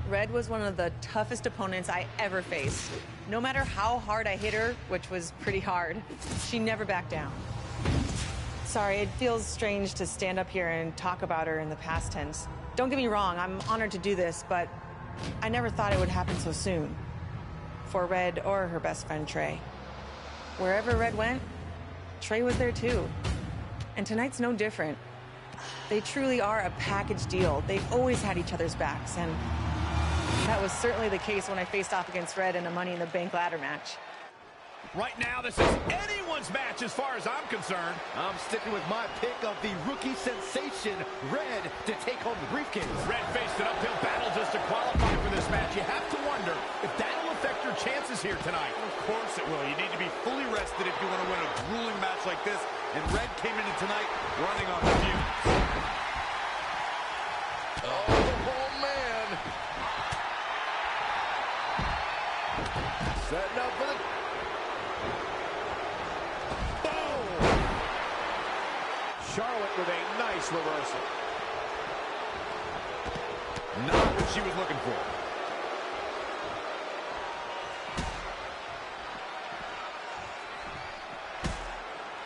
Red was one of the toughest opponents I ever faced. No matter how hard I hit her, which was pretty hard, she never backed down. Sorry, it feels strange to stand up here and talk about her in the past tense. Don't get me wrong, I'm honored to do this, but I never thought it would happen so soon. For Red or her best friend, Trey. Wherever Red went, Trey was there too. And tonight's no different. They truly are a package deal. They've always had each other's backs, and that was certainly the case when I faced off against Red in a Money in the Bank ladder match. Right now, this is anyone's match as far as I'm concerned. I'm sticking with my pick of the rookie sensation, Red, to take home the briefcase. Red faced an uphill battle just to qualify for this match. You have to wonder if that'll affect your chances here tonight. Of course it will. You need to be fully rested if you want to win a grueling match like this. And Red came into tonight running on fumes. Oh, man. Setting up for the... Charlotte with a nice reversal. Not what she was looking for.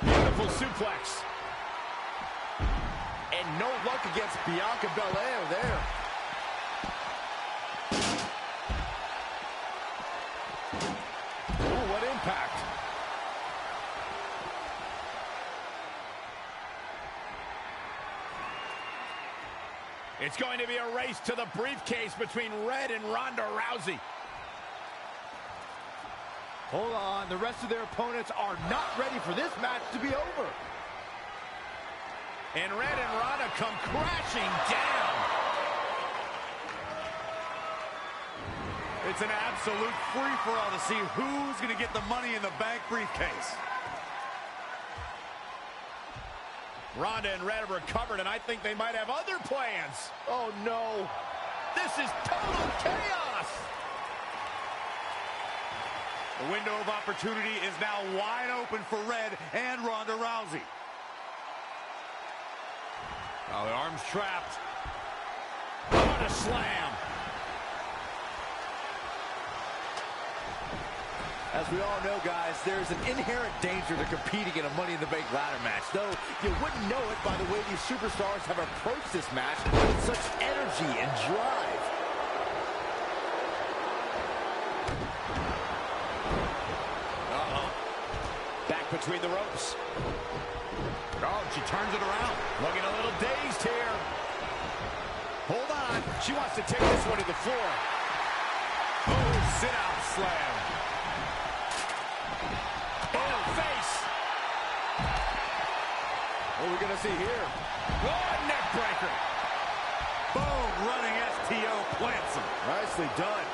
Beautiful suplex. And no luck against Bianca Belair there. Oh, what impact. It's going to be a race to the briefcase between Red and Ronda Rousey. Hold on, the rest of their opponents are not ready for this match to be over. And Red and Ronda come crashing down. It's an absolute free-for-all to see who's going to get the Money in the Bank briefcase. Ronda and Red have recovered, and I think they might have other plans. Oh, no. This is total chaos. The window of opportunity is now wide open for Red and Ronda Rousey. Oh, the arm's trapped. What a slam. As we all know, guys, there's an inherent danger to competing in a Money in the Bank ladder match, though you wouldn't know it by the way these superstars have approached this match with such energy and drive. Uh-oh. Back between the ropes. Oh, she turns it around. Looking a little dazed here. Hold on. She wants to take this one to the floor. Oh, sit-out slam. What are we going to see here? Oh, neck breaker. Boom, running STO plants him. Nicely done.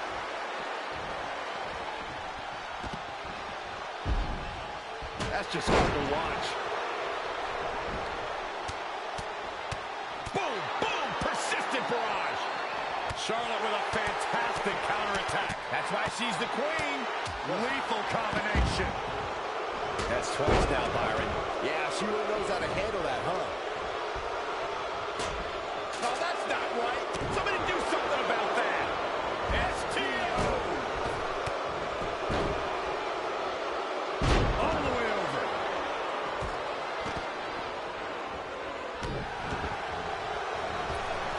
That's just fun to watch. Boom, boom, persistent barrage. Charlotte with a fantastic counterattack. That's why she's the queen. Lethal combination. That's twice now, Byron. Yeah, she really knows how to handle that, huh? Oh, that's not right. Somebody do something about that. STO. All the way over.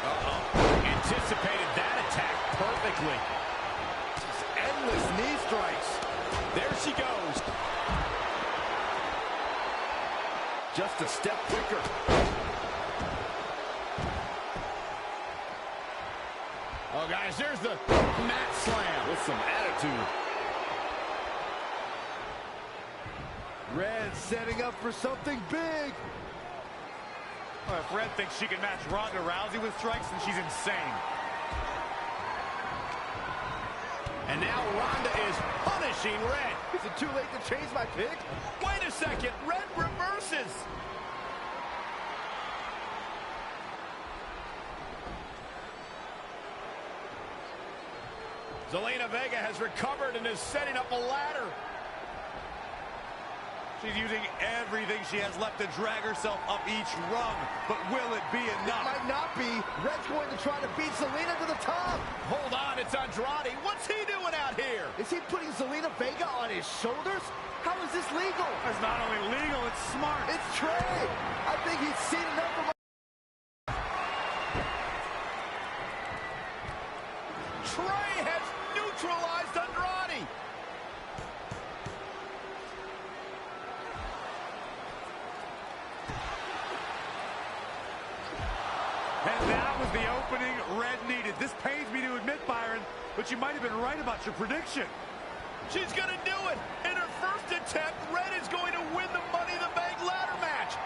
Uh-oh. Anticipated that attack perfectly. Just endless knee strikes. There she goes. Just a step quicker. Oh, guys, there's the mat slam. With some attitude. Red setting up for something big. Well, if Red thinks she can match Ronda Rousey with strikes, then she's insane. And now Ronda is punishing Red. Is it too late to change my pick? Wait a second. Red reverses. Zelina Vega has recovered and is setting up a ladder. She's using everything she has left to drag herself up each rung. But will it be enough? It might not be. Red's going to try to beat Zelina to the top. Hold on, it's Andrade. What's he doing out here? Is he putting Zelina Vega on his shoulders? How is this legal? It's not only legal, it's smart. It's Trey. I think he's seen enough of Trey has neutralized Andrade. And that was the opening Red needed. This pains me to admit, Byron, but you might have been right about your prediction. She's going to do it. In her first attempt, Red is going to win the Money in the Bank ladder match.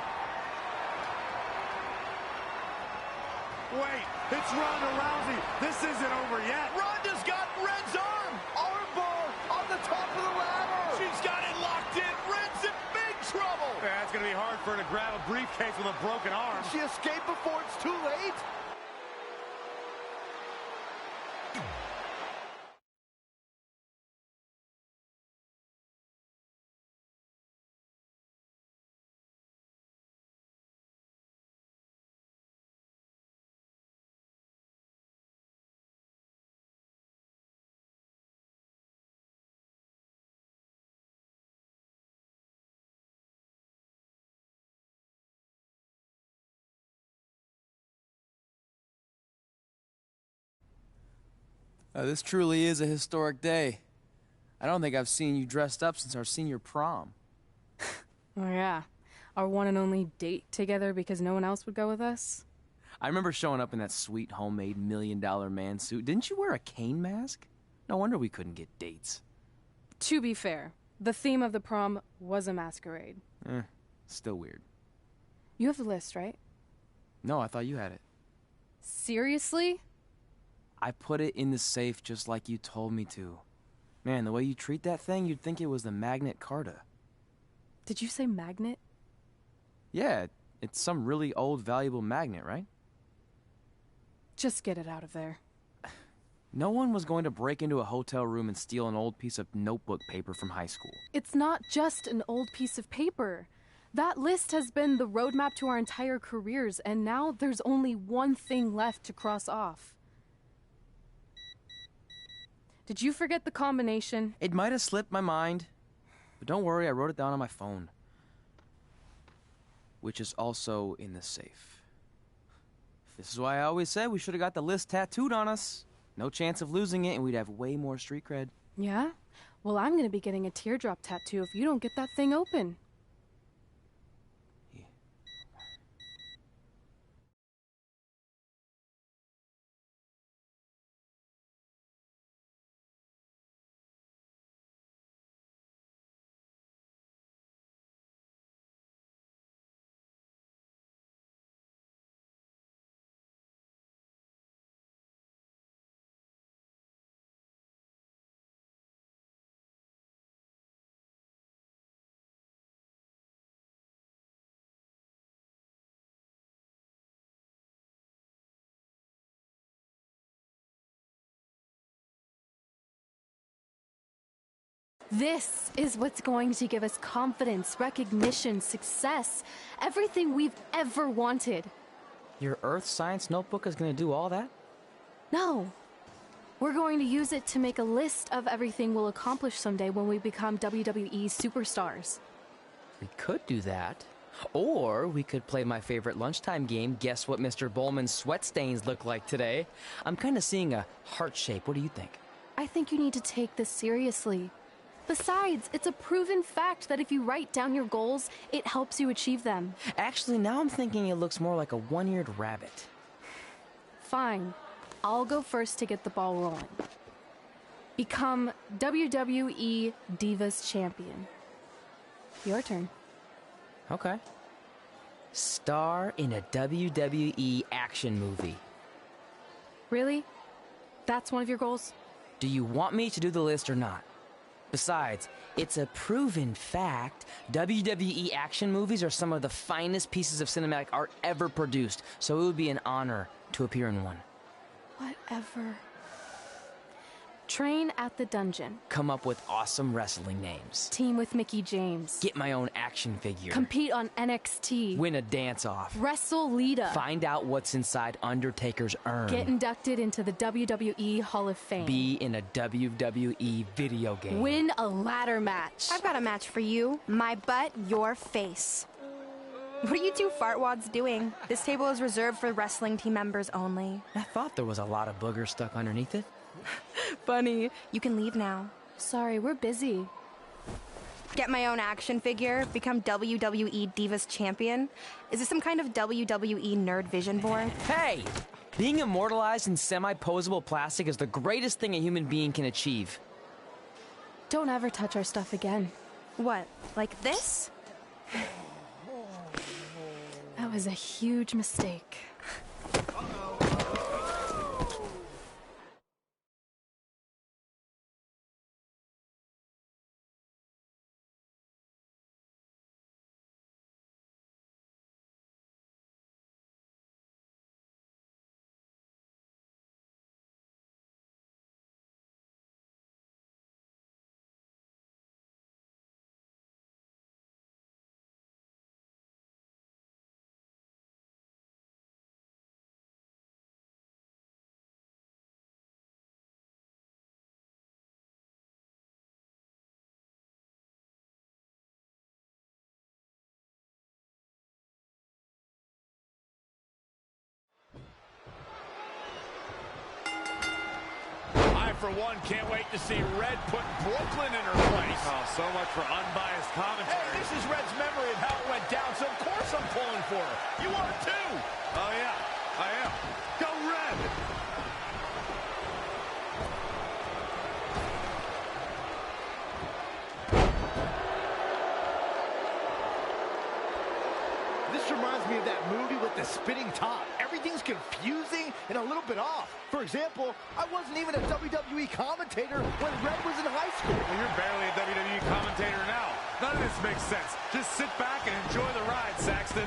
Wait, it's Ronda Rousey. This isn't over yet. Ronda's got Red's arm. armbar on the top of the ladder. She's got it locked in. Red's in big trouble. Yeah, it's going to be hard for her to grab a briefcase with a broken arm. She escaped before it's too late. This truly is a historic day. I don't think I've seen you dressed up since our senior prom. Oh yeah, our one and only date together because no one else would go with us? I remember showing up in that sweet homemade $1 million man suit. Didn't you wear a cane mask? No wonder we couldn't get dates. To be fair, the theme of the prom was a masquerade. Still weird. You have the list, right? No, I thought you had it. Seriously? I put it in the safe just like you told me to. Man, the way you treat that thing, you'd think it was the Magnet Carta. Did you say magnet? Yeah, it's some really old, valuable magnet, right? Just get it out of there. No one was going to break into a hotel room and steal an old piece of notebook paper from high school. It's not just an old piece of paper. That list has been the roadmap to our entire careers, and now there's only one thing left to cross off. Did you forget the combination? It might have slipped my mind, but don't worry, I wrote it down on my phone. Which is also in the safe. This is why I always said we should have got the list tattooed on us. No chance of losing it, and we'd have way more street cred. Yeah? Well, I'm gonna be getting a teardrop tattoo if you don't get that thing open. This is what's going to give us confidence, recognition, success, everything we've ever wanted. Your Earth Science notebook is going to do all that? No. We're going to use it to make a list of everything we'll accomplish someday when we become WWE superstars. We could do that. Or we could play my favorite lunchtime game, Guess What Mr. Bowman's Sweat Stains Look Like Today. I'm kind of seeing a heart shape. What do you think? I think you need to take this seriously. Besides, it's a proven fact that if you write down your goals, it helps you achieve them. Actually, now I'm thinking it looks more like a one-eared rabbit. Fine. I'll go first to get the ball rolling. Become WWE Divas Champion. Your turn. Okay. Star in a WWE action movie. Really? That's one of your goals? Do you want me to do the list or not? Besides, it's a proven fact, WWE action movies are some of the finest pieces of cinematic art ever produced, so it would be an honor to appear in one. Whatever. Train at the dungeon. Come up with awesome wrestling names. Team with Mickey James. Get my own action figure. Compete on NXT. Win a dance-off. Wrestle Lita. Find out what's inside Undertaker's urn. Get inducted into the WWE Hall of Fame. Be in a WWE video game. Win a ladder match. I've got a match for you. My butt, your face. What are you two fartwads doing? This table is reserved for wrestling team members only. I thought there was a lot of boogers stuck underneath it. Funny. You can leave now. Sorry, we're busy. Get my own action figure, become WWE Divas Champion. Is this some kind of WWE nerd vision board? Hey! Being immortalized in semi-posable plastic is the greatest thing a human being can achieve. Don't ever touch our stuff again. What, like this? That was a huge mistake. For one, can't wait to see Red put Brooklyn in her place. Oh, so much for unbiased commentary. Hey, this is Red's memory of how it went down, so of course I'm pulling for her. You are too. Oh, yeah, I am. Go Red! This reminds me of that movie with the spinning top. Everything's confusing and a little bit off. For example, I wasn't even a WWE commentator when Red was in high school. Well, you're barely a WWE commentator now. None of this makes sense. Just sit back and enjoy the ride, Saxton.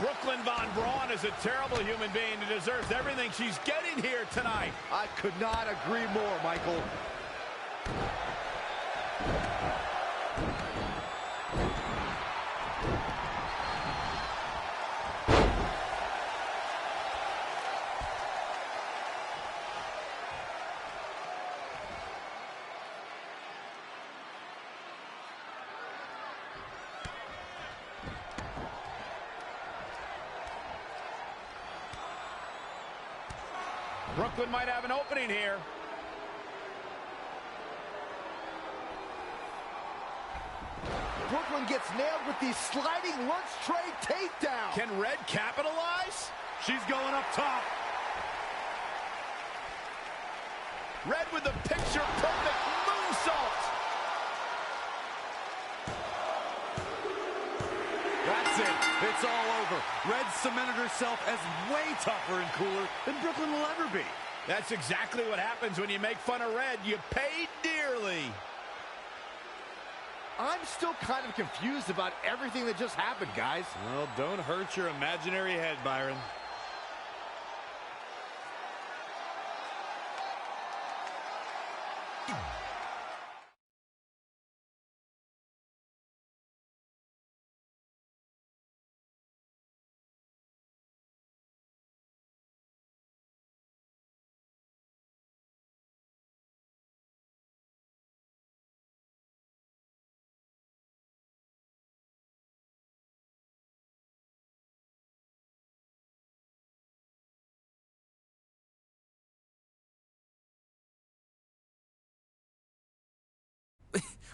Brooklyn Von Braun is a terrible human being who deserves everything she's getting here tonight. I could not agree more, Michael. Brooklyn might have an opening here. Brooklyn gets nailed with the sliding lunch tray takedown. Can Red capitalize? She's going up top. Red with the picture-perfect moonsault. That's it. It's all over. Red cemented herself as way tougher and cooler than Brooklyn will ever be. That's exactly what happens when you make fun of Red. You pay dearly. I'm still kind of confused about everything that just happened, guys. Well, don't hurt your imaginary head, Byron.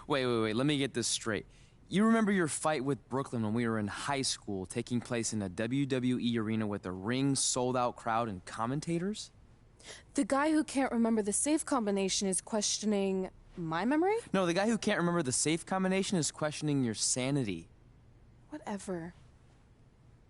Wait, let me get this straight. You remember your fight with Brooklyn when we were in high school, taking place in a WWE arena with a ring, sold-out crowd, and commentators? The guy who can't remember the safe combination is questioning my memory? No, the guy who can't remember the safe combination is questioning your sanity. Whatever.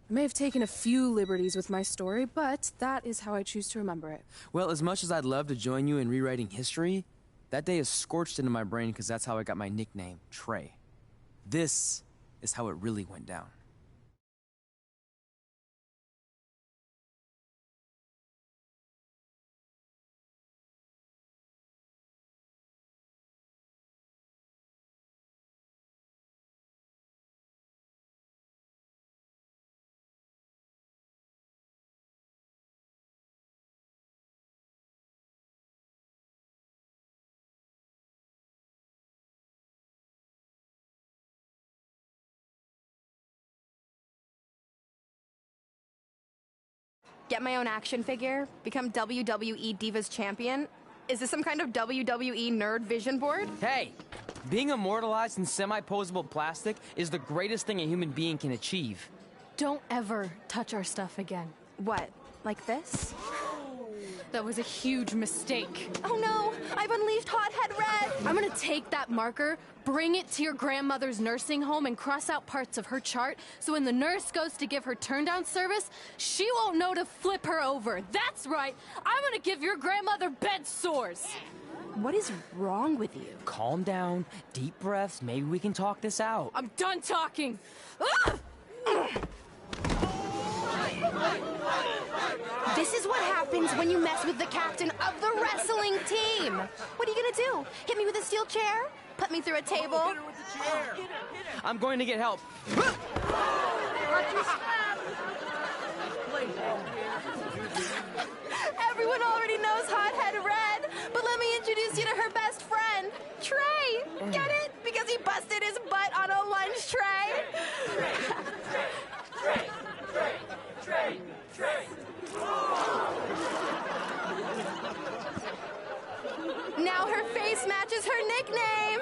I may have taken a few liberties with my story, but that is how I choose to remember it. Well, as much as I'd love to join you in rewriting history, that day is scorched into my brain because that's how I got my nickname, Trey. This is how it really went down. Get my own action figure? Become WWE Divas Champion? Is this some kind of WWE nerd vision board? Hey! Being immortalized in semi-posable plastic is the greatest thing a human being can achieve. Don't ever touch our stuff again. What, like this? That was a huge mistake. Oh no, I've unleashed Hothead Red! I'm gonna take that marker, bring it to your grandmother's nursing home, and cross out parts of her chart, so when the nurse goes to give her turn-down service, she won't know to flip her over. That's right, I'm gonna give your grandmother bed sores. What is wrong with you? Calm down, deep breaths, maybe we can talk this out. I'm done talking. Ah! This is what happens when you mess with the captain of the wrestling team. What are you gonna do? Hit me with a steel chair? Put me through a table? Hit her with the chair. I'm going to get help. Everyone already knows Hothead Red, but let me introduce you to her best friend, Trey. Get it? Because he busted his butt on a lunch tray. Now her face matches her nickname.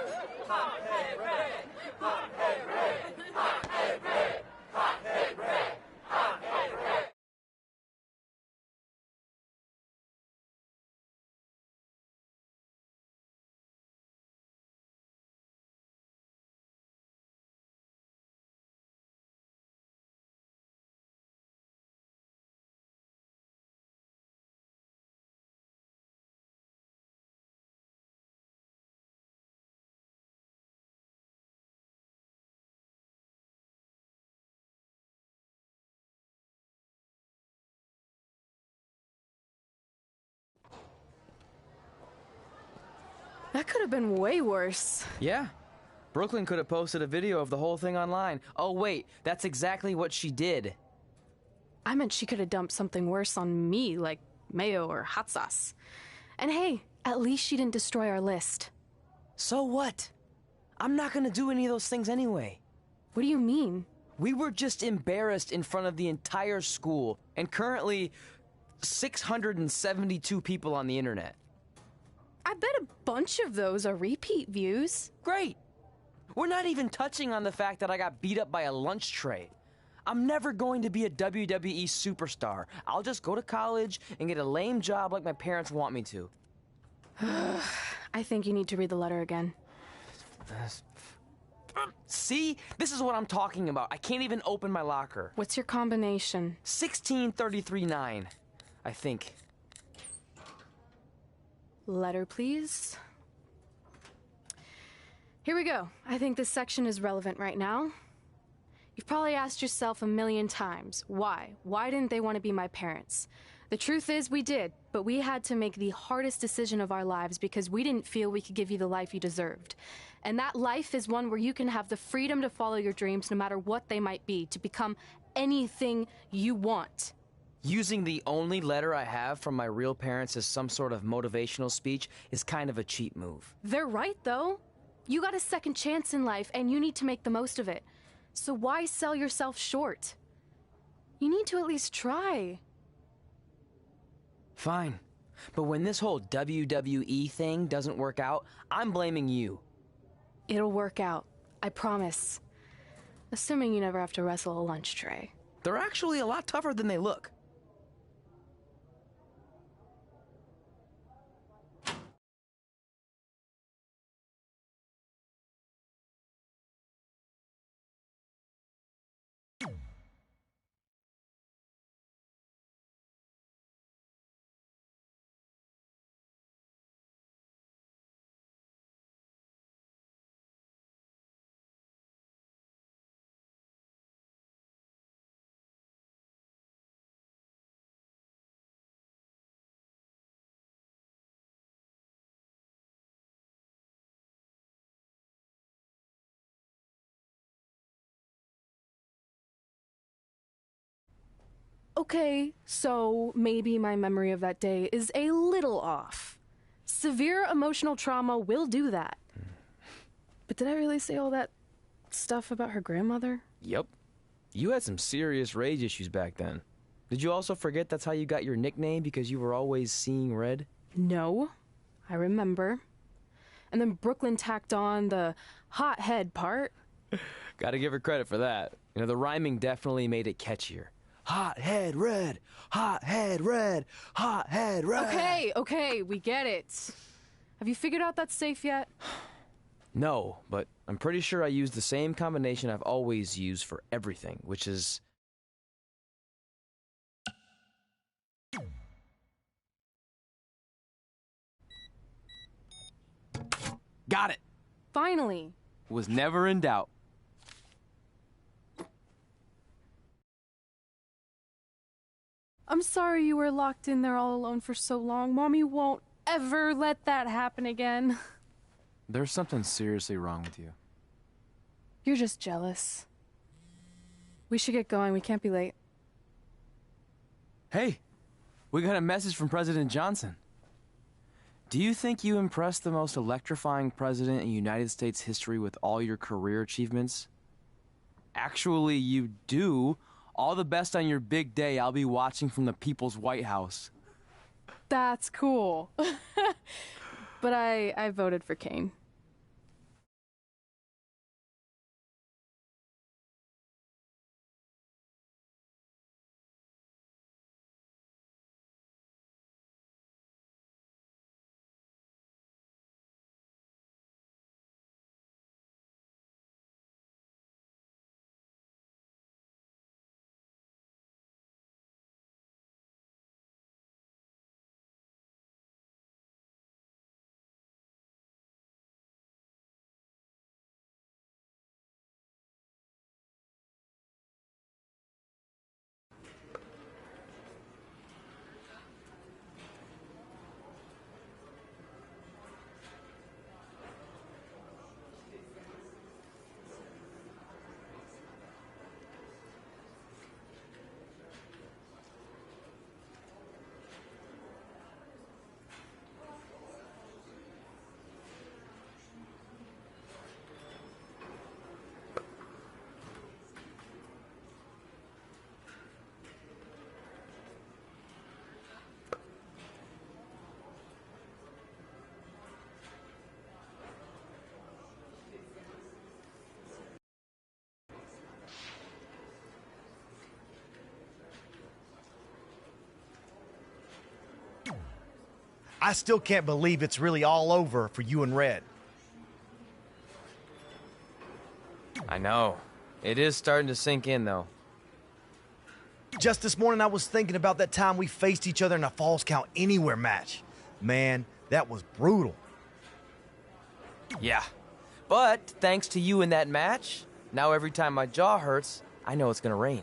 That could have been way worse. Yeah. Brooklyn could have posted a video of the whole thing online. Oh, wait, that's exactly what she did. I meant she could have dumped something worse on me, like mayo or hot sauce. And hey, at least she didn't destroy our list. So what? I'm not gonna do any of those things anyway. What do you mean? We were just embarrassed in front of the entire school, and currently 672 people on the internet. I bet a bunch of those are repeat views. Great! We're not even touching on the fact that I got beat up by a lunch tray. I'm never going to be a WWE superstar. I'll just go to college and get a lame job like my parents want me to. I think you need to read the letter again. See? This is what I'm talking about. I can't even open my locker. What's your combination? 1633-9, I think. Letter, please. Here we go. I think this section is relevant right now. You've probably asked yourself a million times, why? Why didn't they want to be my parents? The truth is, we did, but we had to make the hardest decision of our lives because we didn't feel we could give you the life you deserved. And that life is one where you can have the freedom to follow your dreams no matter what they might be, to become anything you want. Using the only letter I have from my real parents as some sort of motivational speech is kind of a cheap move. They're right, though. You got a second chance in life, and you need to make the most of it. So why sell yourself short? You need to at least try. Fine. But when this whole WWE thing doesn't work out, I'm blaming you. It'll work out. I promise. Assuming you never have to wrestle a lunch tray. They're actually a lot tougher than they look. Okay, so maybe my memory of that day is a little off. Severe emotional trauma will do that. But did I really say all that stuff about her grandmother? Yep. You had some serious rage issues back then. Did you also forget that's how you got your nickname because you were always seeing red? No, I remember. And then Brooklyn tacked on the hot head part. Gotta give her credit for that. You know, the rhyming definitely made it catchier. Hot head red, hot head red, hot head red. Okay, we get it. Have you figured out that's safe yet? No, but I'm pretty sure I used the same combination I've always used for everything, which is... Got it! Finally. Was never in doubt. I'm sorry you were locked in there all alone for so long. Mommy won't ever let that happen again. There's something seriously wrong with you. You're just jealous. We should get going. We can't be late. Hey, we got a message from President Johnson. Do you think you impressed the most electrifying president in United States history with all your career achievements? Actually, you do. All the best on your big day. I'll be watching from the People's White House. That's cool. But I voted for Kane. I still can't believe it's really all over for you and Red. I know. It is starting to sink in, though. Just this morning, I was thinking about that time we faced each other in a Falls Count Anywhere match. Man, that was brutal. Yeah. But thanks to you in that match, now every time my jaw hurts, I know it's gonna rain.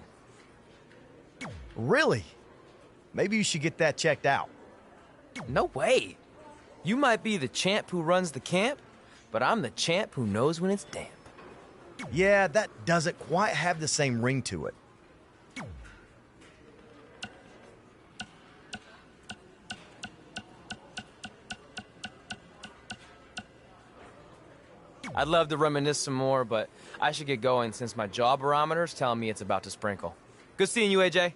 Really? Maybe you should get that checked out. No way. You might be the champ who runs the camp, but I'm the champ who knows when it's damp. Yeah, that doesn't quite have the same ring to it. I'd love to reminisce some more, but I should get going since my jaw barometer's telling me it's about to sprinkle. Good seeing you, AJ.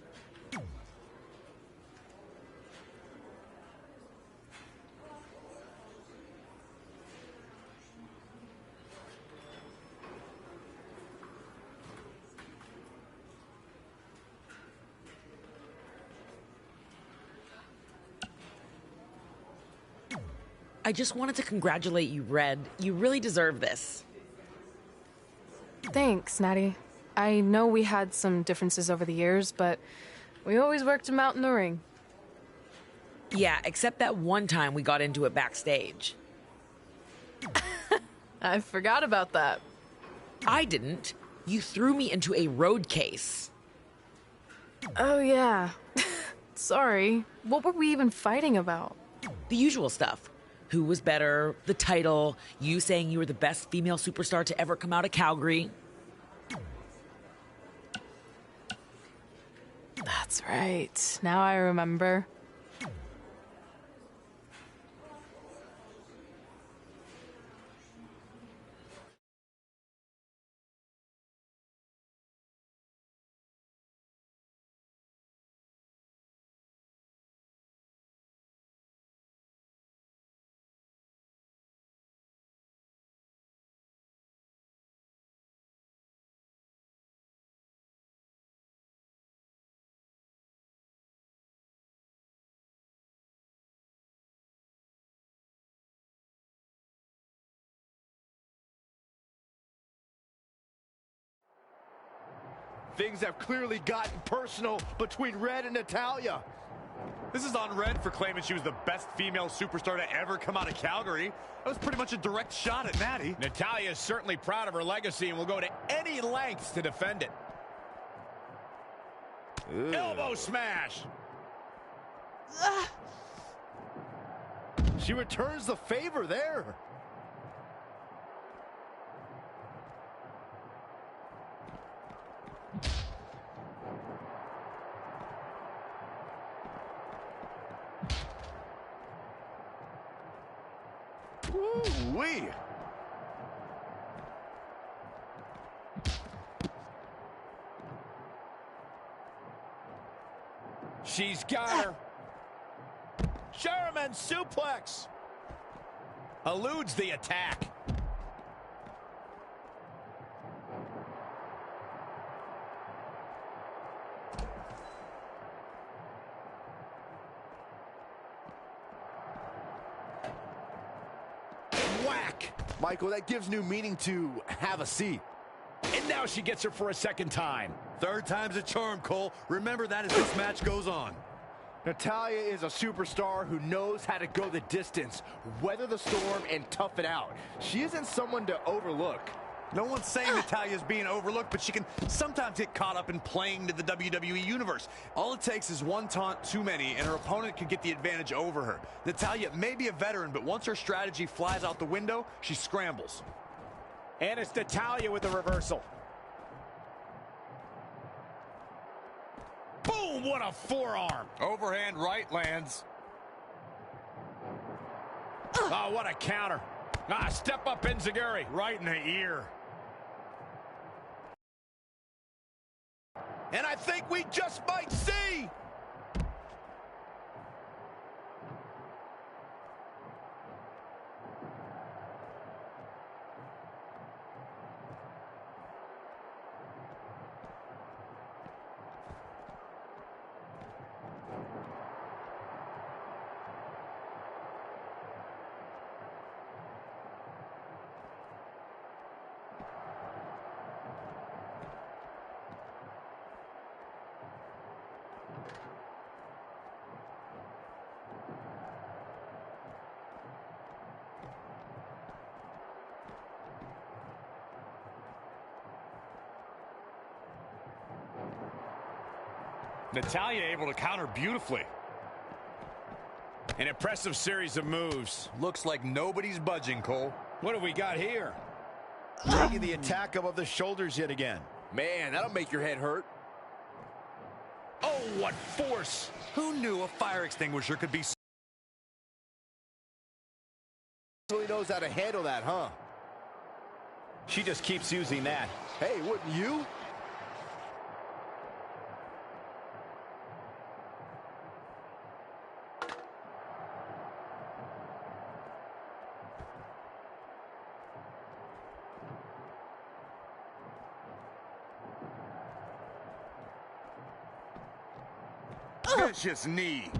I just wanted to congratulate you, Red. You really deserve this. Thanks, Natty. I know we had some differences over the years, but we always worked them out in the ring. Yeah, except that one time we got into it backstage. I forgot about that. I didn't. You threw me into a road case. Oh, yeah. Sorry. What were we even fighting about? The usual stuff. Who was better, the title, you saying you were the best female superstar to ever come out of Calgary. That's right. Now I remember. Things have clearly gotten personal between Red and Natalya. This is on Red for claiming she was the best female superstar to ever come out of Calgary. That was pretty much a direct shot at Natty. Natalya is certainly proud of her legacy and will go to any lengths to defend it. Ugh. Elbow smash. She returns the favor there. Woo-wee. She's got her. German suplex. Eludes the attack. Whack. Michael, that gives new meaning to have a seat. And now she gets her for a second time. Third time's a charm, Cole. Remember that as this match goes on. Natalya is a superstar who knows how to go the distance, weather the storm, and tough it out. She isn't someone to overlook. No one's saying Natalya's being overlooked, but she can sometimes get caught up in playing to the WWE Universe. All it takes is one taunt too many, and her opponent can get the advantage over her. Natalya may be a veteran, but once her strategy flies out the window, she scrambles. And it's Natalya with the reversal. Boom, what a forearm. Overhand right lands. Oh, what a counter. Step up Enziguri, right in the ear. And I think we just might see. Natalya able to counter beautifully. An impressive series of moves. Looks like nobody's budging, Cole. What have we got here? Taking the attack above the shoulders yet again. Man, that'll make your head hurt. Oh, what force! Who knew a fire extinguisher could be so... Really knows how to handle that, huh? She just keeps using that. Hey, wouldn't you? Vicious knee.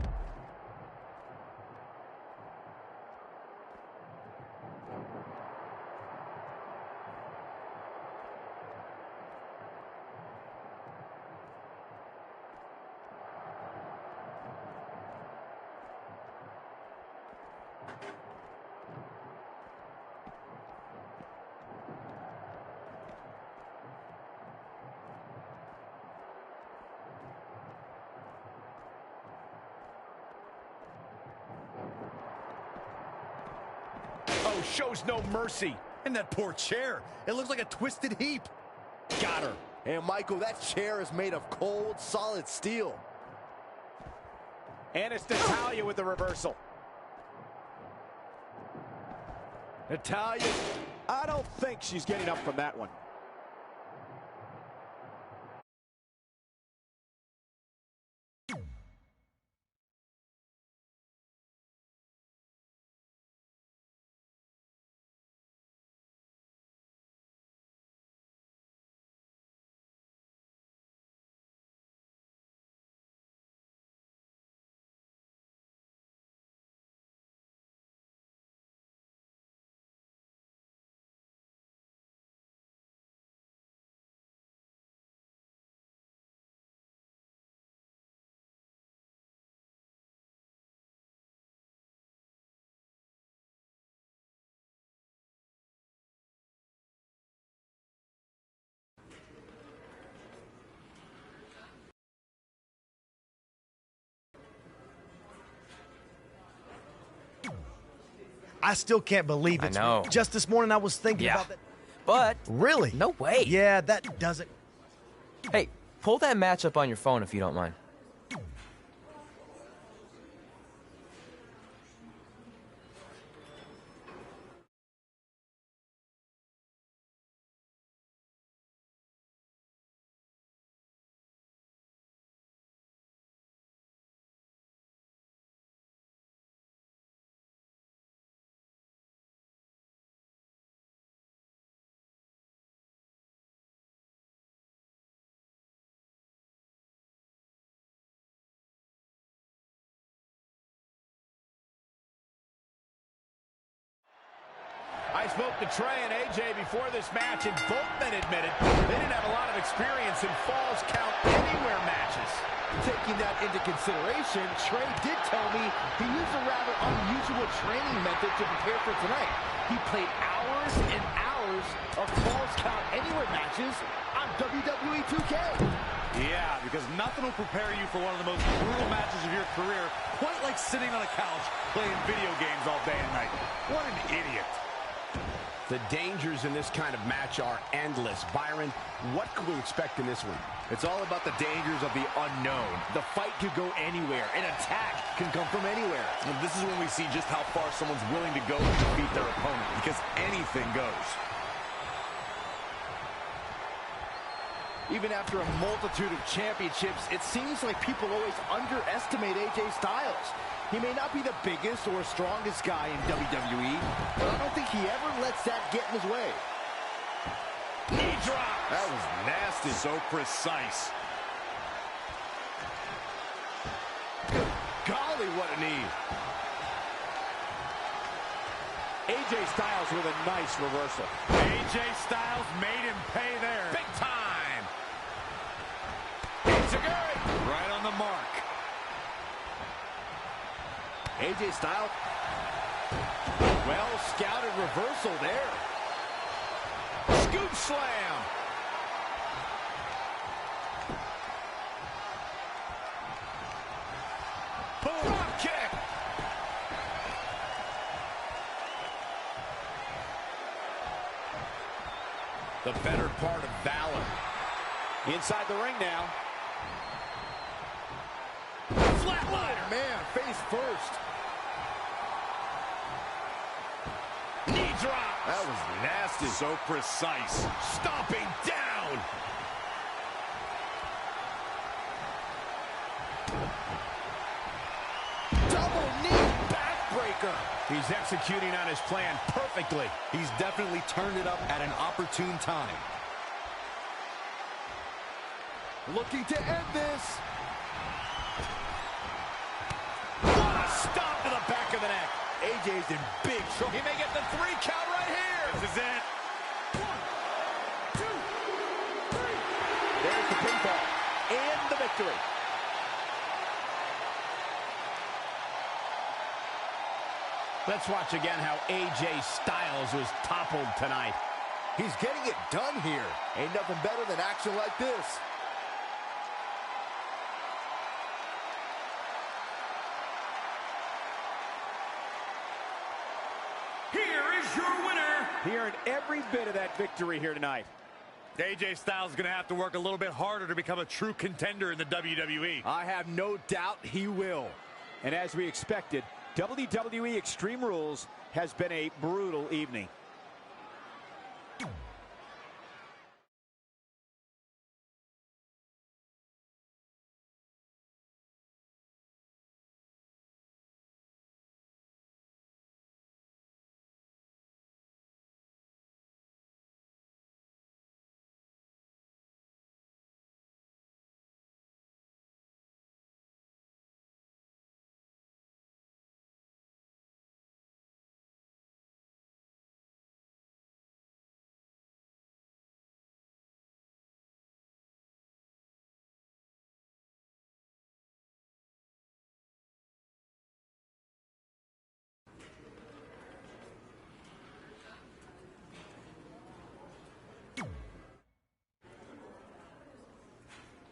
Oh, shows no mercy. And that poor chair. It looks like a twisted heap. Got her. And Michael, that chair is made of cold, solid steel. And it's Natalya with the reversal. Natalya, I don't think she's getting up from that one. I still can't believe it. I know. Just this morning I was thinking about that. But Really? no way. Yeah, that doesn't... Hey, pull that match up on your phone if you don't mind. I spoke to Trey and AJ before this match, and both men admitted they didn't have a lot of experience in Falls Count Anywhere matches. Taking that into consideration, Trey did tell me he used a rather unusual training method to prepare for tonight. He played hours and hours of Falls Count Anywhere matches on WWE 2K. Yeah, because nothing will prepare you for one of the most brutal matches of your career, quite like sitting on a couch playing video games all day and night. What an idiot. The dangers in this kind of match are endless. Byron, what can we expect in this one? It's all about the dangers of the unknown. The fight could go anywhere. An attack can come from anywhere. And this is when we see just how far someone's willing to go to defeat their opponent, because anything goes. Even after a multitude of championships, it seems like people always underestimate AJ Styles. He may not be the biggest or strongest guy in WWE, but I don't think he ever lets that get in his way. Knee drop. That was nasty. So precise. Good golly, what a knee. AJ Styles with a nice reversal. AJ Styles made him pay there. Big time. It's a good. Right on the mark. AJ Styles, well scouted reversal there. Scoop slam. The better part of valor. Inside the ring now. Flatliner. Oh, man, face first. Knee drop. That was nasty. So precise. Stomping down. Double knee backbreaker. He's executing on his plan perfectly. He's definitely turned it up at an opportune time. Looking to end this. What a stomp to the back of the neck. AJ's in big trouble. He may get the 3 count right here. This is it. 1, 2, 3. There's the pinfall. And the victory. Let's watch again how AJ Styles was toppled tonight. He's getting it done here. Ain't nothing better than action like this. Here is your winner. He earned every bit of that victory here tonight. AJ Styles is going to have to work a little bit harder to become a true contender in the WWE. I have no doubt he will. And as we expected, WWE Extreme Rules has been a brutal evening.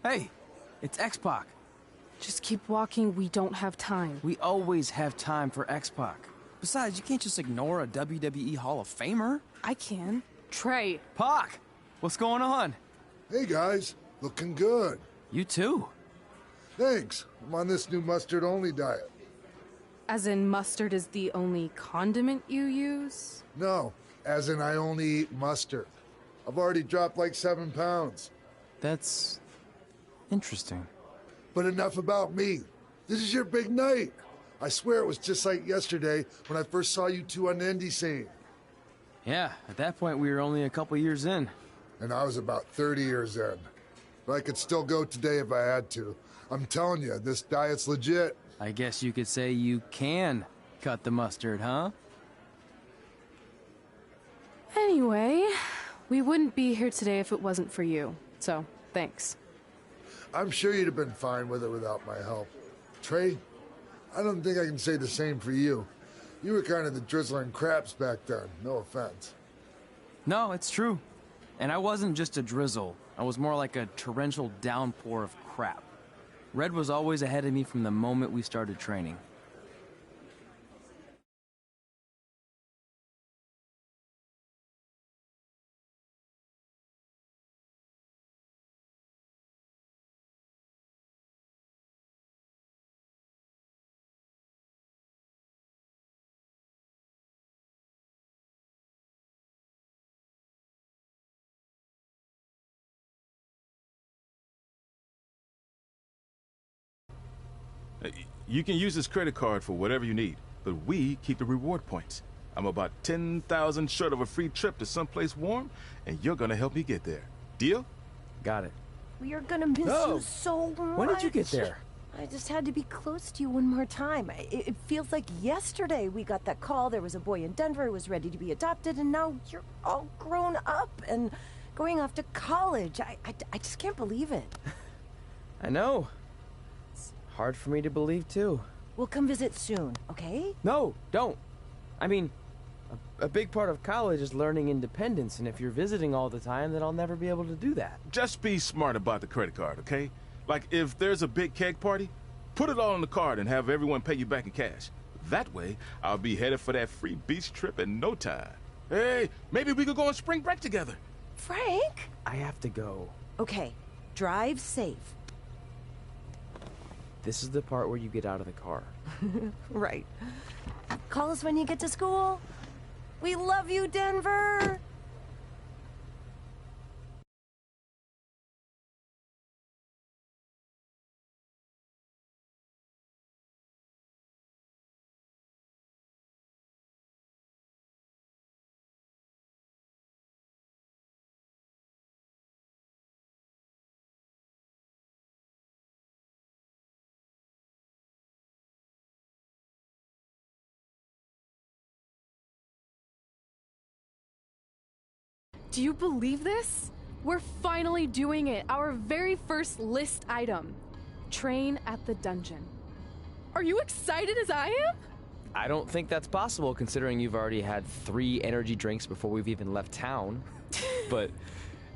Hey, it's X-Pac. Just keep walking. We don't have time. We always have time for X-Pac. Besides, you can't just ignore a WWE Hall of Famer. I can. Trey. Pac, what's going on? Hey guys, looking good. You too. Thanks. I'm on this new mustard-only diet. As in mustard is the only condiment you use? No, as in I only eat mustard. I've already dropped like 7 pounds. That's interesting. But enough about me. This is your big night. I swear it was just like yesterday when I first saw you two on the indie scene. Yeah, at that point we were only a couple years in. And I was about 30 years in. But I could still go today if I had to. I'm telling you, this diet's legit. I guess you could say you can cut the mustard, huh? Anyway, we wouldn't be here today if it wasn't for you. So, thanks. I'm sure you'd have been fine with it without my help. Trey, I don't think I can say the same for you. You were kind of the drizzling craps back then, no offense. No, it's true. And I wasn't just a drizzle. I was more like a torrential downpour of crap. Red was always ahead of me from the moment we started training. You can use this credit card for whatever you need, but we keep the reward points. I'm about 10,000 short of a free trip to someplace warm, and you're gonna help me get there. Deal? Got it. We are gonna miss you so much. When did you get there? I just had to be close to you one more time. It feels like yesterday we got that call. There was a boy in Denver who was ready to be adopted, and now you're all grown up and going off to college. I just can't believe it. I know. It's hard for me to believe, too. We'll come visit soon, okay? No, don't. I mean, a big part of college is learning independence, and if you're visiting all the time, then I'll never be able to do that. Just be smart about the credit card, okay? Like, if there's a big keg party, put it all on the card and have everyone pay you back in cash. That way, I'll be headed for that free beach trip in no time. Hey, maybe we could go on spring break together. Frank? I have to go. Okay, drive safe. This is the part where you get out of the car. Right. Call us when you get to school. We love you, Denver! Do you believe this? We're finally doing it. Our very first list item. Train at the dungeon. Are you excited as I am? I don't think that's possible considering you've already had 3 energy drinks before we've even left town. But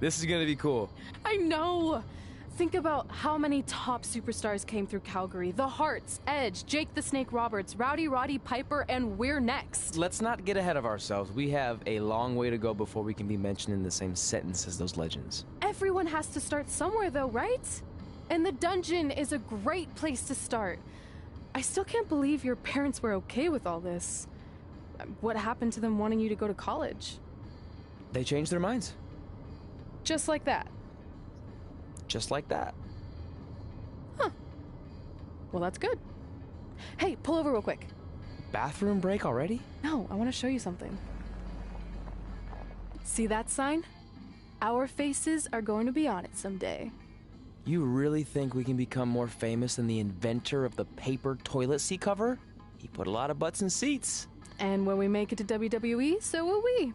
this is gonna be cool. I know. Think about how many top superstars came through Calgary. The Hearts, Edge, Jake the Snake Roberts, Rowdy Roddy Piper, and we're next. Let's not get ahead of ourselves. We have a long way to go before we can be mentioned in the same sentence as those legends. Everyone has to start somewhere though, right? And the dungeon is a great place to start. I still can't believe your parents were okay with all this. What happened to them wanting you to go to college? They changed their minds. Just like that. Just like that. Huh. Well, that's good. Hey, pull over real quick. Bathroom break already? No, I want to show you something. See that sign? Our faces are going to be on it someday. You really think we can become more famous than the inventor of the paper toilet seat cover? He put a lot of butts in seats. And when we make it to WWE, so will we.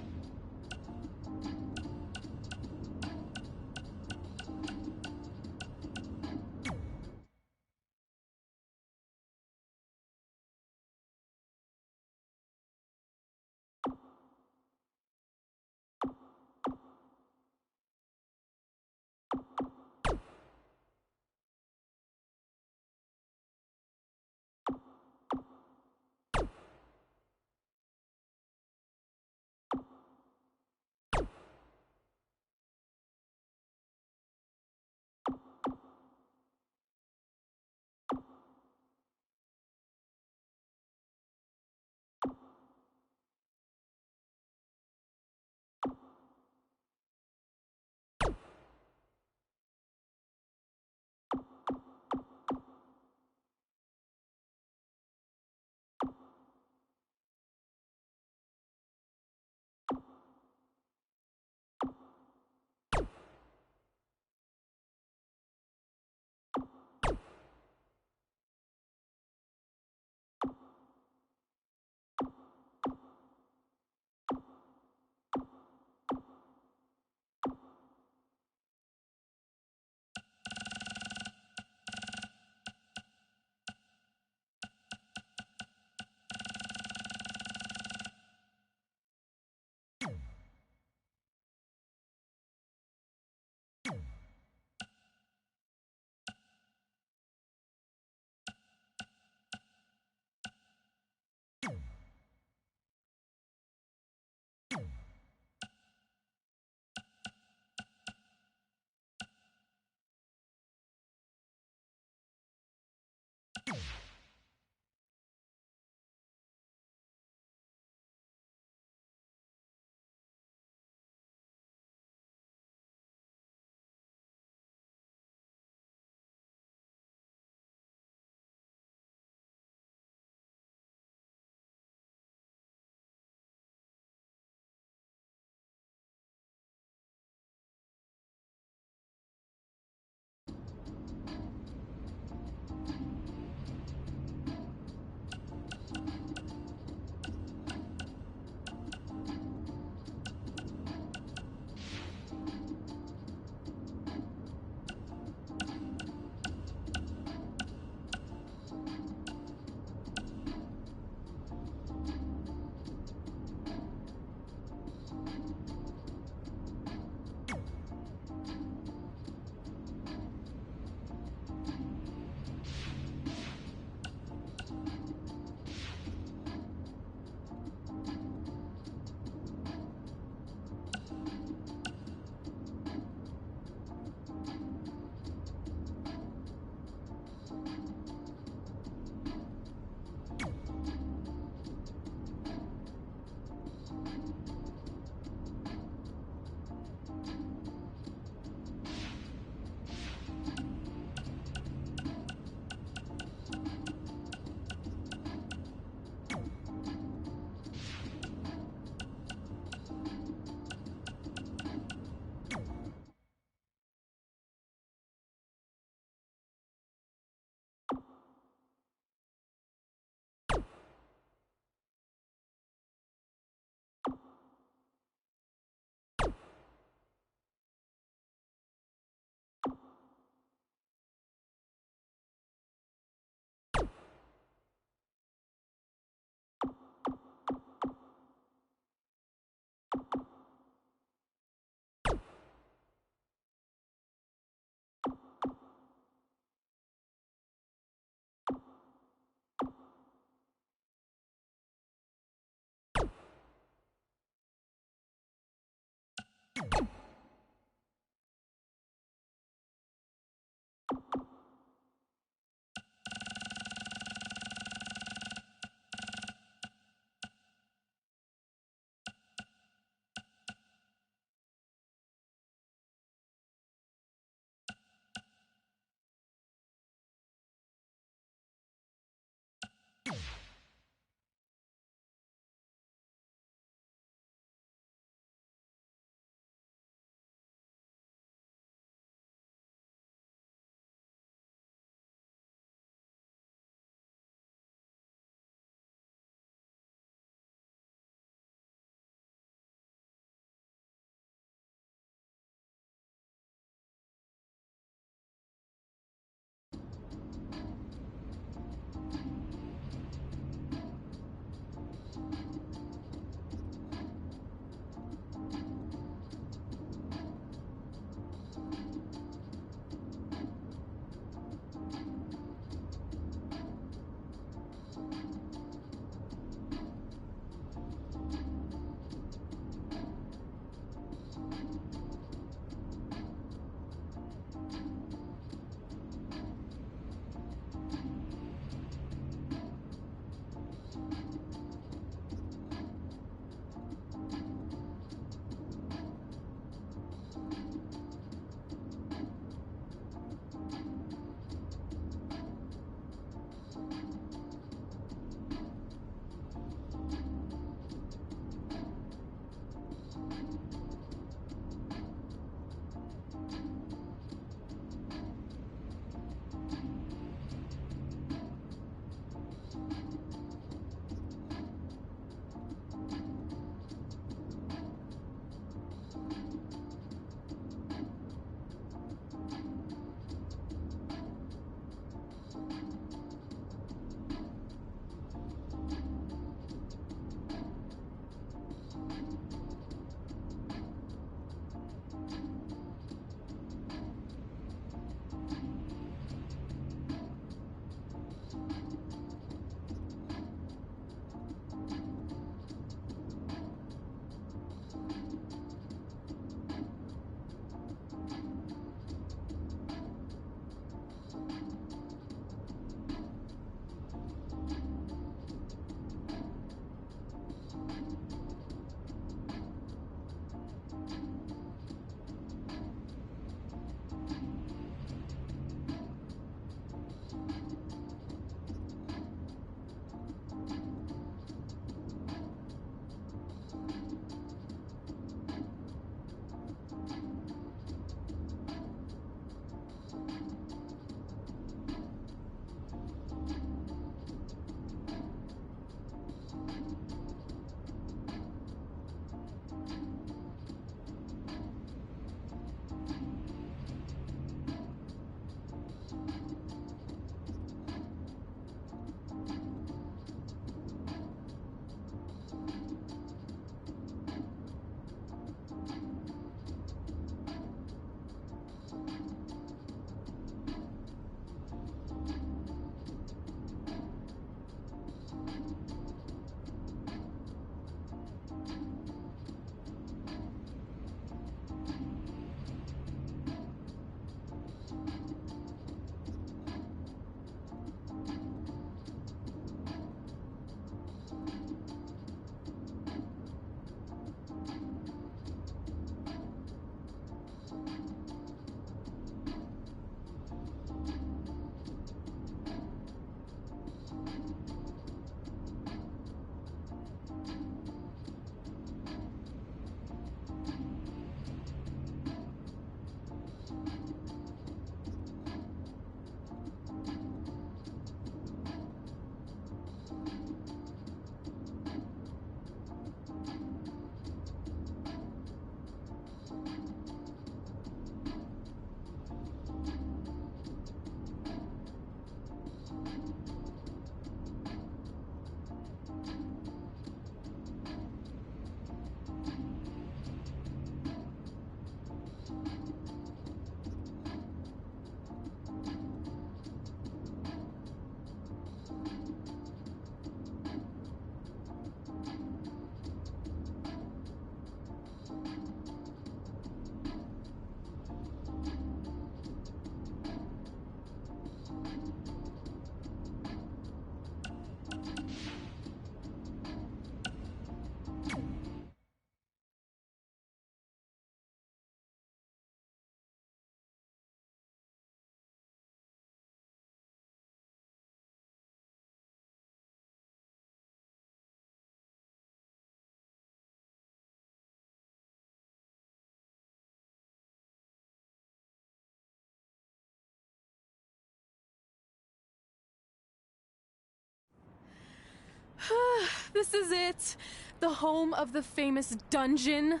This is it. The home of the famous dungeon.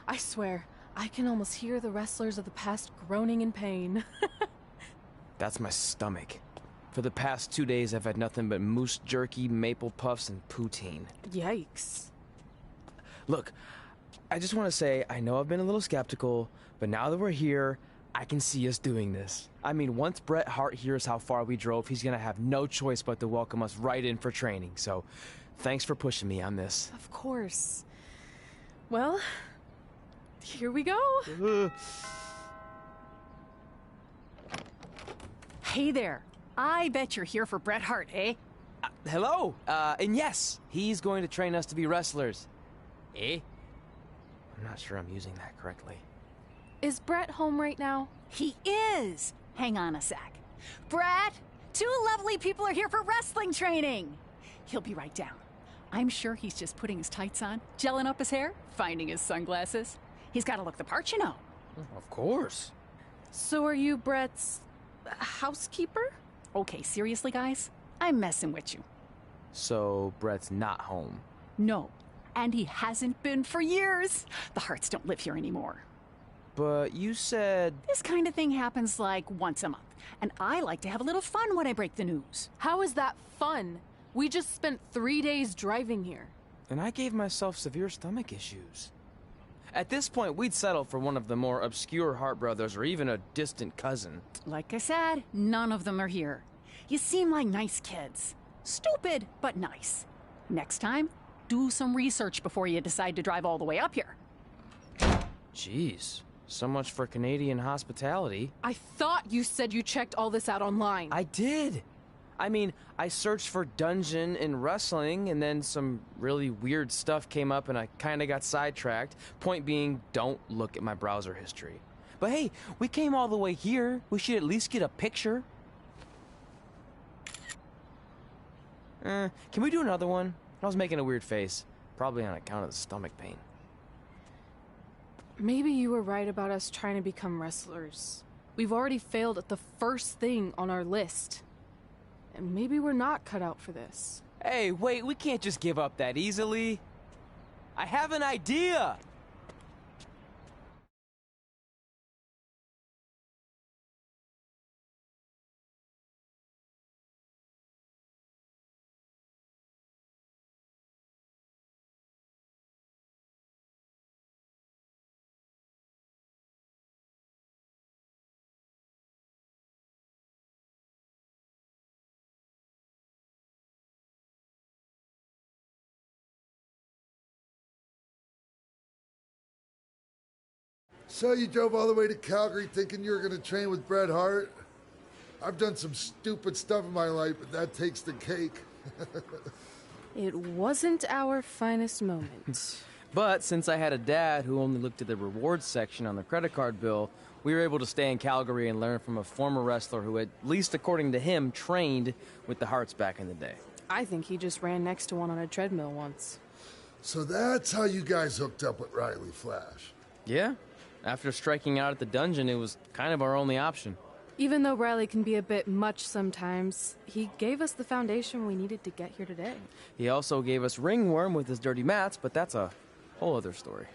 I swear, I can almost hear the wrestlers of the past groaning in pain. That's my stomach. For the past 2 days, I've had nothing but moose jerky, maple puffs, and poutine. Yikes. Look, I just want to say, I know I've been a little skeptical, but now that we're here, I can see us doing this. I mean, once Bret Hart hears how far we drove, he's going to have no choice but to welcome us right in for training. So, thanks for pushing me on this. Of course. Well, here we go. Hey there. I bet you're here for Bret Hart, eh? Hello. And yes, he's going to train us to be wrestlers. Eh? I'm not sure I'm using that correctly. Is Bret home right now? He is. Hang on a sec. Bret, 2 lovely people are here for wrestling training. He'll be right down. I'm sure he's just putting his tights on, gelling up his hair, finding his sunglasses. He's got to look the part, you know. Of course. So are you Bret's housekeeper? Okay, seriously, guys? I'm messing with you. So, Bret's not home. No, and he hasn't been for years. The Harts don't live here anymore. But you said... This kind of thing happens like once a month, and I like to have a little fun when I break the news. How is that fun? We just spent 3 days driving here. And I gave myself severe stomach issues. At this point, we'd settle for one of the more obscure Hart brothers or even a distant cousin. Like I said, none of them are here. You seem like nice kids. Stupid, but nice. Next time, do some research before you decide to drive all the way up here. Jeez, so much for Canadian hospitality. I thought you said you checked all this out online. I did. I mean, I searched for dungeon in wrestling, and then some really weird stuff came up, and I kind of got sidetracked. Point being, don't look at my browser history. But hey, we came all the way here. We should at least get a picture. Can we do another one? I was making a weird face, probably on account of the stomach pain. Maybe you were right about us trying to become wrestlers. We've already failed at the first thing on our list. And maybe we're not cut out for this. Hey, wait, we can't just give up that easily. I have an idea! So you drove all the way to Calgary thinking you were going to train with Bret Hart? I've done some stupid stuff in my life, but that takes the cake. It wasn't our finest moment. But since I had a dad who only looked at the rewards section on the credit card bill, we were able to stay in Calgary and learn from a former wrestler who, at least according to him, trained with the Harts back in the day. I think he just ran next to one on a treadmill once. So that's how you guys hooked up with Riley Flash. Yeah. After striking out at the dungeon, it was kind of our only option. Even though Riley can be a bit much sometimes, he gave us the foundation we needed to get here today. He also gave us ringworm with his dirty mats, but that's a whole other story.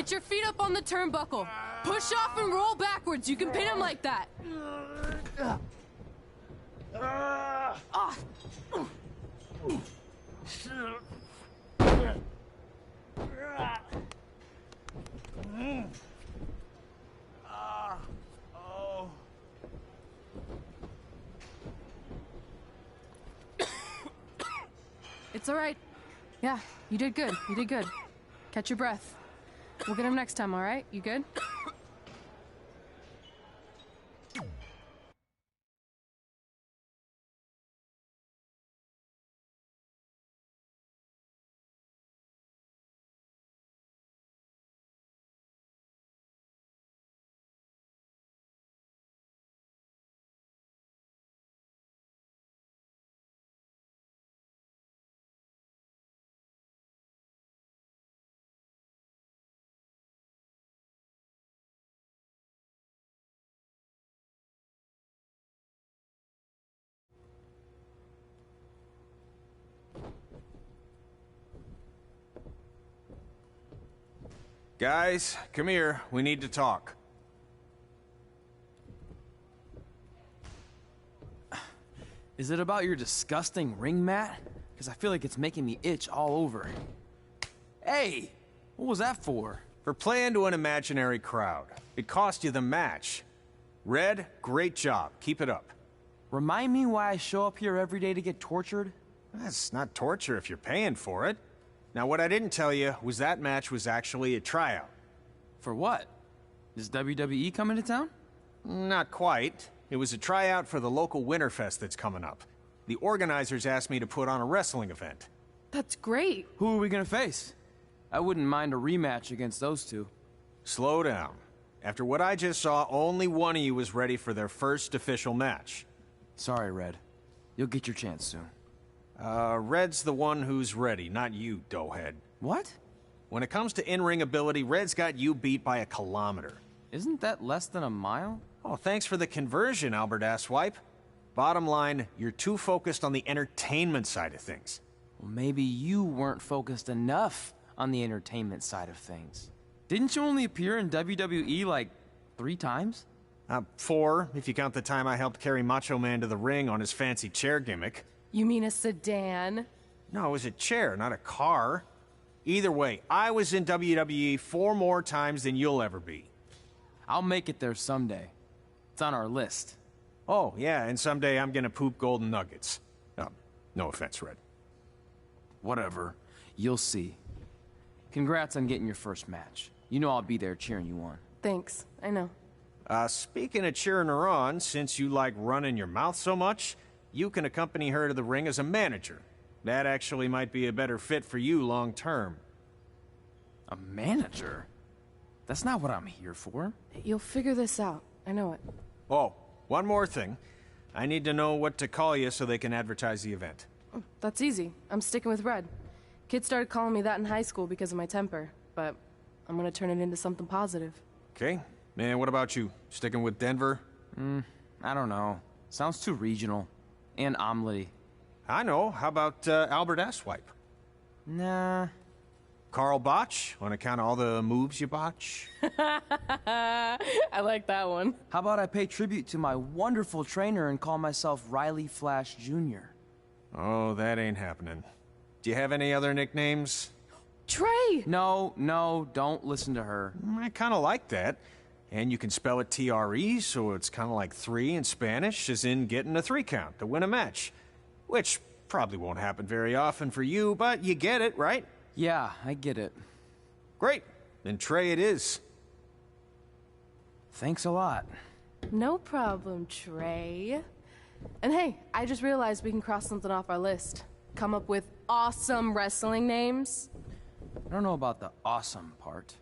Get your feet up on the turnbuckle. Push off and roll backwards. You can pin him like that. Ah. Oh. It's all right. Yeah, you did good. You did good. Catch your breath. We'll get him next time, all right? You good? Guys, come here. We need to talk. Is it about your disgusting ring mat? Because I feel like it's making me itch all over. Hey! What was that for? For playing to an imaginary crowd. It cost you the match. Red, great job. Keep it up. Remind me why I show up here every day to get tortured? That's not torture if you're paying for it. Now, what I didn't tell you was that match was actually a tryout. For what? Is WWE coming to town? Not quite. It was a tryout for the local Winterfest that's coming up. The organizers asked me to put on a wrestling event. That's great. Who are we gonna face? I wouldn't mind a rematch against those two. Slow down. After what I just saw, only one of you was ready for their first official match. Sorry, Red. You'll get your chance soon. Red's the one who's ready, not you, doughhead. What? When it comes to in-ring ability, Red's got you beat by a kilometer. Isn't that less than a mile? Oh, thanks for the conversion, Albert Asswipe. Bottom line, you're too focused on the entertainment side of things. Well, maybe you weren't focused enough on the entertainment side of things. Didn't you only appear in WWE like 3 times? 4, if you count the time I helped carry Macho Man to the ring on his fancy chair gimmick. You mean a sedan? No, it was a chair, not a car. Either way, I was in WWE 4 more times than you'll ever be. I'll make it there someday. It's on our list. Oh, yeah, and someday I'm gonna poop golden nuggets. No offense, Red. Whatever. You'll see. Congrats on getting your first match. You know I'll be there cheering you on. Thanks. I know. Speaking of cheering her on, since you like running your mouth so much, you can accompany her to the ring as a manager. That actually might be a better fit for you long term. A manager? That's not what I'm here for. You'll figure this out. I know it. Oh, one more thing. I need to know what to call you so they can advertise the event. That's easy. I'm sticking with Red. Kids started calling me that in high school because of my temper, but I'm gonna turn it into something positive. Okay. Man, what about you? Sticking with Denver? I don't know. Sounds too regional. And omelette-y. I know. How about Albert Asswipe? Nah. Carl Botch, on account of all the moves you botch? I like that one. How about I pay tribute to my wonderful trainer and call myself Riley Flash Jr.? Oh, that ain't happening. Do you have any other nicknames? Trey! No, don't listen to her. I kind of like that. And you can spell it T-R-E, so it's kind of like 3 in Spanish, as in getting a 3 count to win a match. Which probably won't happen very often for you, but you get it, right? Yeah, I get it. Great. Then Trey it is. Thanks a lot. No problem, Trey. And hey, I just realized we can cross something off our list. Come up with awesome wrestling names. I don't know about the awesome part.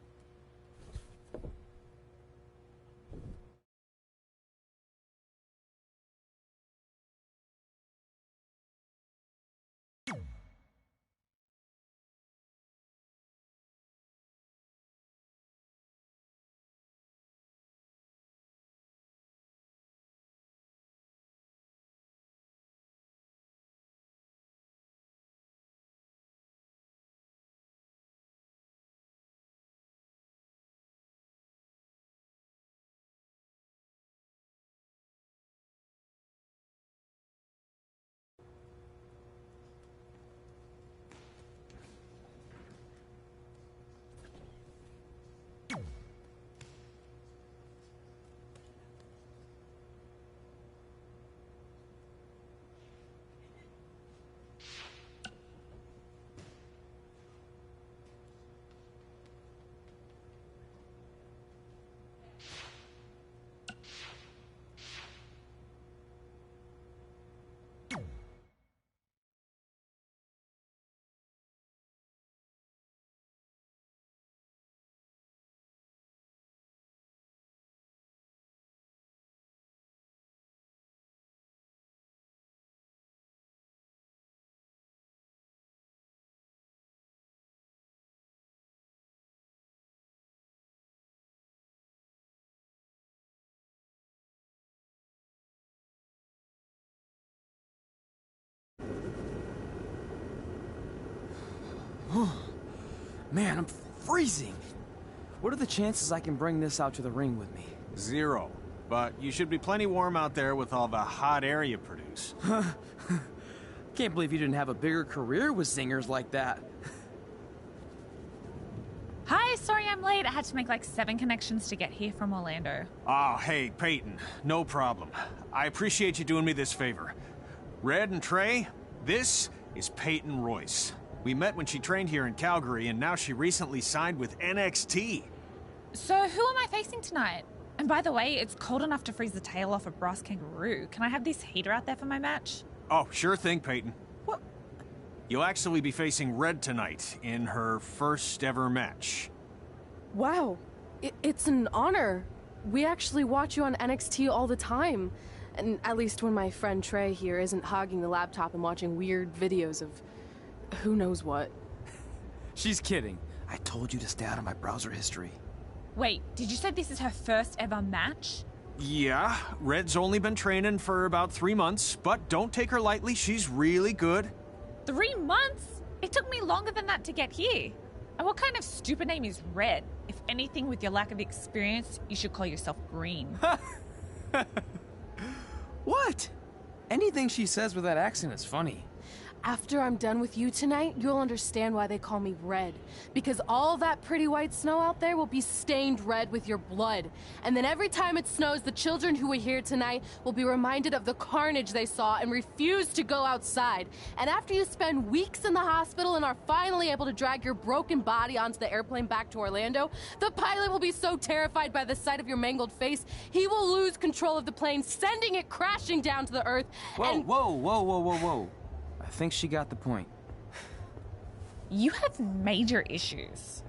Man, I'm freezing. What are the chances I can bring this out to the ring with me? 0. But you should be plenty warm out there with all the hot air you produce. Can't believe you didn't have a bigger career with zingers like that. Hi, sorry I'm late. I had to make like 7 connections to get here from Orlando. Oh, hey, Peyton. No problem. I appreciate you doing me this favor. Red and Trey, this is Peyton Royce. We met when she trained here in Calgary, and now she recently signed with NXT. So who am I facing tonight? And by the way, it's cold enough to freeze the tail off a brass kangaroo. Can I have this heater out there for my match? Oh, sure thing, Peyton. What? You'll actually be facing Red tonight in her first ever match. Wow, it's an honor. We actually watch you on NXT all the time. And at least when my friend Trey here isn't hogging the laptop and watching weird videos of who knows what. She's kidding. I told you to stay out of my browser history. Wait, did you say this is her first ever match? Yeah, Red's only been training for about 3 months, but don't take her lightly, she's really good. 3 months? It took me longer than that to get here. And what kind of stupid name is Red? If anything, with your lack of experience, you should call yourself Green. What? Anything she says with that accent is funny. After I'm done with you tonight, you'll understand why they call me Red. Because all that pretty white snow out there will be stained red with your blood. And then every time it snows, the children who were here tonight will be reminded of the carnage they saw and refuse to go outside. And after you spend weeks in the hospital and are finally able to drag your broken body onto the airplane back to Orlando, the pilot will be so terrified by the sight of your mangled face, he will lose control of the plane, sending it crashing down to the earth. Whoa. I think she got the point. You have major issues.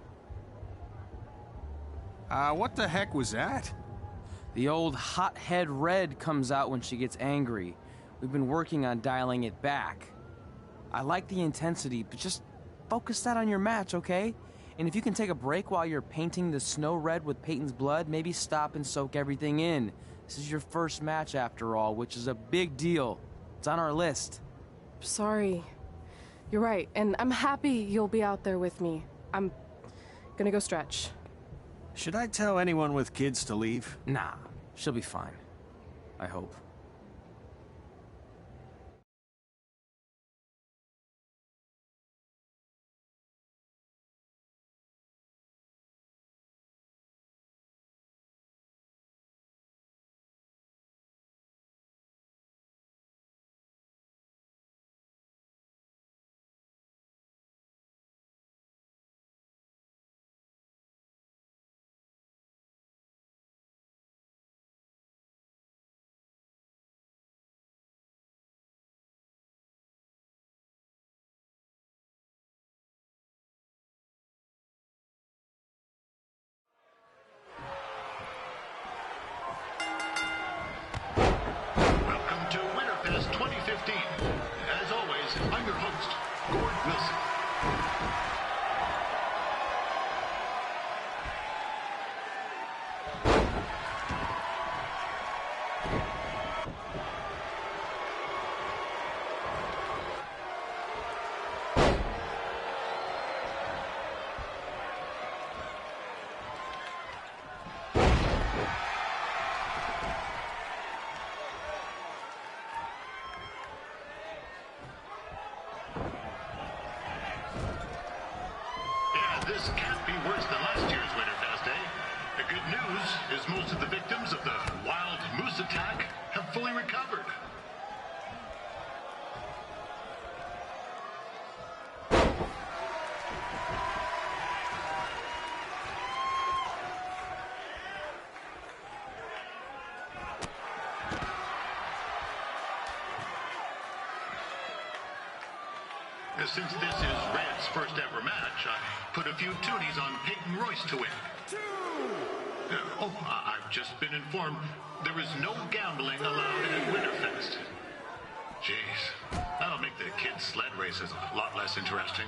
What the heck was that? The old hothead Red comes out when she gets angry. We've been working on dialing it back. I like the intensity, but just focus that on your match, okay? And if you can take a break while you're painting the snow red with Peyton's blood, maybe stop and soak everything in. This is your first match after all, which is a big deal. It's on our list. Sorry. You're right, and I'm happy you'll be out there with me. I'm gonna go stretch. Should I tell anyone with kids to leave? Nah, she'll be fine. I hope. To Winterfest 2015. As always, I'm your host, Gord Wilson. This can't be worse than last year's Winterfest, eh? The good news is most of the victims of the wild moose attack have fully recovered. Since this is Red's first ever match, I put a few toonies on Peyton Royce to win. I've just been informed there is no gambling allowed at Winterfest. Jeez, that'll make the kids' sled races a lot less interesting.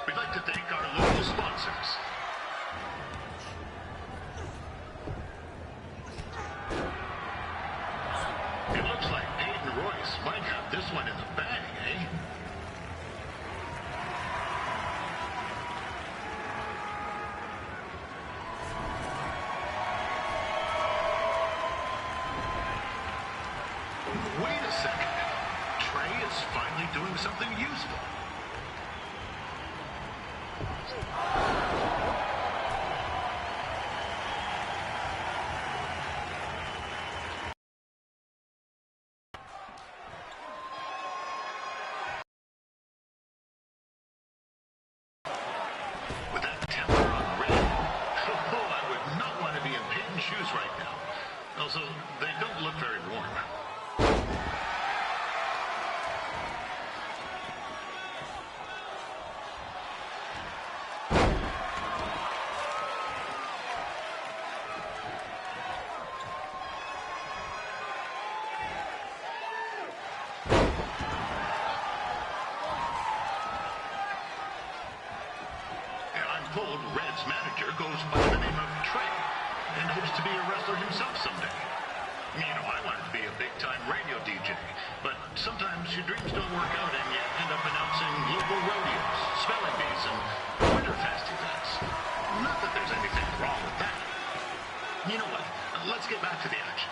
We'd like to thank our process. It looks like Peyton Royce might have this one in the bag, eh? Wait a second. Trey is finally doing something useful. With that temper on Red, I would not want to be in Peyton's shoes right now. Also, they don't look very warm. I'm told Red's manager goes by the name of Trey and hopes to be a wrestler himself someday. You know, I wanted to be a big-time radio DJ, but sometimes your dreams don't work out and you end up announcing local rodeos, spelling bees, and Winterfest events. Not that there's anything wrong with that. You know what? Let's get back to the action.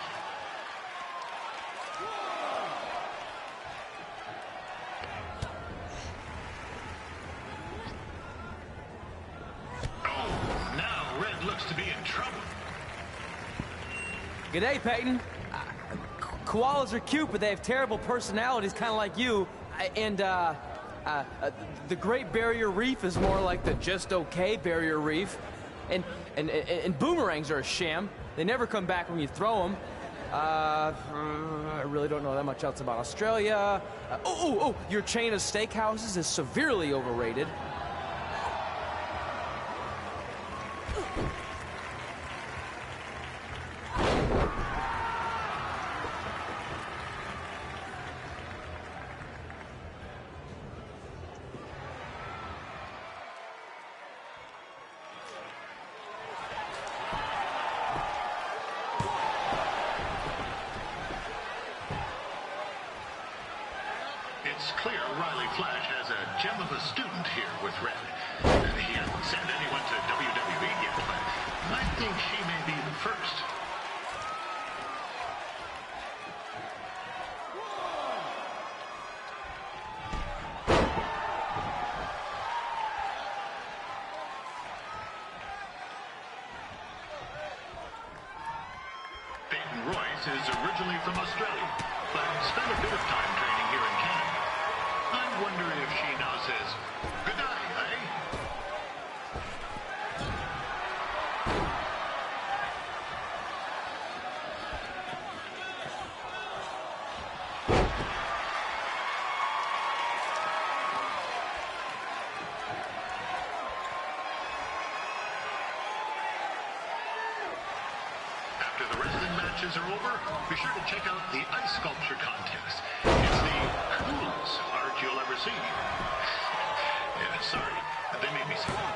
Oh, now Red looks to be in trouble. G'day, Peyton. Koalas are cute, but they have terrible personalities, kind of like you. The Great Barrier Reef is more like the just okay Barrier Reef. And boomerangs are a sham. They never come back when you throw them. I really don't know that much else about Australia. Your chain of steakhouses is severely overrated. It's clear Riley Flash has a gem of a student here with Red. He hasn't sent anyone to WWE yet, but I think she may be the first. Peyton Royce is originally from Australia, but spent a bit of time training here in Canada. I wonder if she now says, good night, eh? After the wrestling matches are over, be sure to check out the ice sculpture contest. It's the coolest art you'll ever see. Yeah, sorry, they made me say that.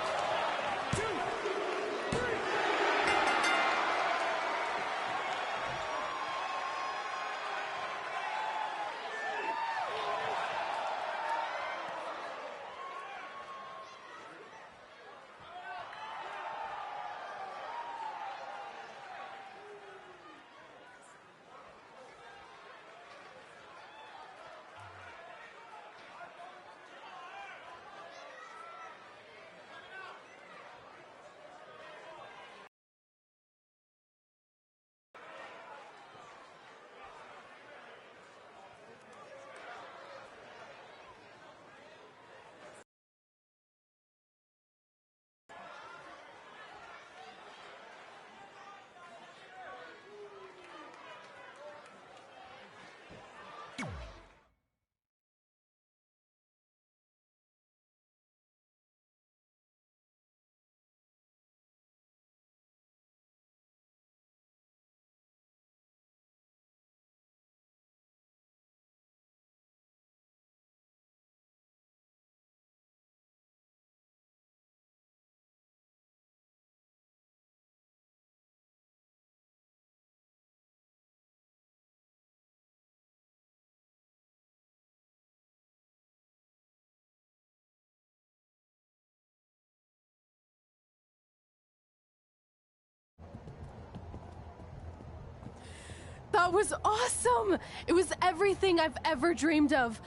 That was awesome! It was everything I've ever dreamed of.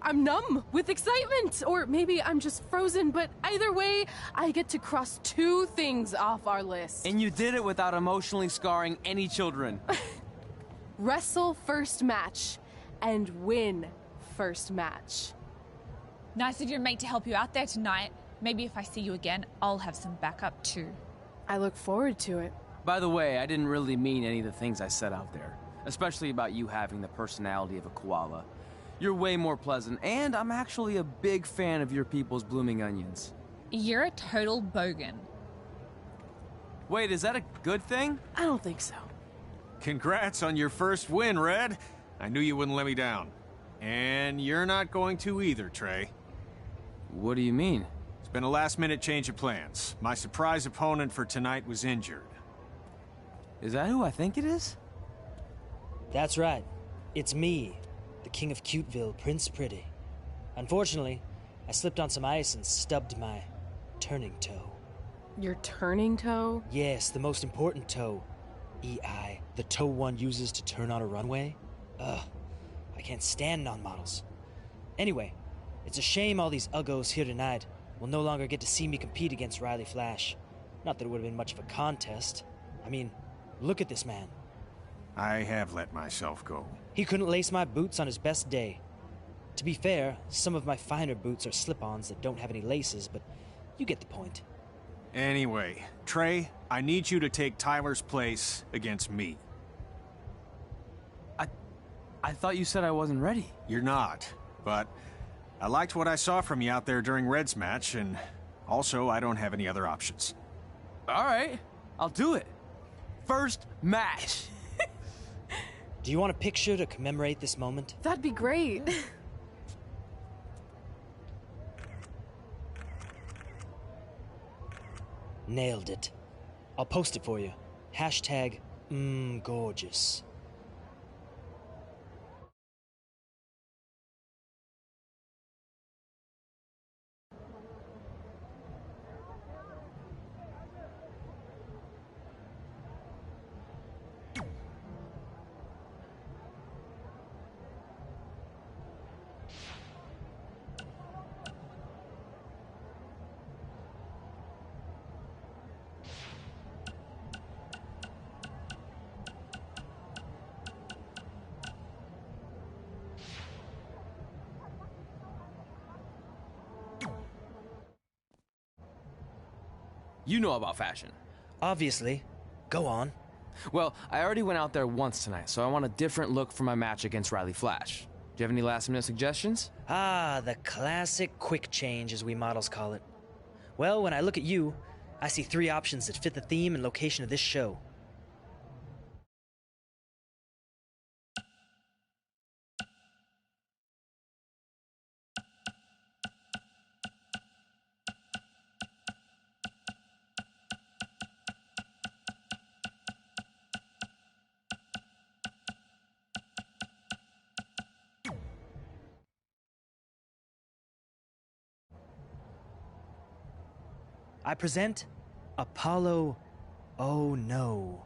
I'm numb with excitement, or maybe I'm just frozen, but either way, I get to cross 2 things off our list. And you did it without emotionally scarring any children. Wrestle first match and win first match. Nice of your mate to help you out there tonight. Maybe if I see you again, I'll have some backup too. I look forward to it. By the way, I didn't really mean any of the things I said out there, especially about you having the personality of a koala. You're way more pleasant, and I'm actually a big fan of your people's blooming onions. You're a total bogan. Wait, is that a good thing? I don't think so. Congrats on your first win, Red. I knew you wouldn't let me down. And you're not going to either, Trey. What do you mean? It's been a last-minute change of plans. My surprise opponent for tonight was injured. Is that who I think it is? That's right. It's me, the King of Cuteville, Prince Pretty. Unfortunately, I slipped on some ice and stubbed my turning toe. Your turning toe? Yes, the most important toe. EI, the toe one uses to turn on a runway. Ugh, I can't stand non-models. Anyway, it's a shame all these uggos here tonight will no longer get to see me compete against Riley Flash. Not that it would have been much of a contest. I mean, look at this man. I have let myself go. He couldn't lace my boots on his best day. To be fair, some of my finer boots are slip-ons that don't have any laces, but you get the point. Anyway, Trey, I need you to take Tyler's place against me. I thought you said I wasn't ready. You're not, but I liked what I saw from you out there during Red's match, and also I don't have any other options. All right, I'll do it. First match. Do you want a picture to commemorate this moment? That'd be great. Nailed it. I'll post it for you. Hashtag gorgeous. You know about fashion. Obviously. Go on. Well, I already went out there once tonight, so I want a different look for my match against Riley Flash. Do you have any last-minute suggestions? Ah, the classic quick change, as we models call it. Well, when I look at you, I see 3 options that fit the theme and location of this show. I present Apollo Oh No.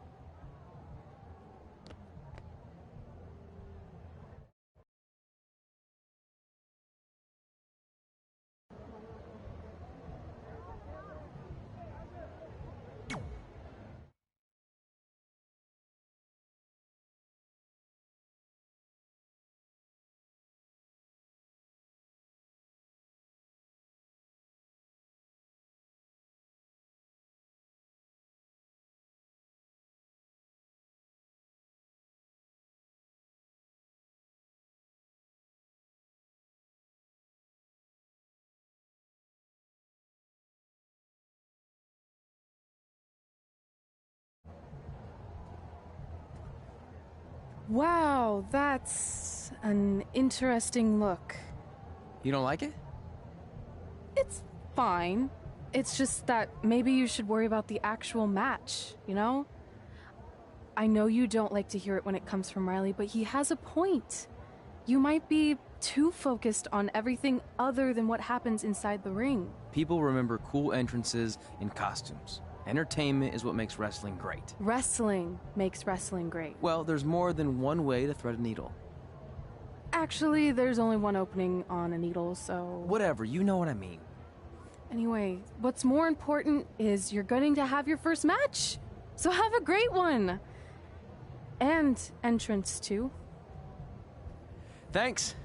Wow, that's an interesting look. You don't like it? It's fine. It's just that maybe you should worry about the actual match, you know? I know you don't like to hear it when it comes from Riley, but he has a point. You might be too focused on everything other than what happens inside the ring. People remember cool entrances and costumes. Entertainment is what makes wrestling great. Wrestling makes wrestling great. Well, there's more than one way to thread a needle. Actually, there's only one opening on a needle, so... Whatever, you know what I mean. Anyway, what's more important is you're going to have your first match. So have a great one. And entrance, too. Thanks.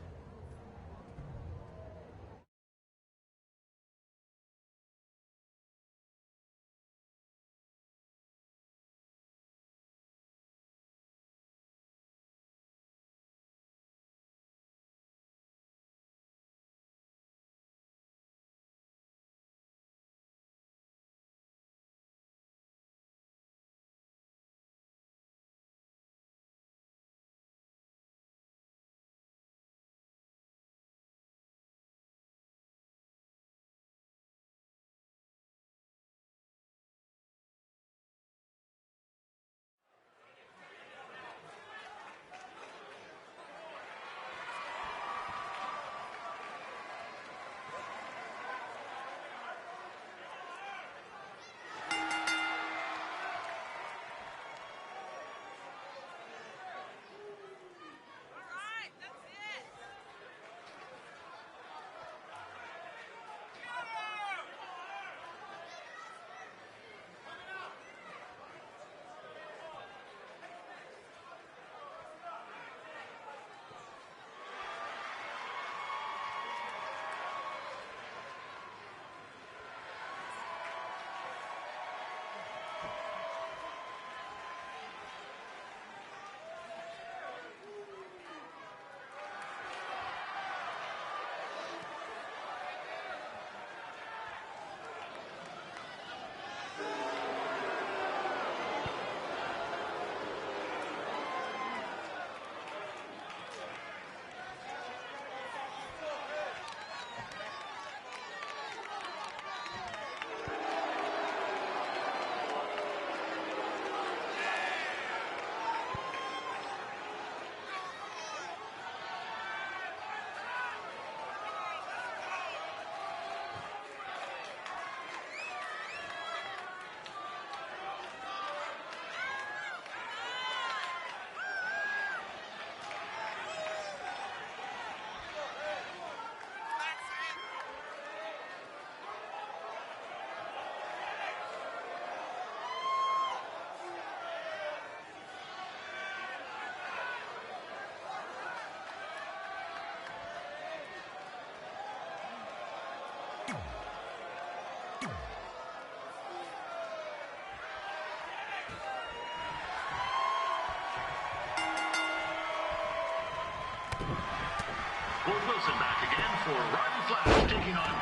Ward Wilson back again for Roddy Flash taking on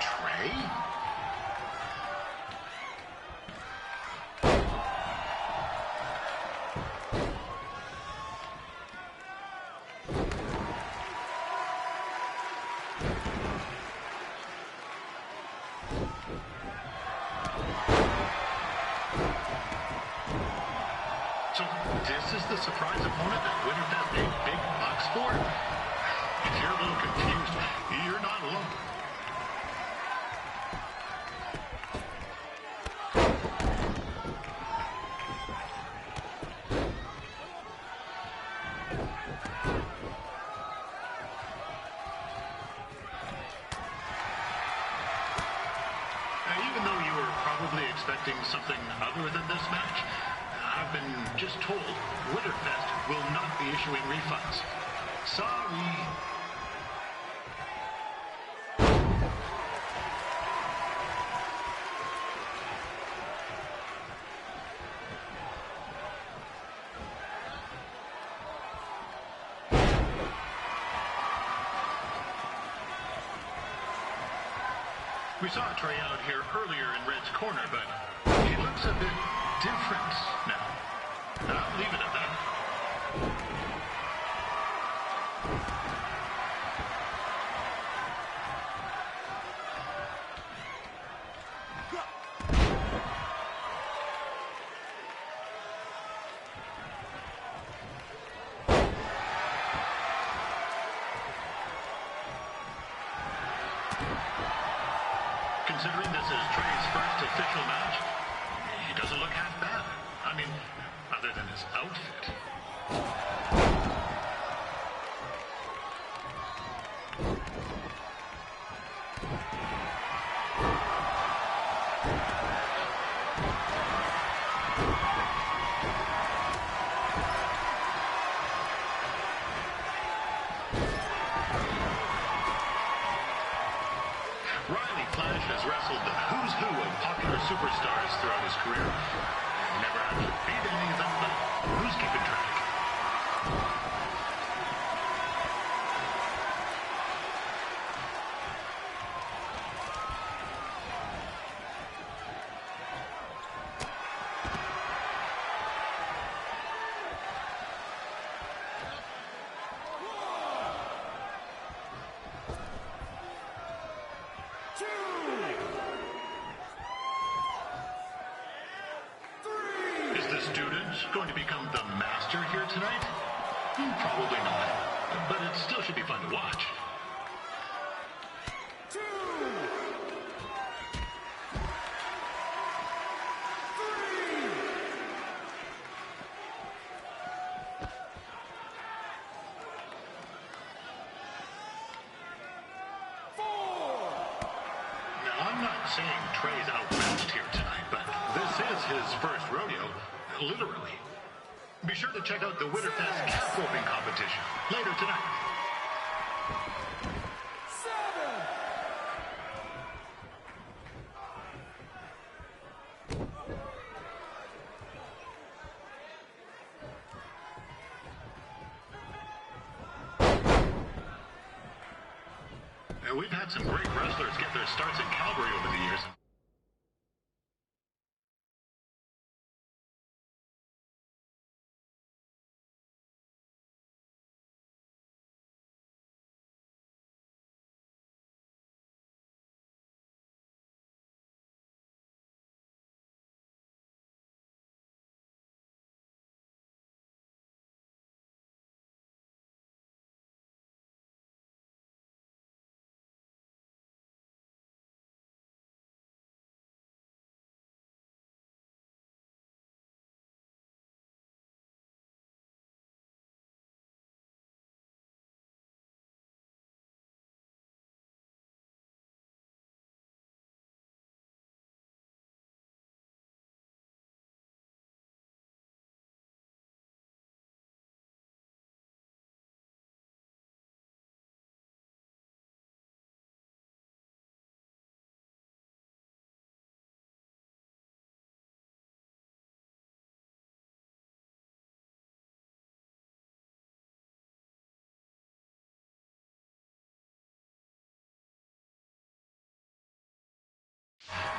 Trey. So this is the surprise opponent that Winter has paid big bucks for? If you're a little confused, you're not alone. Even though you were probably expecting something other than this match, I've been just told Winterfest will not be issuing refunds. Sorry. We saw Trey out here earlier in Red's corner, but he looks a bit different now. I'll leave it at that. Considering this is Trey's first official match, has wrestled the who's who of popular superstars throughout his career. Never actually beat any of them, but who's keeping track? Is the student going to become the master here tonight? Probably not, but it still should be fun to watch. Now, I'm not saying Trey's outmatched here tonight, but this is his first rodeo, literally. Be sure to check out the Winterfest calf roping competition later tonight. We've had some great wrestlers get their starts in Calgary over the years.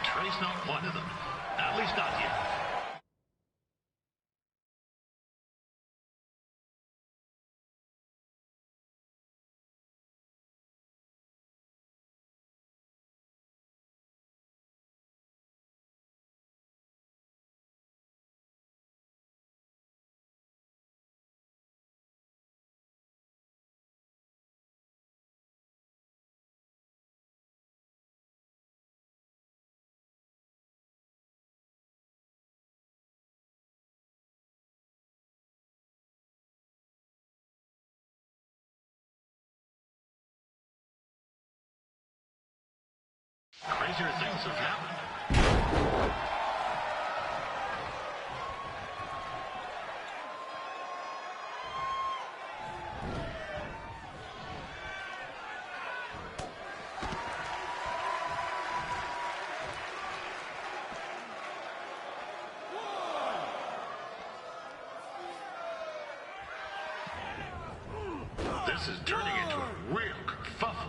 Trey's not one of them. At least not yet. Crazier things have happened. This is turning into a real kerfuffle.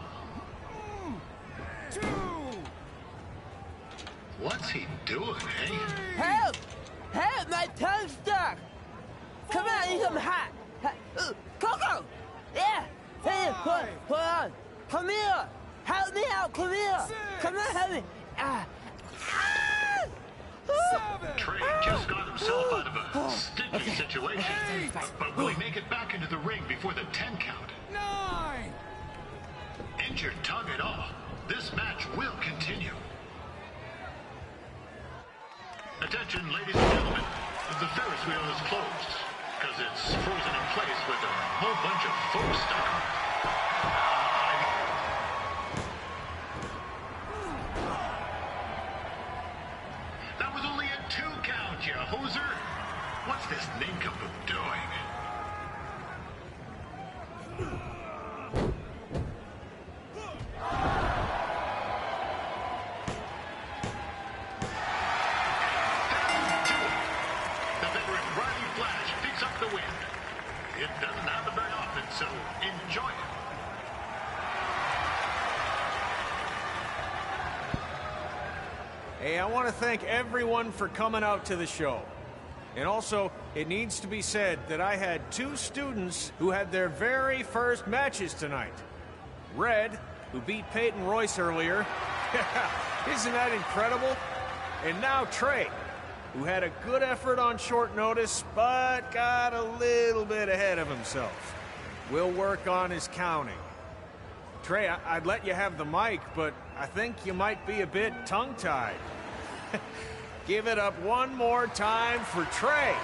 What's he doing, eh? Help! Help! My tongue's stuck! Come on, I need some hot! Coco! Yeah! Hey, hold on! Come here! Help me out! Come here! Come on, help me! Trey just got himself out of a sticky situation. But will he make it back into the ring before the 10 count? 9! Injured tongue at all. This match will continue. Attention, ladies and gentlemen. The Ferris wheel is closed because it's frozen in place with a whole bunch of folks stuck on it. That was only a 2 count, you hoser. What's this nincompoop doing? So enjoy it. Hey, I want to thank everyone for coming out to the show. And also, it needs to be said that I had 2 students who had their very first matches tonight. Red, who beat Peyton Royce earlier. Isn't that incredible? And now Trey, who had a good effort on short notice, but got a little bit ahead of himself. We'll work on his counting. Trey, I'd let you have the mic, but I think you might be a bit tongue-tied. Give it up one more time for Trey.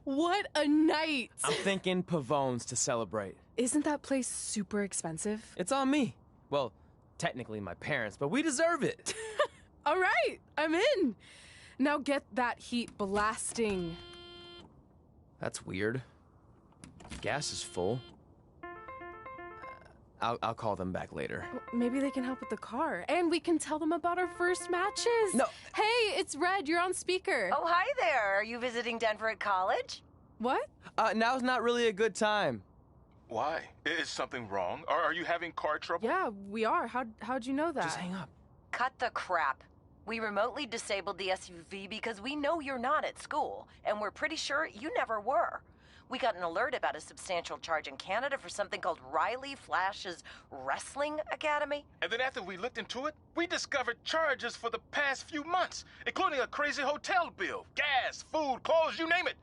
What a night! I'm thinking Pavone's to celebrate. Isn't that place super expensive? It's on me. Well, technically my parents, but we deserve it. All right, I'm in. Now get that heat blasting. That's weird. Gas is full. I'll call them back later. Maybe they can help with the car. And we can tell them about our first matches. No. Hey, it's Red. You're on speaker. Oh, hi there. Are you visiting Denver at college? What? Now's not really a good time. Why? Is something wrong? Are you having car trouble? Yeah, we are. How'd you know that? Just hang up. Cut the crap. We remotely disabled the SUV because we know you're not at school, and we're pretty sure you never were. We got an alert about a substantial charge in Canada for something called Riley Flash's Wrestling Academy. And then after we looked into it, we discovered charges for the past few months, including a crazy hotel bill, gas, food, clothes, you name it.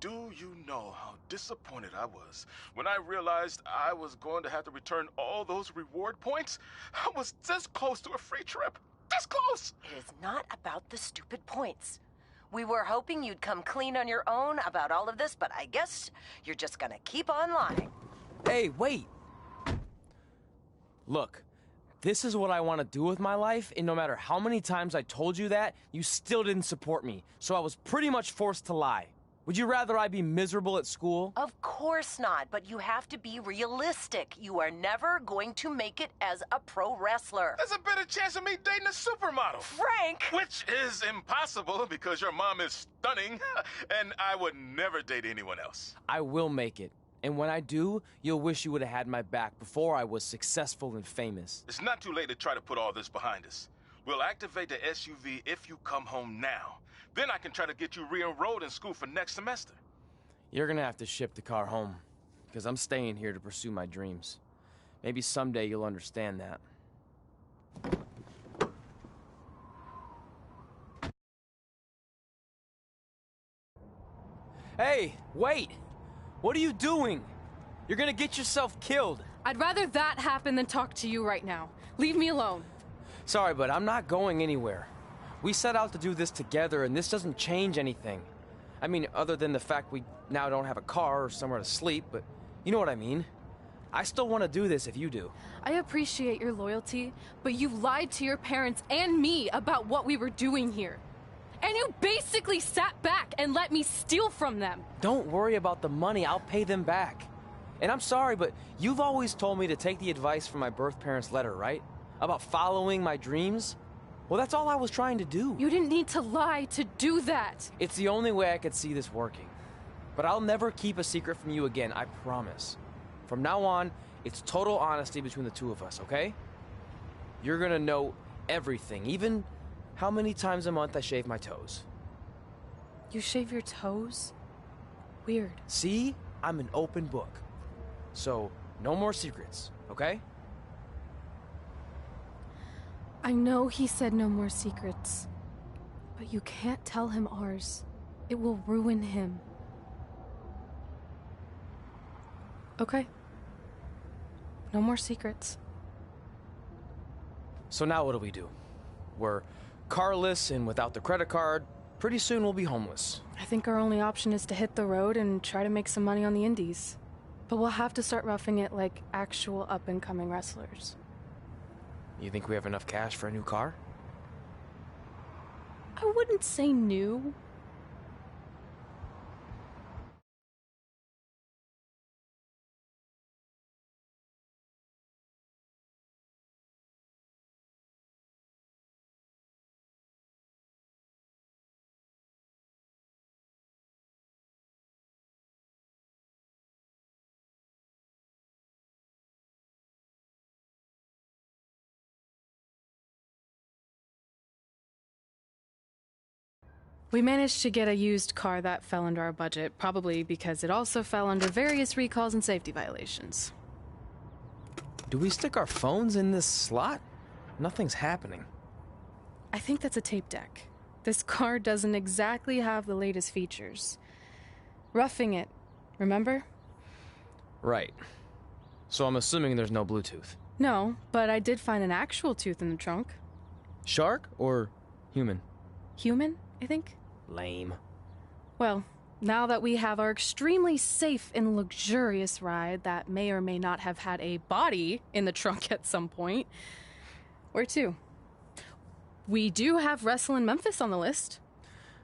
Do you know how disappointed I was when I realized I was going to have to return all those reward points? I was this close to a free trip. This close! It is not about the stupid points. We were hoping you'd come clean on your own about all of this, but I guess you're just gonna keep on lying. Hey, wait! Look, this is what I want to do with my life, and no matter how many times I told you that, you still didn't support me, so I was pretty much forced to lie. Would you rather I be miserable at school? Of course not, but you have to be realistic. You are never going to make it as a pro wrestler. There's a better chance of me dating a supermodel. Frank! Which is impossible because your mom is stunning, and I would never date anyone else. I will make it. And when I do, you'll wish you would have had my back before I was successful and famous. It's not too late to try to put all this behind us. We'll activate the SUV if you come home now. Then I can try to get you re-enrolled in school for next semester. You're gonna have to ship the car home, because I'm staying here to pursue my dreams. Maybe someday you'll understand that. Hey, wait! What are you doing? You're gonna get yourself killed. I'd rather that happen than talk to you right now. Leave me alone. Sorry, but I'm not going anywhere. We set out to do this together, and this doesn't change anything. I mean, other than the fact we now don't have a car or somewhere to sleep, but you know what I mean. I still want to do this if you do. I appreciate your loyalty, but you lied to your parents and me about what we were doing here. And you basically sat back and let me steal from them. Don't worry about the money. I'll pay them back. And I'm sorry, but you've always told me to take the advice from my birth parents' letter, right? About following my dreams? Well, that's all I was trying to do. You didn't need to lie to do that. It's the only way I could see this working. But I'll never keep a secret from you again, I promise. From now on, it's total honesty between the two of us, okay? You're gonna know everything, even how many times a month I shave my toes. You shave your toes? Weird. See? I'm an open book. So, no more secrets, okay? I know he said no more secrets, but you can't tell him ours. It will ruin him. Okay. No more secrets. So now what do? We're carless and without the credit card. Pretty soon we'll be homeless. I think our only option is to hit the road and try to make some money on the indies. But we'll have to start roughing it like actual up-and-coming wrestlers. You think we have enough cash for a new car? I wouldn't say new. We managed to get a used car that fell under our budget, probably because it also fell under various recalls and safety violations. Do we stick our phones in this slot? Nothing's happening. I think that's a tape deck. This car doesn't exactly have the latest features. Roughing it, remember? Right. So I'm assuming there's no Bluetooth. No, but I did find an actual tooth in the trunk. Shark or human? Human, I think. Lame. Well, now that we have our extremely safe and luxurious ride that may or may not have had a body in the trunk at some point, where to? We do have Wrestle in Memphis on the list.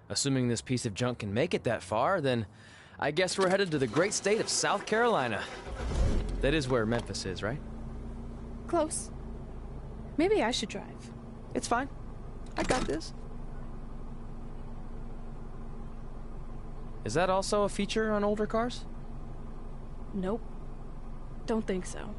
Assuming this piece of junk can make it that far, then I guess we're headed to the great state of South Carolina. That is where Memphis is, right? Close. Maybe I should drive. It's fine. I got this. Is that also a feature on older cars? Nope. Don't think so.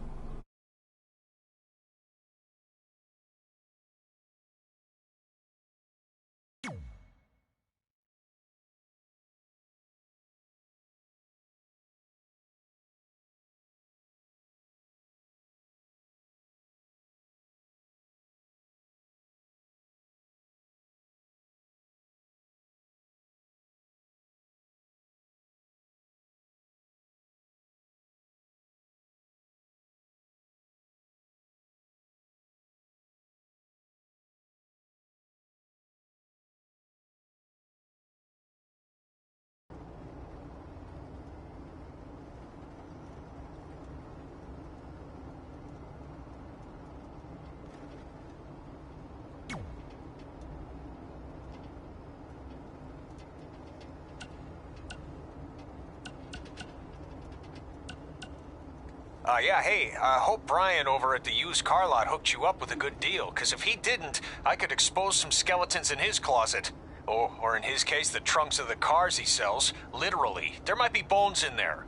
Yeah, hey, I hope Brian over at the used car lot hooked you up with a good deal, because if he didn't, I could expose some skeletons in his closet. Or in his case, the trunks of the cars he sells. Literally. There might be bones in there.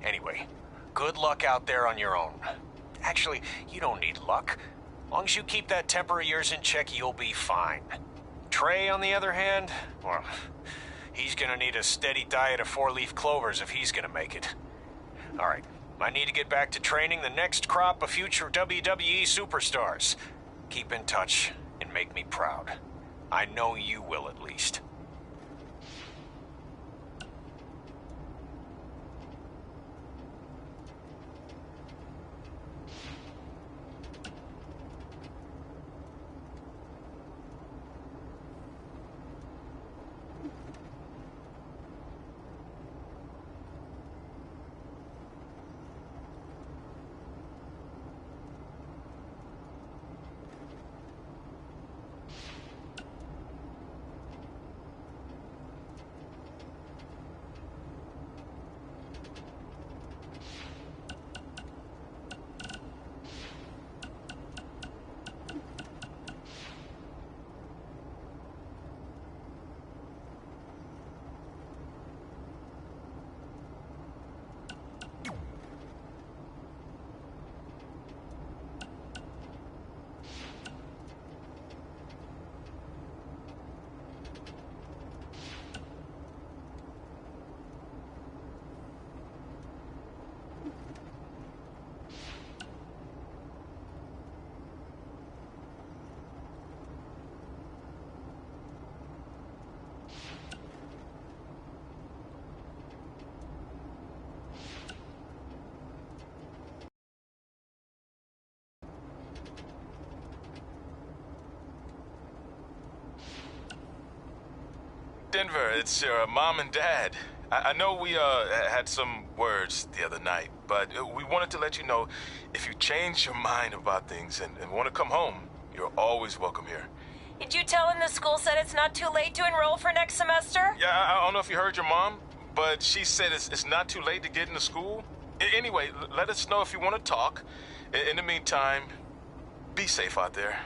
Anyway, good luck out there on your own. Actually, you don't need luck. Long as you keep that temper of yours in check, you'll be fine. Trey, on the other hand, well, he's gonna need a steady diet of four-leaf clovers if he's gonna make it. All right. I need to get back to training the next crop of future WWE superstars. Keep in touch and make me proud. I know you will, at least. Denver, it's your mom and dad. I know we had some words the other night, but we wanted to let you know if you change your mind about things and want to come home, you're always welcome here. Did you tell him the school said it's not too late to enroll for next semester? Yeah, I don't know if you heard your mom, but she said it's not too late to get into school. Anyway, let us know if you want to talk. In the meantime, be safe out there.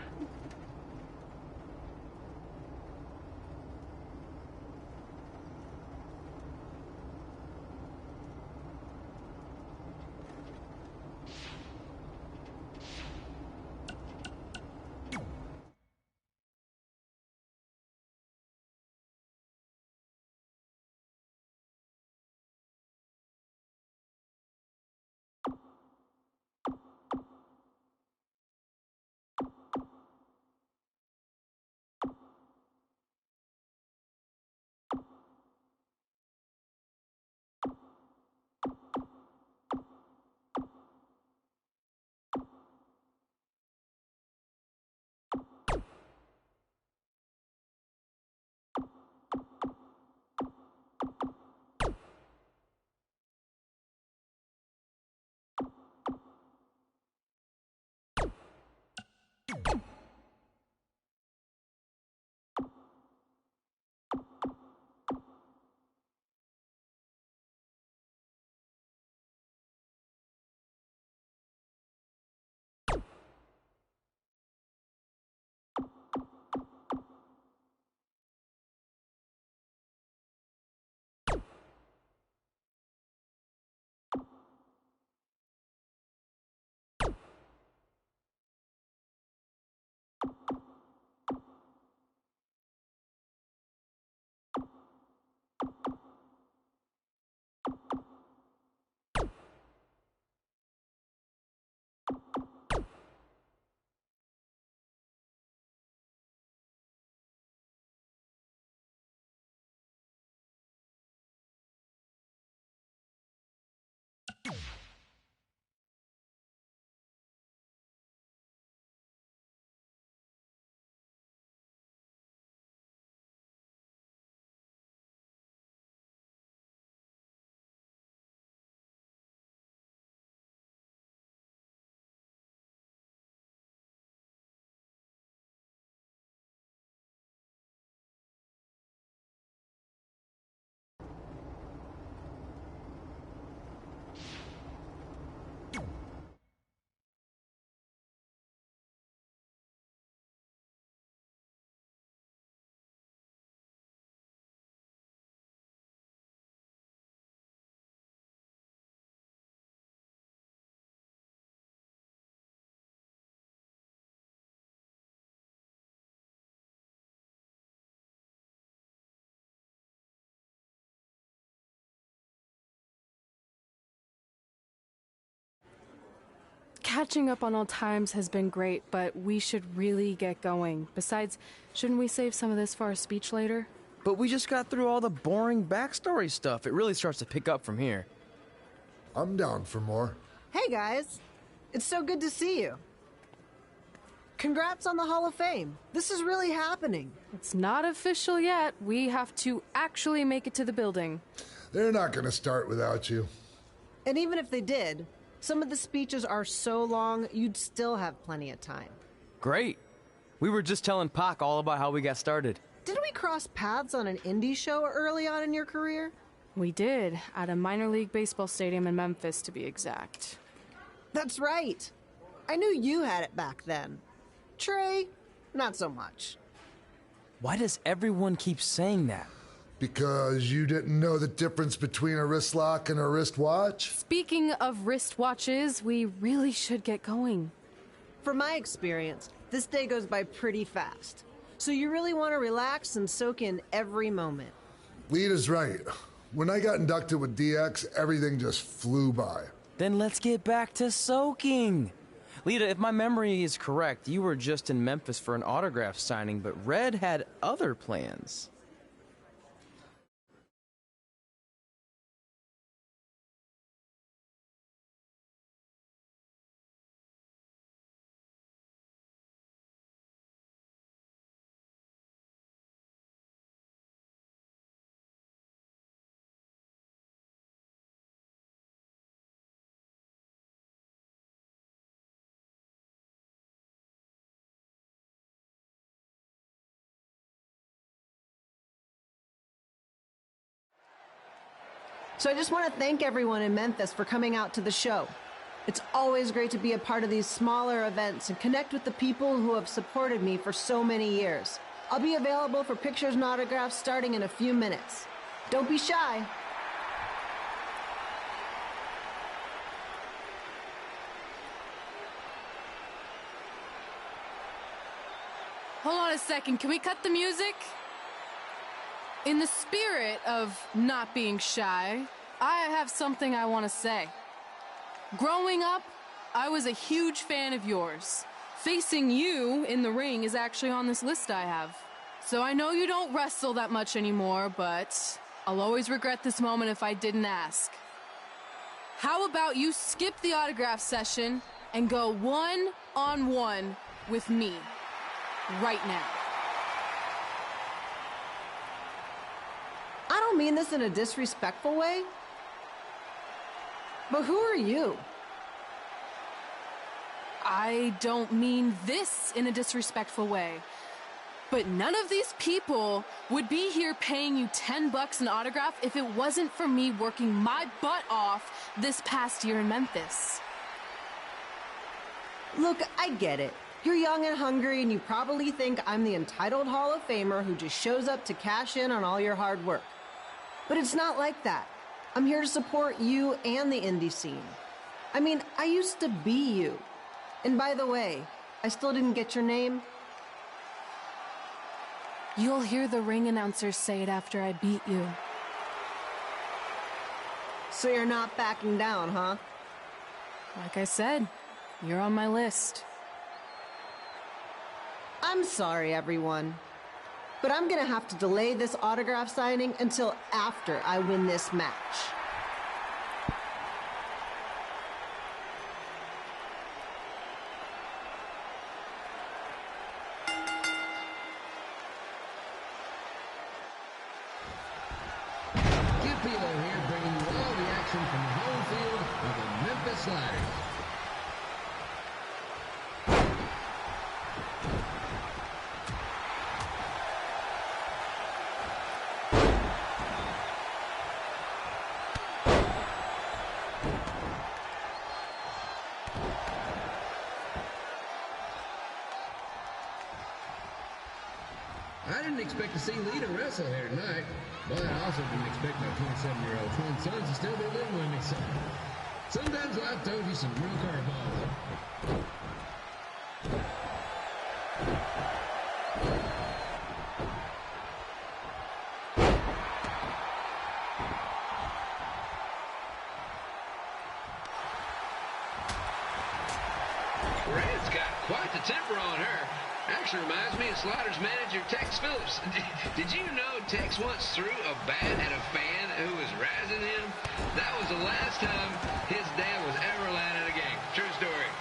Catching up on old times has been great, but we should really get going. Besides, shouldn't we save some of this for our speech later? But we just got through all the boring backstory stuff. It really starts to pick up from here. I'm down for more. Hey, guys. It's so good to see you. Congrats on the Hall of Fame. This is really happening. It's not official yet. We have to actually make it to the building. They're not going to start without you. And even if they did, some of the speeches are so long, you'd still have plenty of time. Great. We were just telling Pac all about how we got started. Didn't we cross paths on an indie show early on in your career? We did, at a minor league baseball stadium in Memphis, to be exact. That's right. I knew you had it back then. Trey, not so much. Why does everyone keep saying that? Because you didn't know the difference between a wrist lock and a wristwatch? Speaking of wristwatches, we really should get going. From my experience, this day goes by pretty fast. So you really want to relax and soak in every moment. Lita's right. When I got inducted with DX, everything just flew by. Then let's get back to soaking. Lita, if my memory is correct, you were just in Memphis for an autograph signing, but Red had other plans. So I just want to thank everyone in Memphis for coming out to the show. It's always great to be a part of these smaller events and connect with the people who have supported me for so many years. I'll be available for pictures and autographs starting in a few minutes. Don't be shy. Hold on a second, can we cut the music? In the spirit of not being shy, I have something I want to say. Growing up, I was a huge fan of yours. Facing you in the ring is actually on this list I have. So I know you don't wrestle that much anymore, but I'll always regret this moment if I didn't ask. How about you skip the autograph session and go one-on-one with me right now? I don't mean this in a disrespectful way, but who are you? I don't mean this in a disrespectful way, but none of these people would be here paying you $10 an autograph if it wasn't for me working my butt off this past year in Memphis. Look, I get it. You're young and hungry, and you probably think I'm the entitled Hall of Famer who just shows up to cash in on all your hard work. But it's not like that. I'm here to support you and the indie scene. I mean, I used to be you. And by the way, I still didn't get your name. You'll hear the ring announcers say it after I beat you. So you're not backing down, huh? Like I said, you're on my list. I'm sorry, everyone. But I'm gonna have to delay this autograph signing until after I win this match. Skip Pilo here, bringing you all the action from the home field of the Memphis Sliders. I didn't expect to see Lita wrestle here tonight, but I also didn't expect my 27-year-old twin sons to still be living with me, so sometimes life throws you some real curveballs. Red's got quite the temper on her. Actually reminds me of Sliders manager Tex Phillips. Did you know Tex once threw a bat at a fan who was razzing him? That was the last time his dad was ever allowed at a game. True story.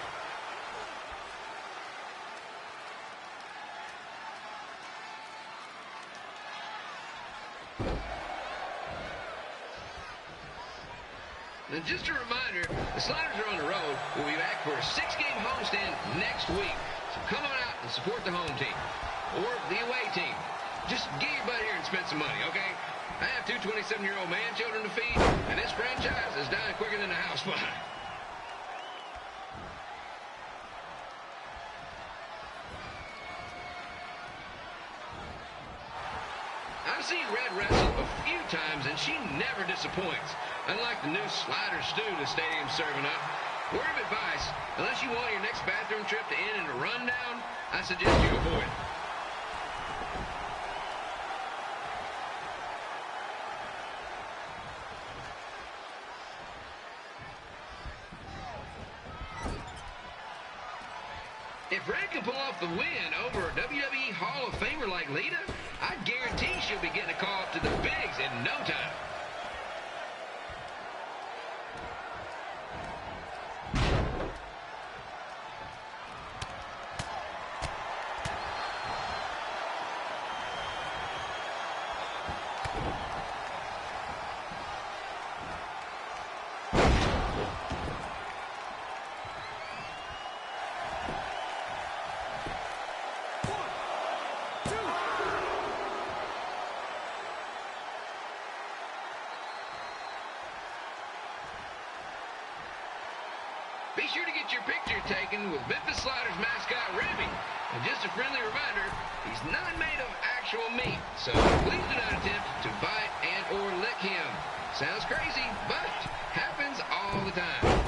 And just a reminder, the Sliders are on the road. We'll be back for a 6-game homestand next week. So come on out and support the home team or the away team. Just get your butt here and spend some money, okay? I have 2 27-year-old man-children to feed, and this franchise is dying quicker than the house fire. I've seen Red wrestle a few times, and she never disappoints. Unlike the new slider stew the stadium's serving up. Word of advice, unless you want your next bathroom trip to end in a rundown, I suggest you avoid it. If Red can pull off the win over a WWE Hall of Famer like Lita, I guarantee she'll be getting a call up to the bigs in no time. taken with Memphis Sliders mascot Ribby. And just a friendly reminder, he's not made of actual meat, so please do not attempt to bite and or lick him. Sounds crazy, but happens all the time.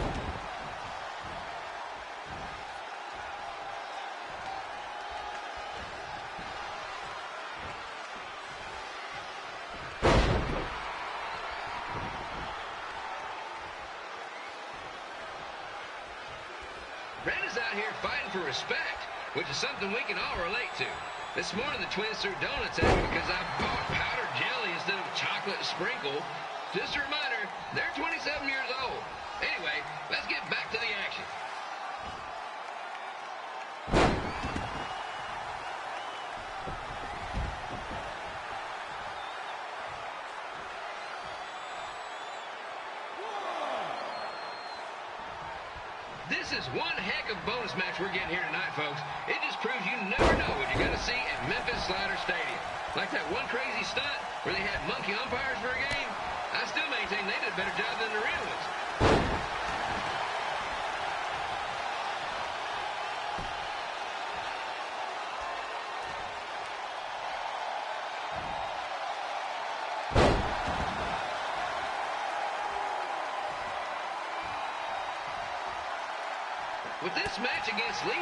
Red is out here fighting for respect, which is something we can all relate to. This morning, the twins threw donuts at me because I bought powdered jelly instead of chocolate sprinkle. Just a reminder, they're 27 years old. Anyway, let's get back to the action. This is one heck of a bonus match we're getting here tonight, folks. It just proves you never know what you're going to see at Memphis Slider Stadium. Like that one crazy stunt where they had monkey umpires for a game. I still maintain they did a better job than the real ones. With this match against Lita,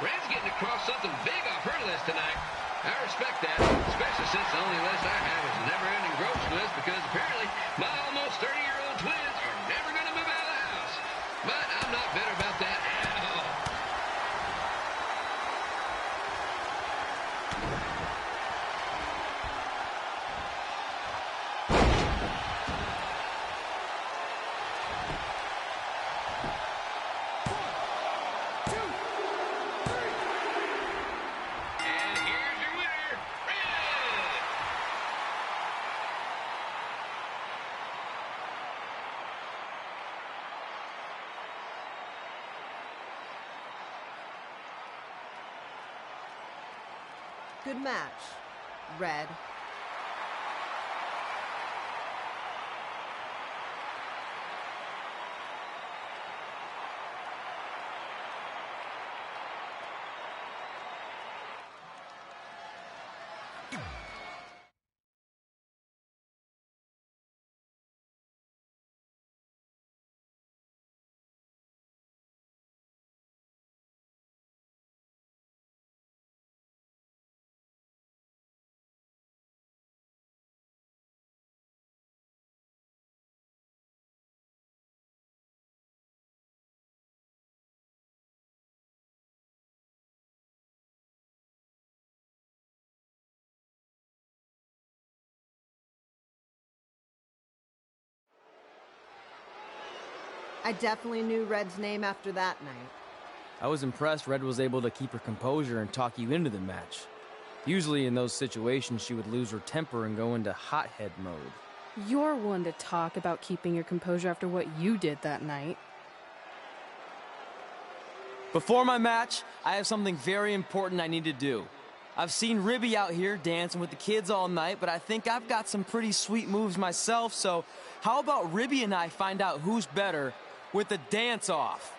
Red's getting across something big off her list tonight. I respect that, especially since the only list I have is a never-ending gross list because apparently my almost 30-year-old twins are never going to move out of the house. But I'm not bitter about that at all. Good match, Red. I definitely knew Red's name after that night. I was impressed Red was able to keep her composure and talk you into the match. Usually in those situations, she would lose her temper and go into hothead mode. You're one to talk about keeping your composure after what you did that night. Before my match, I have something very important I need to do. I've seen Ribby out here dancing with the kids all night, but I think I've got some pretty sweet moves myself, so how about Ribby and I find out who's better with the dance-off?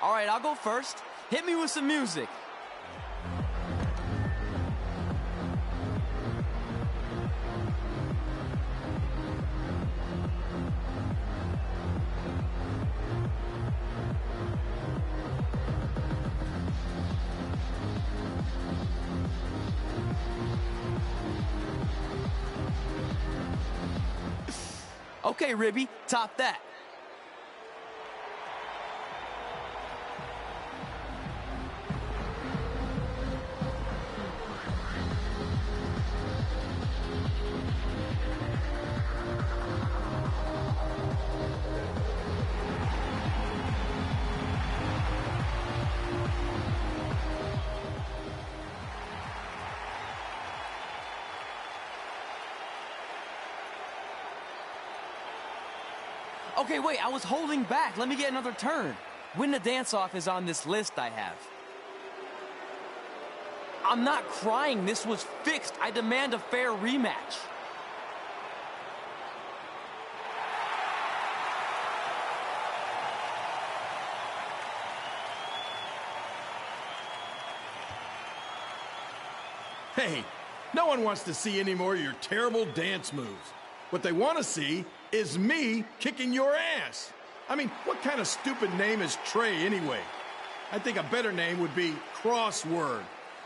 All right, I'll go first. Hit me with some music. Okay, Ribby, top that. Okay, wait, I was holding back. Let me get another turn. Win the dance-off is on this list I have. I'm not crying. This was fixed. I demand a fair rematch. Hey, no one wants to see any more of your terrible dance moves. What they want to see is me kicking your ass. I mean, what kind of stupid name is Trey anyway? I think a better name would be Crossword,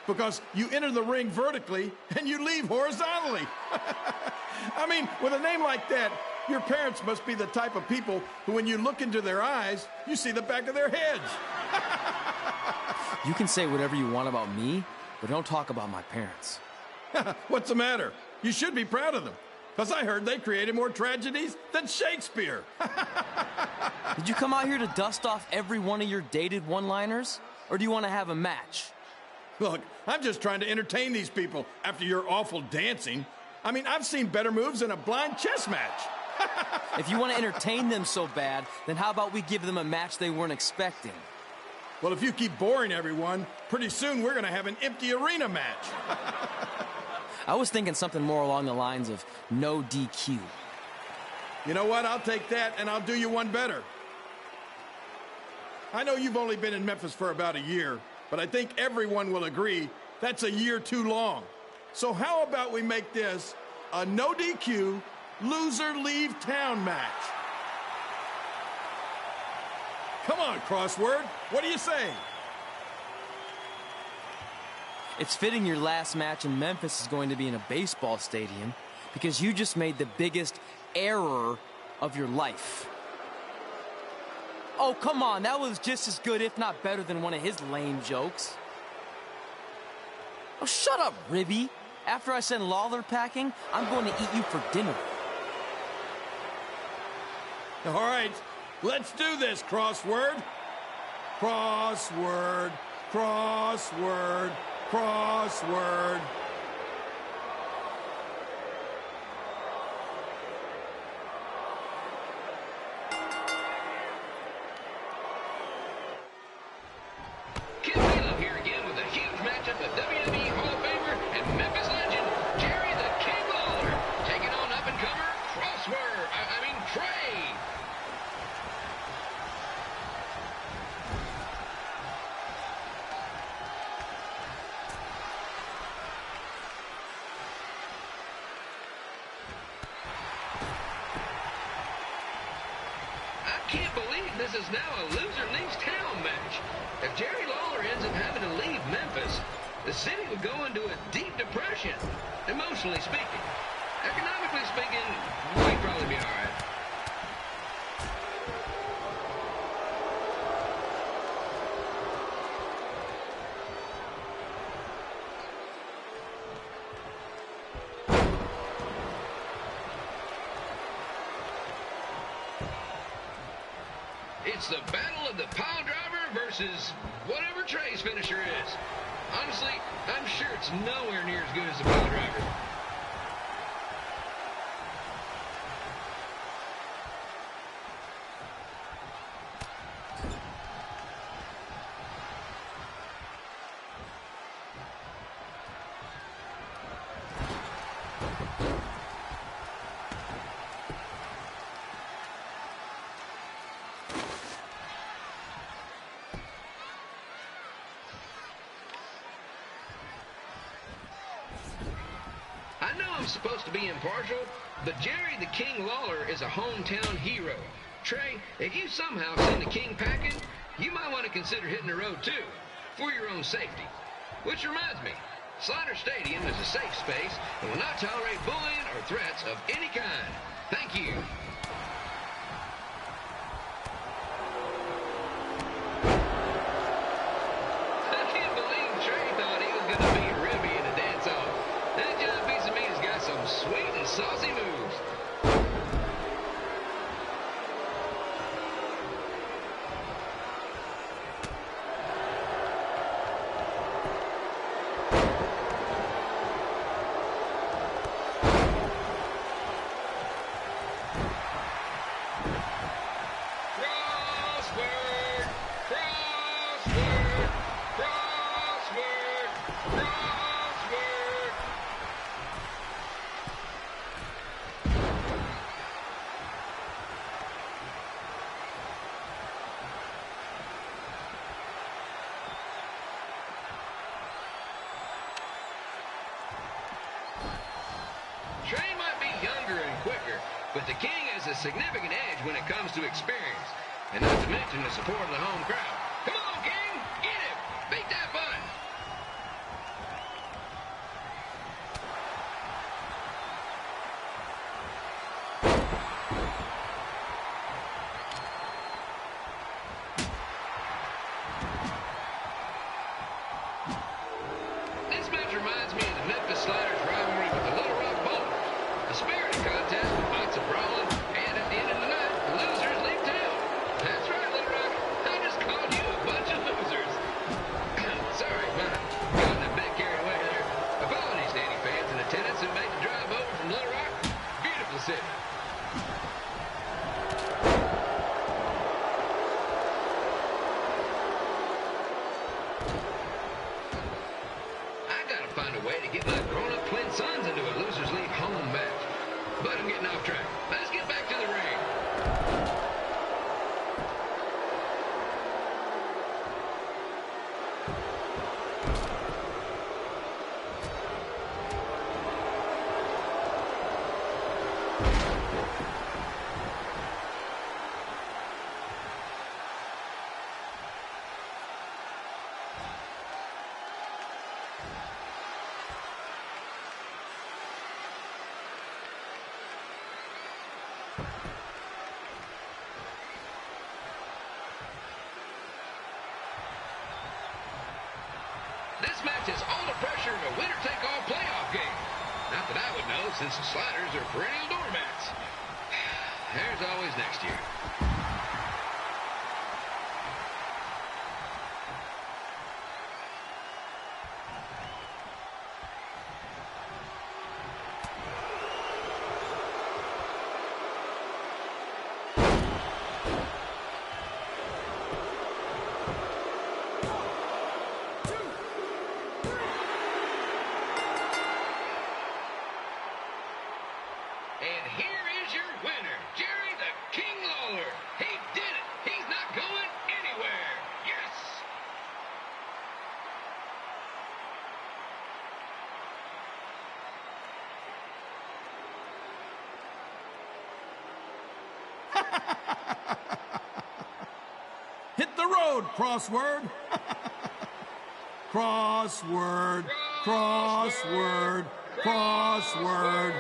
because you enter the ring vertically and you leave horizontally. I mean, with a name like that, your parents must be the type of people who, when you look into their eyes, you see the back of their heads. You can say whatever you want about me, but don't talk about my parents. What's the matter? You should be proud of them, because I heard they created more tragedies than Shakespeare. Did you come out here to dust off every one of your dated one-liners? Or do you want to have a match? Look, I'm just trying to entertain these people after your awful dancing. I mean, I've seen better moves in a blind chess match. If you want to entertain them so bad, then how about we give them a match they weren't expecting? Well, if you keep boring everyone, pretty soon we're going to have an empty arena match. I was thinking something more along the lines of no DQ. You know what? I'll take that, and I'll do you one better. I know you've only been in Memphis for about a year, but I think everyone will agree that's a year too long. So how about we make this a no DQ, loser leave town match? Come on, Crossword. What do you say? It's fitting your last match in Memphis is going to be in a baseball stadium because you just made the biggest error of your life. Oh, come on. That was just as good, if not better, than one of his lame jokes. Oh, shut up, Ribby. After I send Lawler packing, I'm going to eat you for dinner. All right. Let's do this, Crossword. Crossword, crossword, crossword. Kid Wheeler here again with a huge matchup of WWE Hall of Famer and Memphis legend, Jerry the King Lawler, taking on up-and-comer Trey. I can't believe this is now a loser leaves town match. If Jerry Lawler ends up having to leave Memphis, the city would go into a deep depression, emotionally speaking. Economically speaking, we'd probably be all right. It's the battle of the pile driver versus whatever Trey's finisher is. Honestly, I'm sure it's nowhere near as good as the pile driver. I know I'm supposed to be impartial, but Jerry the King Lawler is a hometown hero. Trey, if you somehow send the King packing, you might want to consider hitting the road too, for your own safety. Which reminds me, Slaughter Stadium is a safe space and will not tolerate bullying or threats of any kind. Thank you. I can't believe Trey thought he was going to beat Ribby in a dance-off. That John Piece of Meat's got some sweet and saucy moves. Crossword. Trey might be younger and quicker, but the King has a significant edge when it comes to experience, and not to mention the support of the home crowd. Come on, King! Get him! Beat that button! This match reminds me of the Memphis Sliders rivalry with the Little Rock Boulders. A spirited contest with lots of brawling, and at the end of the night, the losers leave town. That's right, Little Rock. I just called you a bunch of losers. Sorry, but gotten a bit carried away there. Apologies to any fans in attendance who made the drive over from Little Rock. Beautiful city. I gotta find a way to get my grown-up twin sons into a Losers League home match. But I'm getting off track. Let's get back to the ring. This match has all the pressure of a winner-take-all playoff game. Not that I would know, since the Sliders are perennial doormats. There's always next year. And here is your winner, Jerry the King Lawler. He did it. He's not going anywhere. Yes. Hit the road, crossword. Crossword. Crossword. Crossword.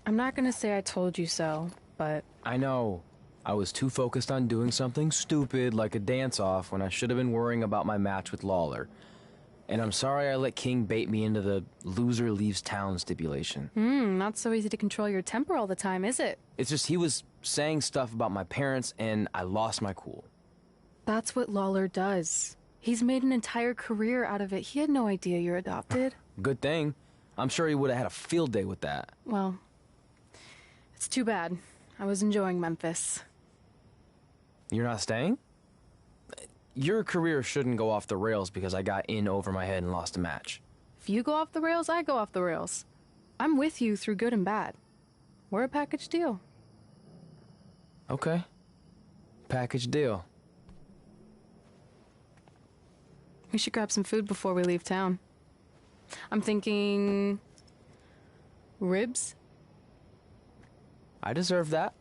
I'm not gonna say I told you so, but I know. I was too focused on doing something stupid like a dance-off when I should have been worrying about my match with Lawler. And I'm sorry I let King bait me into the loser leaves town stipulation. not so easy to control your temper all the time, is it? It's just he was saying stuff about my parents and I lost my cool. That's what Lawler does. He's made an entire career out of it. He had no idea you're adopted. Good thing. I'm sure he would have had a field day with that. Well, it's too bad. I was enjoying Memphis. You're not staying? Your career shouldn't go off the rails because I got in over my head and lost a match. If you go off the rails, I go off the rails. I'm with you through good and bad. We're a package deal. Okay. Package deal. We should grab some food before we leave town. I'm thinking... ribs? I deserve that.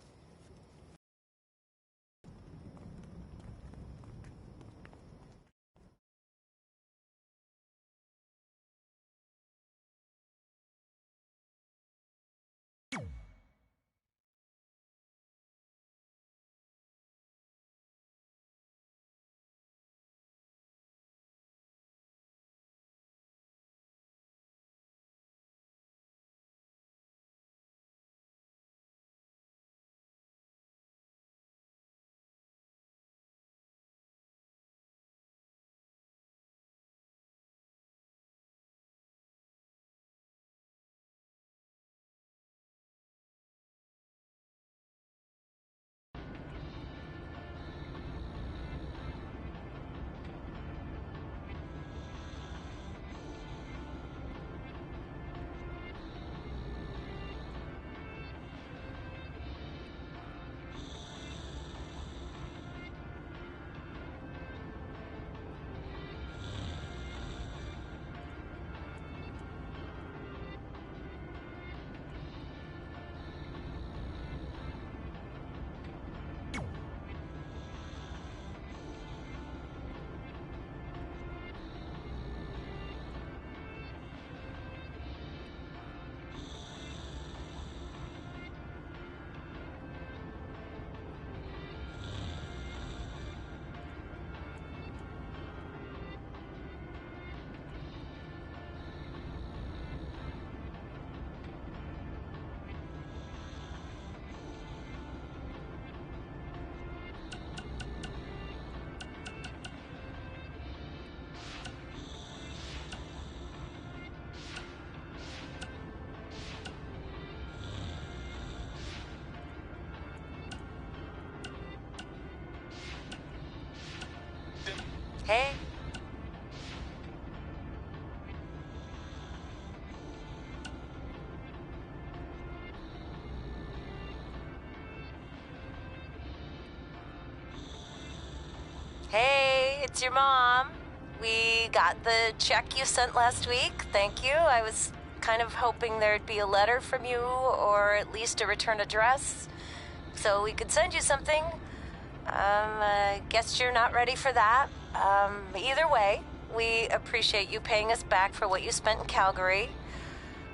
Hey. Hey, it's your mom. We got the check you sent last week. Thank you. I was kind of hoping there'd be a letter from you, or at least a return address, so we could send you something. I guess you're not ready for that. Either way, we appreciate you paying us back for what you spent in Calgary.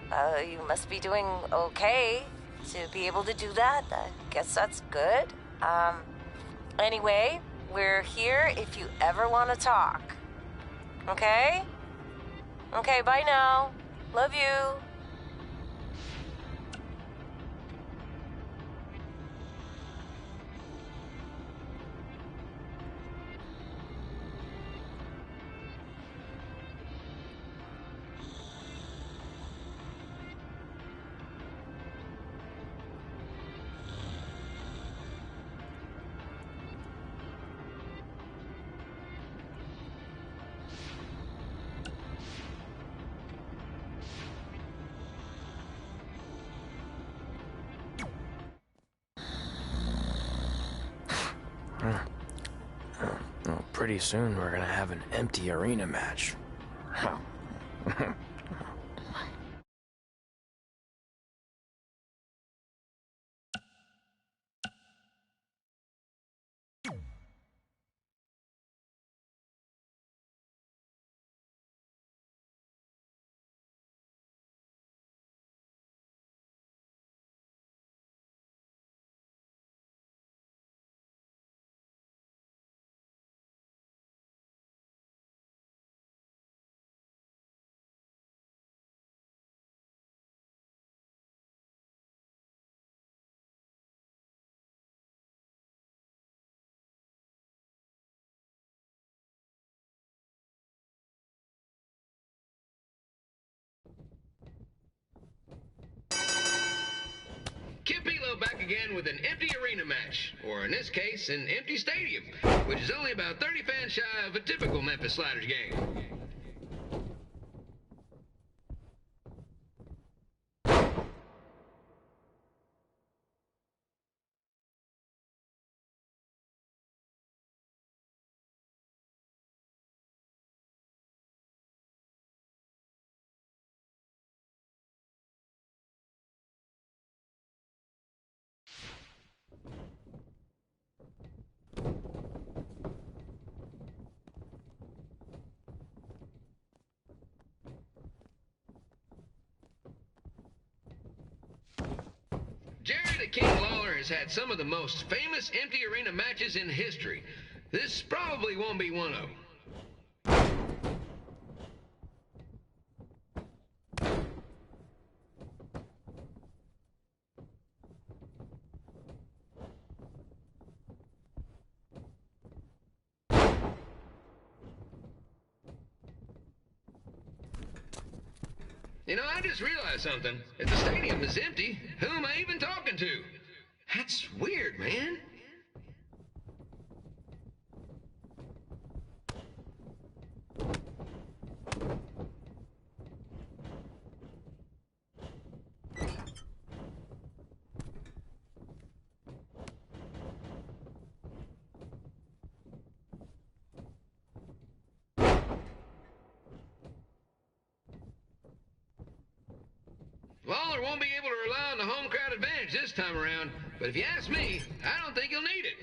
You must be doing okay to be able to do that. I guess that's good. Anyway, we're here if you ever want to talk. Okay? Okay, bye now. Love you. Well, pretty soon we're gonna have an empty arena match. Kipilo back again with an empty arena match, or in this case, an empty stadium, which is only about 30 fans shy of a typical Memphis Sliders game. Jerry the King Lawler has had some of the most famous empty arena matches in history. This probably won't be one of them. You know, I just realized something. If the stadium is empty, who am I even talking to? That's weird, man. Lawler won't be able to rely on the home crowd advantage this time around, but if you ask me, I don't think he'll need it.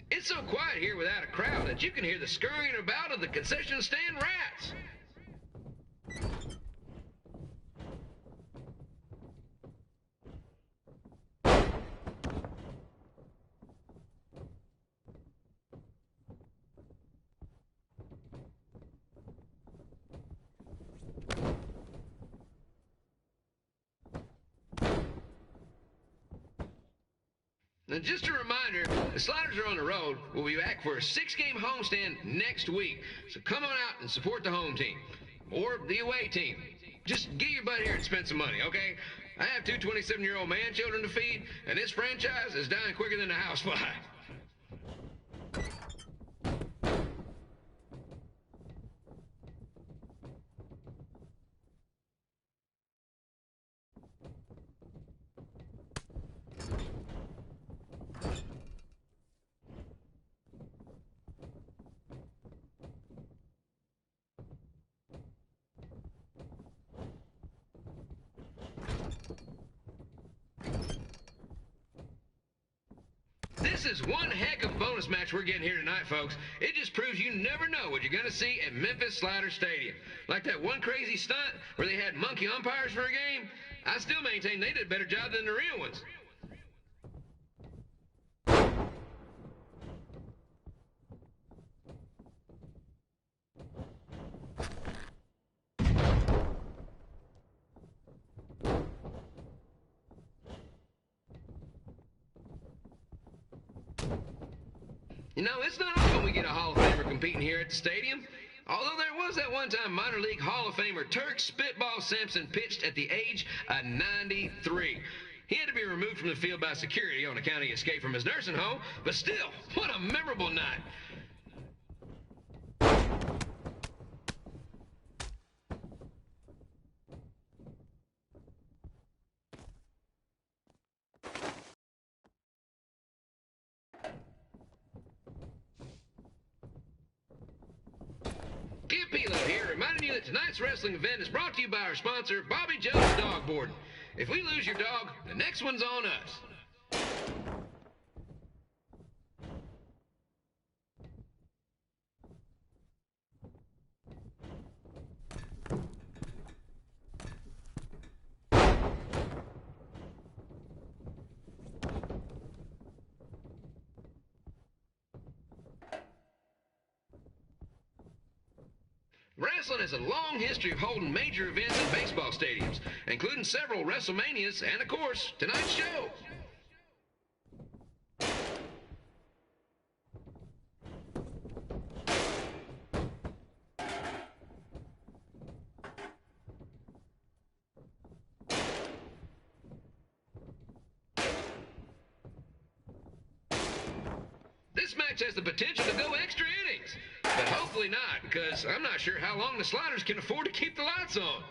It's so quiet here without a crowd that you can hear the scurrying about of the concession stand rats. And just a reminder, the Sliders are on the road. We'll be back for a 6-game homestand next week. So come on out and support the home team. Or the away team. Just get your butt here and spend some money, okay? I have 2 27-year-old man-children to feed, and this franchise is dying quicker than a housefly. This is one heck of a bonus match we're getting here tonight, folks. It just proves you never know what you're going to see at Memphis Slider Stadium. Like that one crazy stunt where they had monkey umpires for a game. I still maintain they did a better job than the real ones. You know, it's not often we get a Hall of Famer competing here at the stadium. Although there was that one time minor league Hall of Famer Turk Spitball Sampson pitched at the age of 93. He had to be removed from the field by security on account he escaped from his nursing home, but still, what a memorable night. Here, reminding you that tonight's wrestling event is brought to you by our sponsor, Bobby Joe's Dog Boarding. If we lose your dog, the next one's on us. Wrestling has a long history of holding major events in baseball stadiums, including several WrestleManias and, of course, tonight's show. This match has the potential to go extra innings, but hopefully not, because I'm not sure how long the Sliders can afford to keep the lights on.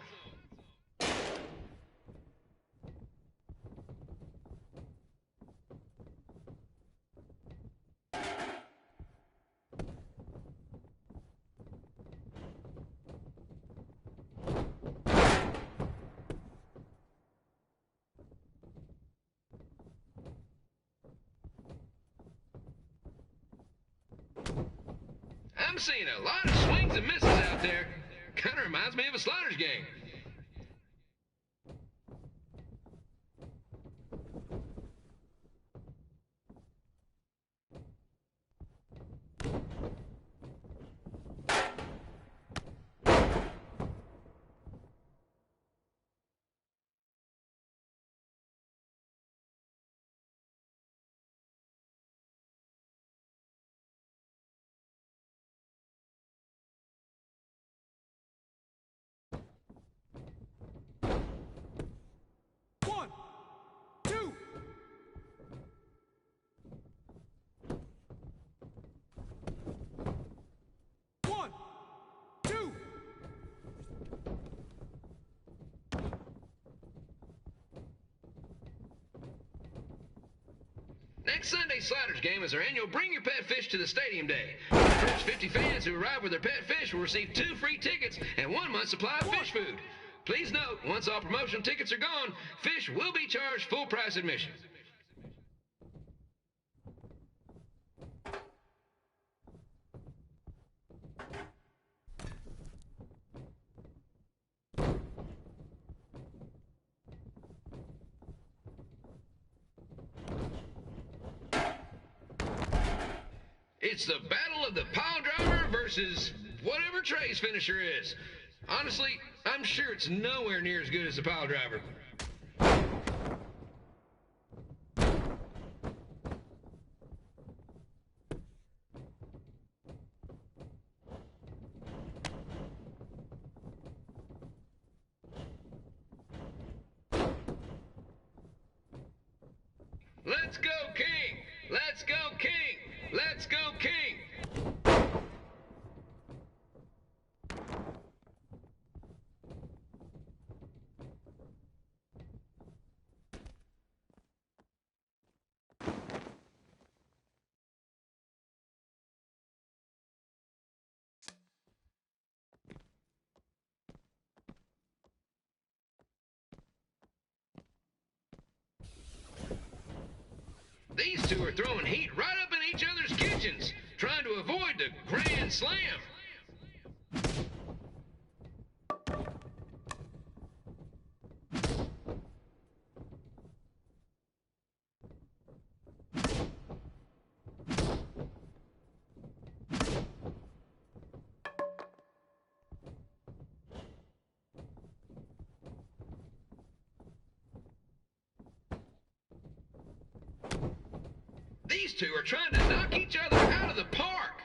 I'm seeing a lot of swings and misses out there. Kind of reminds me of a Sliders game. Next Sunday's Sliders game is our annual Bring Your Pet Fish to the Stadium Day. The first 50 fans who arrive with their pet fish will receive 2 free tickets and 1 month's supply of fish food. Please note, once all promotional tickets are gone, fish will be charged full price admission. It's the battle of the pile driver versus whatever Trey's finisher is. Honestly, I'm sure it's nowhere near as good as the pile driver. Let's go, King! Let's go, King! Let's go, King! These two are throwing heat right up in each other's kitchens, trying to avoid the Grand Slam. These two are trying to knock each other out of the park.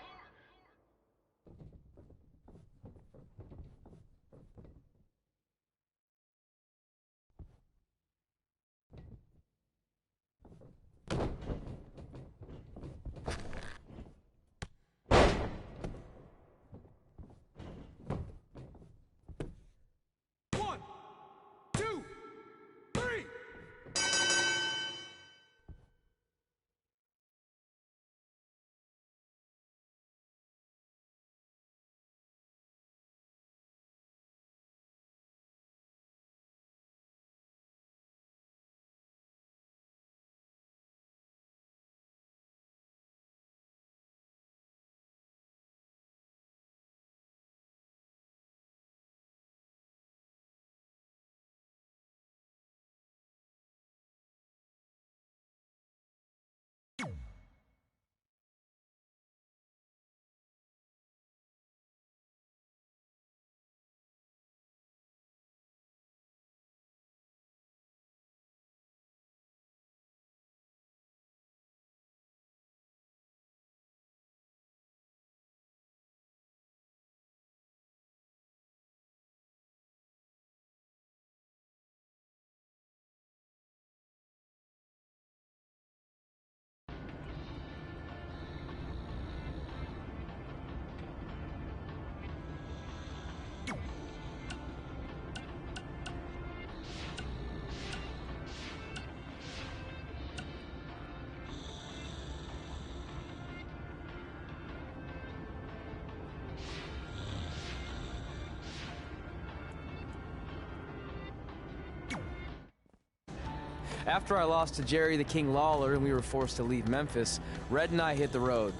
After I lost to Jerry the King Lawler and we were forced to leave Memphis, Red and I hit the road.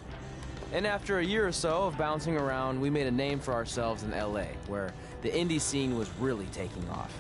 And after a year or so of bouncing around, we made a name for ourselves in LA, where the indie scene was really taking off.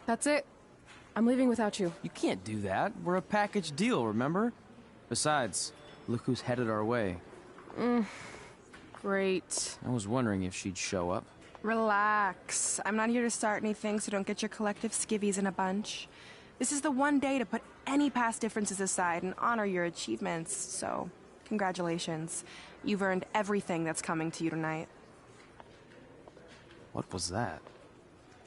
That's it. I'm leaving without you. You can't do that. We're a package deal, remember? Besides, look who's headed our way. Great. I was wondering if she'd show up. Relax. I'm not here to start anything, so don't get your collective skivvies in a bunch. This is the one day to put any past differences aside and honor your achievements, so congratulations. You've earned everything that's coming to you tonight. What was that?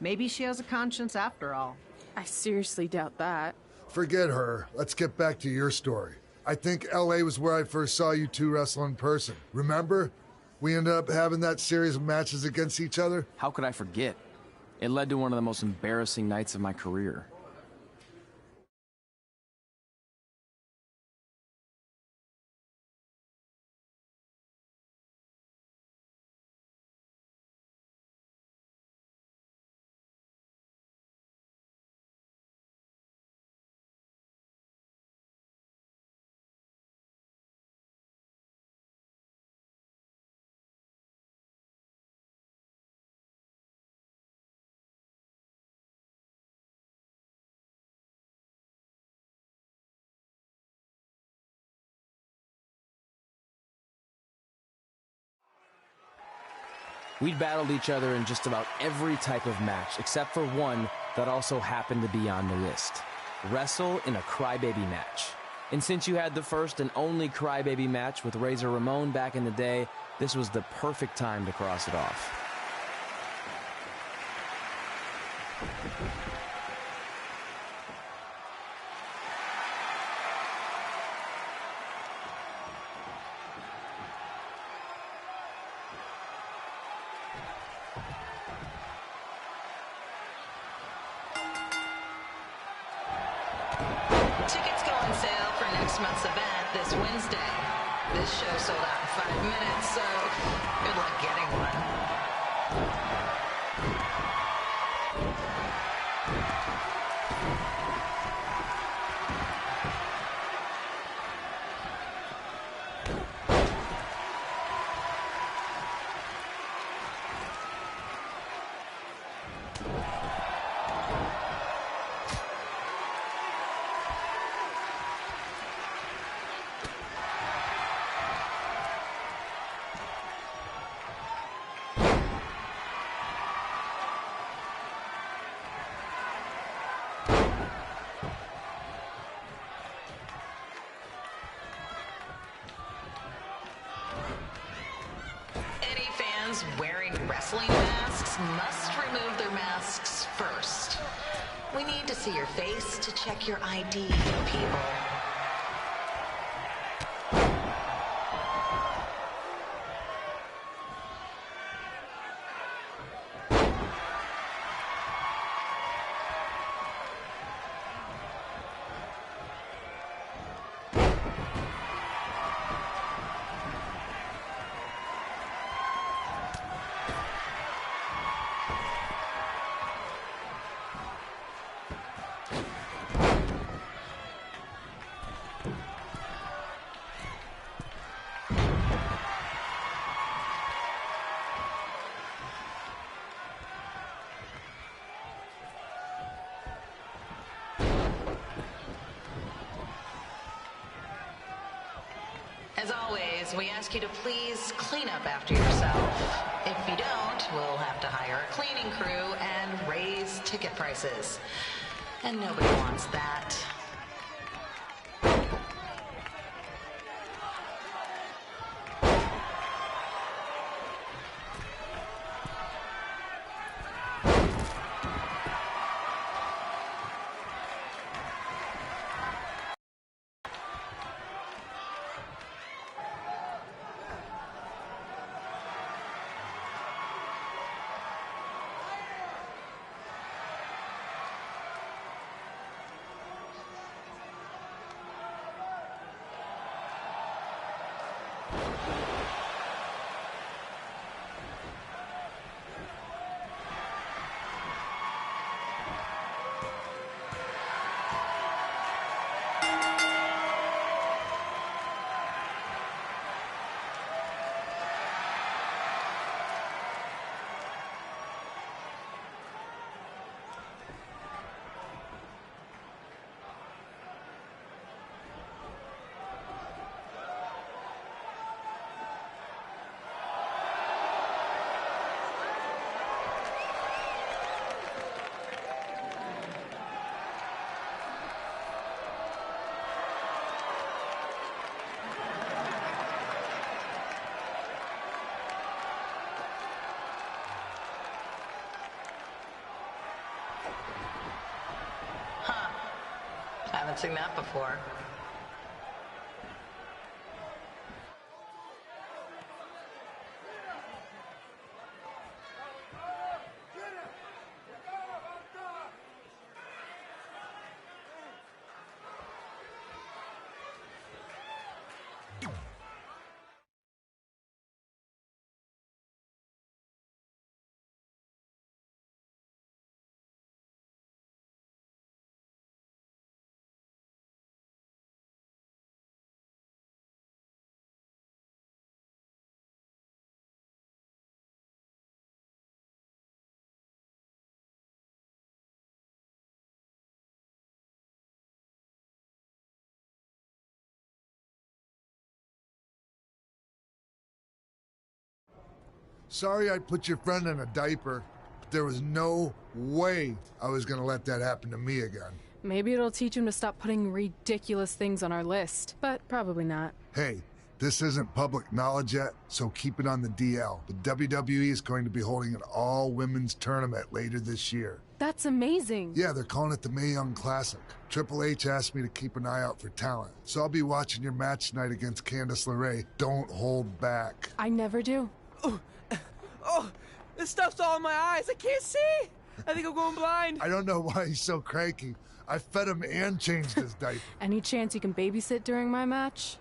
Maybe she has a conscience after all. I seriously doubt that. Forget her. Let's get back to your story. I think LA was where I first saw you two wrestle in person. Remember? We ended up having that series of matches against each other. How could I forget? It led to one of the most embarrassing nights of my career. We'd battled each other in just about every type of match, except for one that also happened to be on the list. Wrestle in a crybaby match. And since you had the first and only crybaby match with Razor Ramon back in the day, this was the perfect time to cross it off. Tickets go on sale for next month's event this Wednesday. This show sold out in 5 minutes, so good luck getting one. Wearing wrestling masks must remove their masks first. We need to see your face to check your ID, people. As always, we ask you to please clean up after yourself. If you don't, we'll have to hire a cleaning crew and raise ticket prices. And nobody wants that. Haven't seen that before. Sorry I put your friend in a diaper, but there was no way I was gonna let that happen to me again. Maybe it'll teach him to stop putting ridiculous things on our list, but probably not. Hey, this isn't public knowledge yet, so keep it on the DL. But WWE is going to be holding an all-women's tournament later this year. That's amazing. Yeah, they're calling it the Mae Young Classic. Triple H asked me to keep an eye out for talent, so I'll be watching your match tonight against Candice LeRae. Don't hold back. I never do. Oh, this stuff's all in my eyes. I can't see. I think I'm going blind. I don't know why he's so cranky. I fed him and changed his diaper. Any chance you can babysit during my match?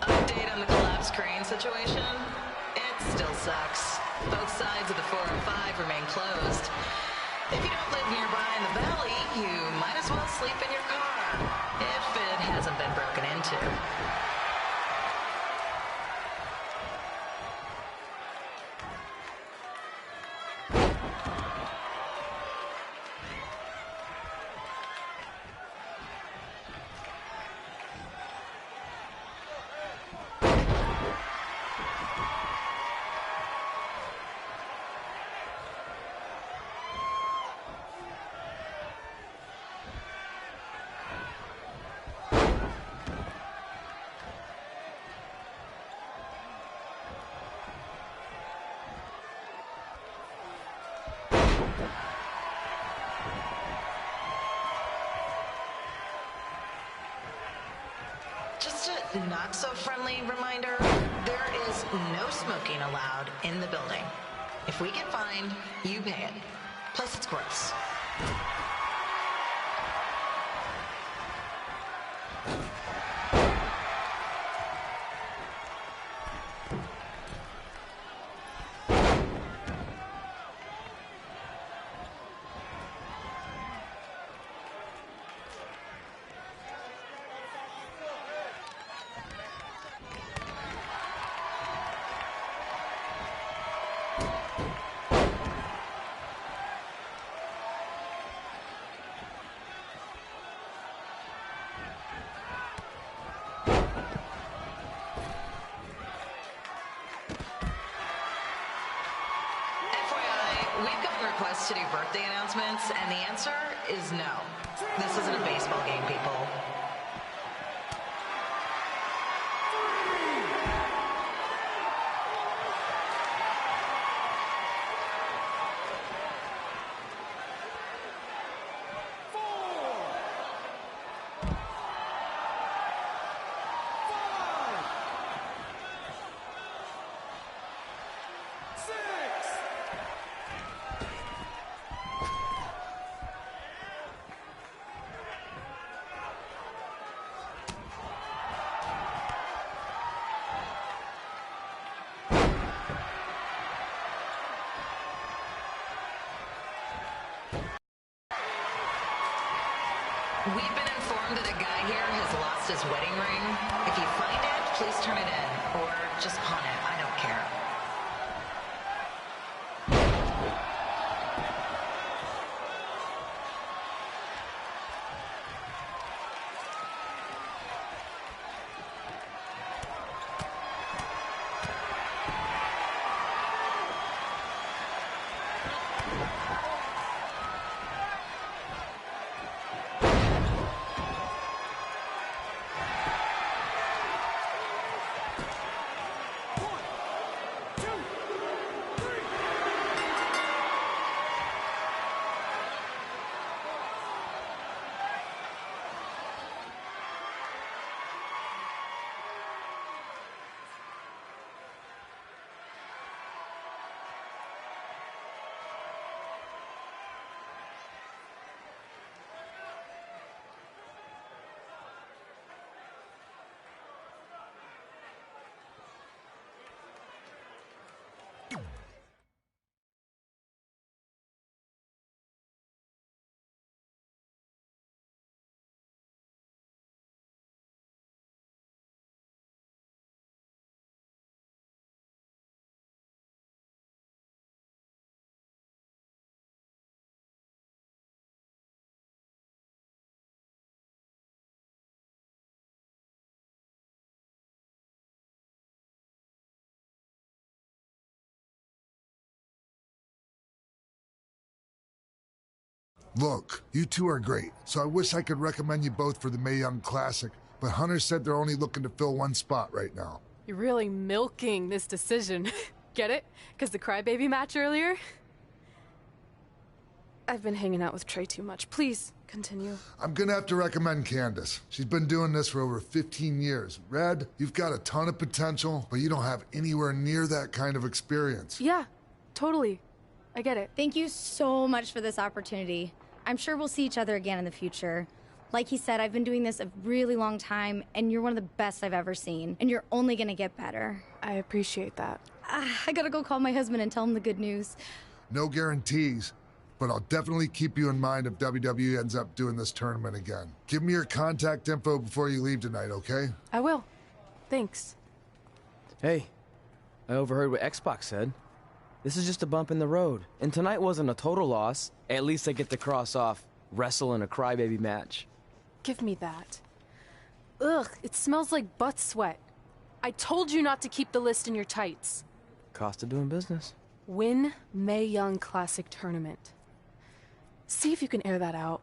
Update on the collapsed crane situation? It still sucks. Both sides of the 405 remain closed. If you don't live nearby in the valley, you might as well sleep in your car, if it hasn't been broken into. Just a not-so-friendly reminder, there is no smoking allowed in the building. If we get fined, you pay it. Plus, it's gross. We've gotten requests to do birthday announcements, and the answer is no. This isn't a baseball game, people. his wedding ring. If you find it, please turn it in. Or just pawn it. I don't care. Look, you two are great, so I wish I could recommend you both for the Mae Young Classic, but Hunter said they're only looking to fill one spot right now. You're really milking this decision. Get it? Because the crybaby match earlier? I've been hanging out with Trey too much. Please, continue. I'm gonna have to recommend Candace. She's been doing this for over 15 years. Red, you've got a ton of potential, but you don't have anywhere near that kind of experience. Yeah, totally. I get it. Thank you so much for this opportunity. I'm sure we'll see each other again in the future. Like he said, I've been doing this a really long time, and you're one of the best I've ever seen. And you're only gonna get better. I appreciate that. I gotta go call my husband and tell him the good news. No guarantees, but I'll definitely keep you in mind if WWE ends up doing this tournament again. Give me your contact info before you leave tonight, okay? I will. Thanks. Hey, I overheard what Xbox said. This is just a bump in the road, and tonight wasn't a total loss. At least I get to cross off wrestle in a crybaby match. Give me that. Ugh, it smells like butt sweat. I told you not to keep the list in your tights. Cost of doing business. Win Mae Young Classic Tournament. See if you can air that out.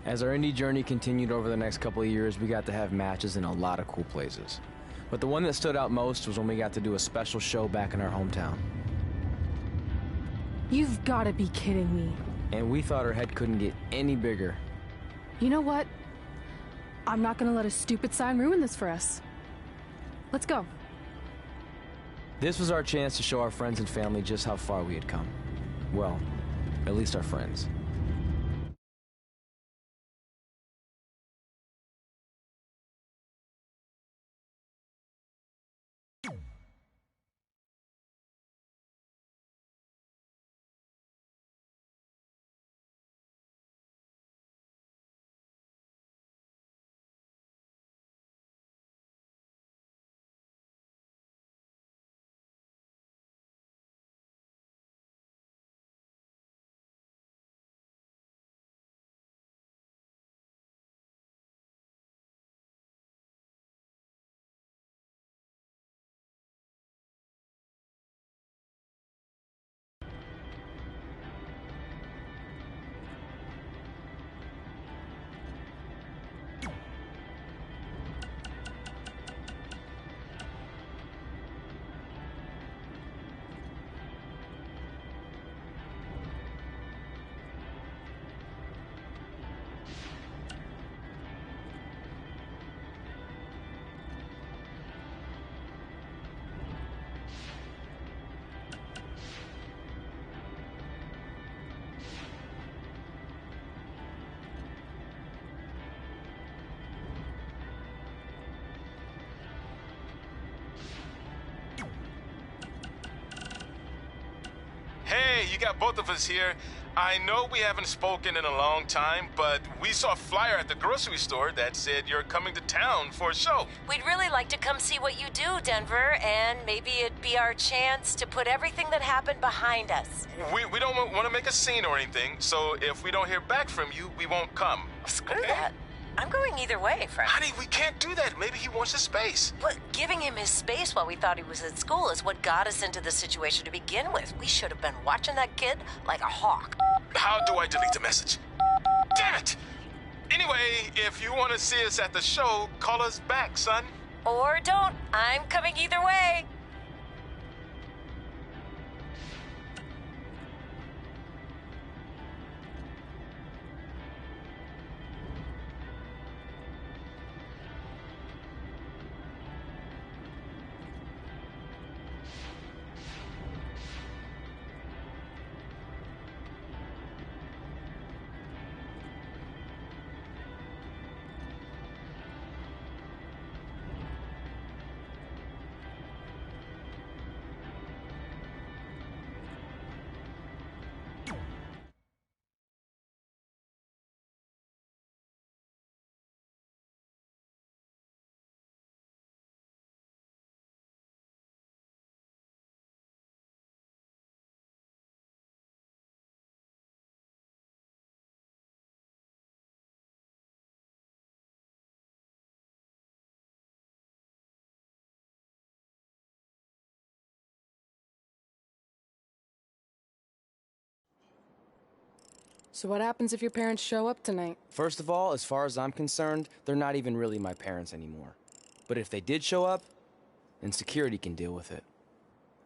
As our indie journey continued over the next couple of years, we got to have matches in a lot of cool places. But the one that stood out most was when we got to do a special show back in our hometown. You've got to be kidding me. And we thought our head couldn't get any bigger. You know what? I'm not going to let a stupid sign ruin this for us. Let's go. This was our chance to show our friends and family just how far we had come. Well, at least our friends. you got both of us here. I know we haven't spoken in a long time, but we saw a flyer at the grocery store that said you're coming to town for a show. We'd really like to come see what you do, Denver, and maybe it'd be our chance to put everything that happened behind us. We don't want to make a scene or anything, so if we don't hear back from you, we won't come. Screw that. I'm going either way, Frank. Honey, we can't do that. Maybe he wants his space. But giving him his space while we thought he was at school is what got us into this situation to begin with. We should have been watching that kid like a hawk. How do I delete the message? Damn it! Anyway, if you want to see us at the show, call us back, son. Or don't. I'm coming either way. So what happens if your parents show up tonight? First of all, as far as I'm concerned, they're not even really my parents anymore. But if they did show up, then security can deal with it.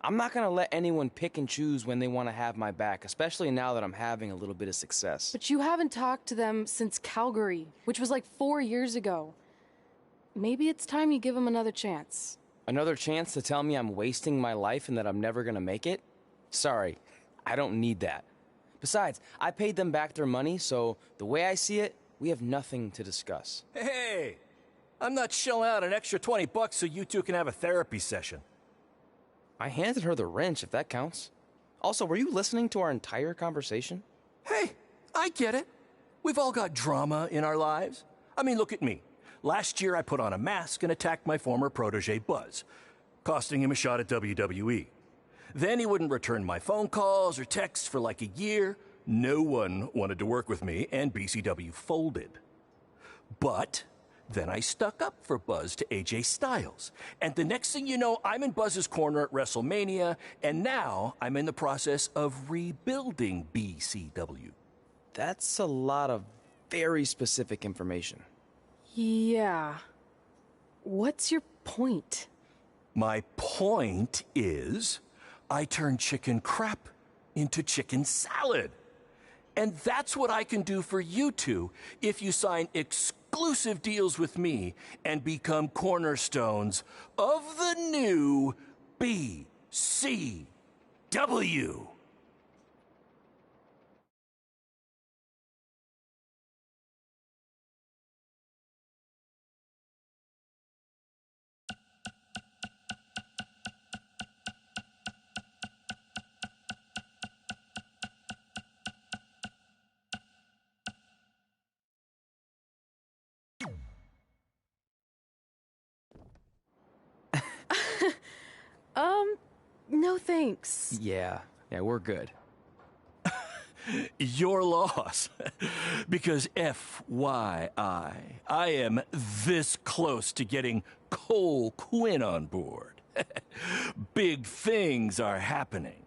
I'm not gonna let anyone pick and choose when they want to have my back, especially now that I'm having a little bit of success. But you haven't talked to them since Calgary, which was like 4 years ago. Maybe it's time you give them another chance. Another chance to tell me I'm wasting my life and that I'm never gonna make it? Sorry, I don't need that. Besides, I paid them back their money, so the way I see it, we have nothing to discuss. Hey, I'm not shelling out an extra $20 so you two can have a therapy session. I handed her the wrench, if that counts. Also, were you listening to our entire conversation? Hey, I get it. We've all got drama in our lives. I mean, look at me. Last year, I put on a mask and attacked my former protege, Buzz, costing him a shot at WWE. Then he wouldn't return my phone calls or texts for like a year. No one wanted to work with me, and BCW folded. But then I stuck up for Buzz to AJ Styles. And the next thing you know, I'm in Buzz's corner at WrestleMania, and now I'm in the process of rebuilding BCW. That's a lot of very specific information. Yeah. What's your point? My point is, I turned chicken crap into chicken salad. And that's what I can do for you two if you sign exclusive deals with me and become cornerstones of the new BCW. No thanks. Yeah, we're good. Your loss. Because FYI, I am this close to getting Cole Quinn on board. Big things are happening.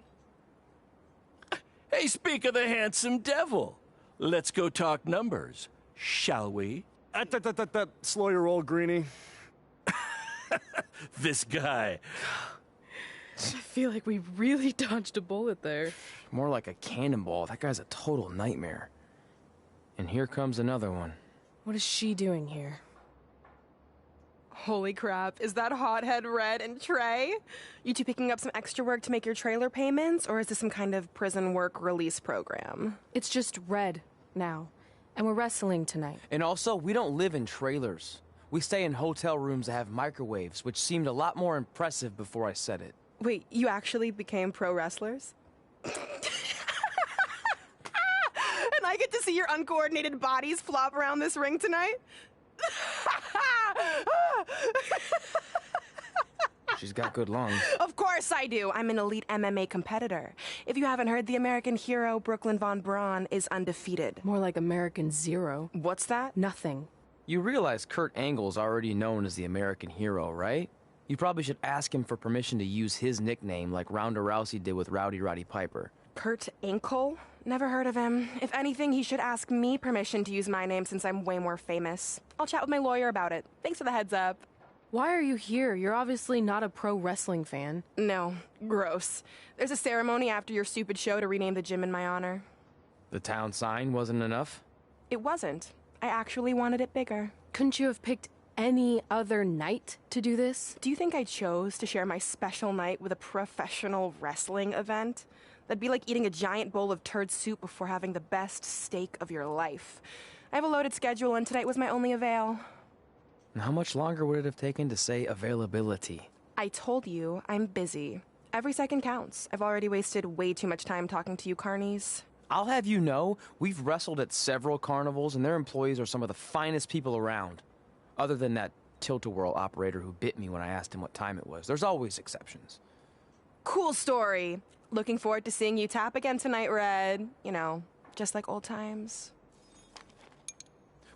Hey, speak of the handsome devil. Let's go talk numbers, shall we? Slow your roll, Greenie. This guy. I feel like we really dodged a bullet there. More like a cannonball. That guy's a total nightmare. And here comes another one. What is she doing here? Holy crap, is that hothead Red and Trey? You two picking up some extra work to make your trailer payments, or is this some kind of prison work release program? It's just Red now, and we're wrestling tonight. And also, we don't live in trailers. We stay in hotel rooms that have microwaves, which seemed a lot more impressive before I said it. Wait, you actually became pro wrestlers? see your uncoordinated bodies flop around this ring tonight? She's got good lungs. Of course I do. I'm an elite MMA competitor. If you haven't heard, the American hero, Brooklyn Von Braun, is undefeated. More like American Zero. What's that? Nothing. You realize Kurt Angle's already known as the American hero, right? You probably should ask him for permission to use his nickname like Ronda Rousey did with Rowdy Roddy Piper. Kurt Angle? Never heard of him. If anything, he should ask me permission to use my name since I'm way more famous. I'll chat with my lawyer about it. Thanks for the heads up. Why are you here? You're obviously not a pro wrestling fan. No, gross. There's a ceremony after your stupid show to rename the gym in my honor. The town sign wasn't enough? It wasn't. I actually wanted it bigger. Couldn't you have picked any other night to do this? Do you think I chose to share my special night with a professional wrestling event? That'd be like eating a giant bowl of turd soup before having the best steak of your life. I have a loaded schedule, and tonight was my only avail. And how much longer would it have taken to say availability? I told you, I'm busy. Every second counts. I've already wasted way too much time talking to you carnies. I'll have you know, we've wrestled at several carnivals, and their employees are some of the finest people around. Other than that tilt-a-whirl operator who bit me when I asked him what time it was. There's always exceptions. Cool story. Looking forward to seeing you tap again tonight, Red. You know, just like old times.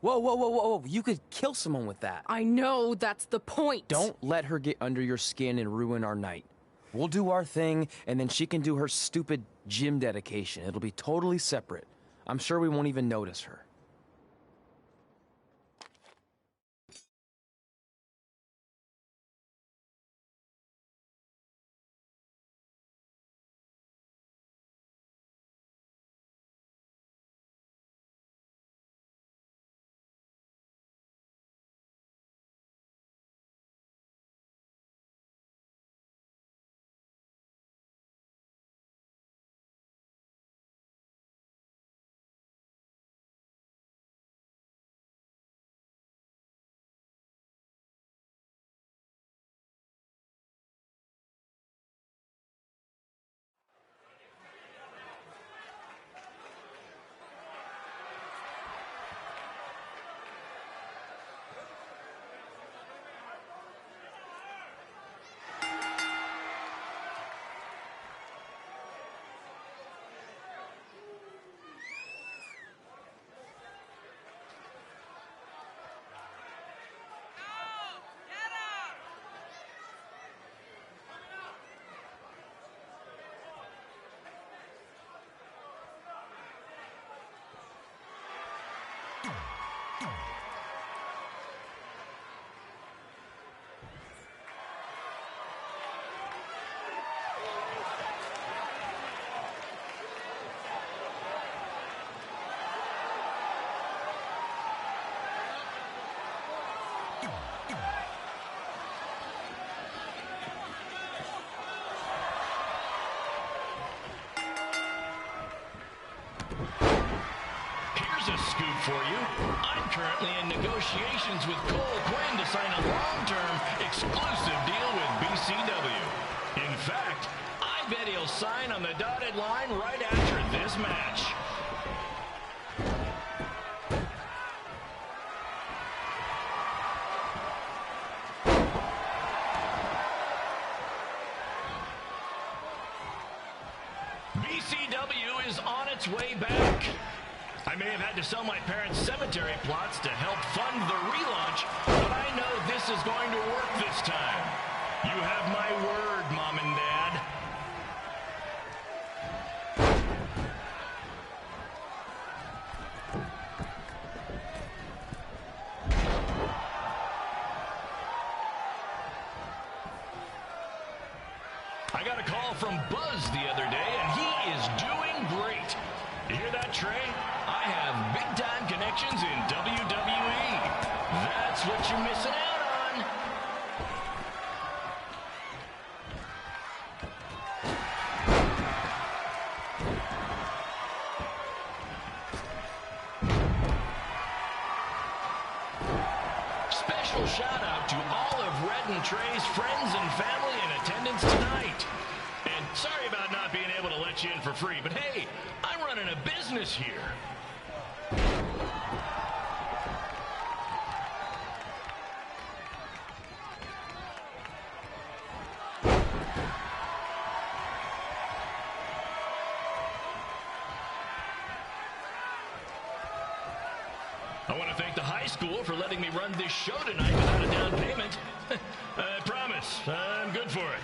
Whoa, whoa, whoa, whoa, whoa. You could kill someone with that. I know, that's the point. Don't let her get under your skin and ruin our night. We'll do our thing, and then she can do her stupid gym dedication. It'll be totally separate. I'm sure we won't even notice her. Here's a scoop for you. I'm currently in negotiations with Cole Quinn to sign a long-term exclusive deal with BCW. In fact, I bet he'll sign on the dotted line right after this match. BCW is on its way back. I may have had to sell my parents' cemetery plots to help fund the relaunch, but I know this is going to work this time. You have my word, Mom and Dad. I got a call from Buzz the other day, and he is doing great. You hear that, Trey? I have big-time connections in WWE. That's what you're missing out on. Special shout-out to all of Red and Trey's friends and family in attendance tonight. And sorry about not being able to let you in for free, but hey, I'm running a business here. I want to thank the high school for letting me run this show tonight without a down payment. I promise, I'm good for it.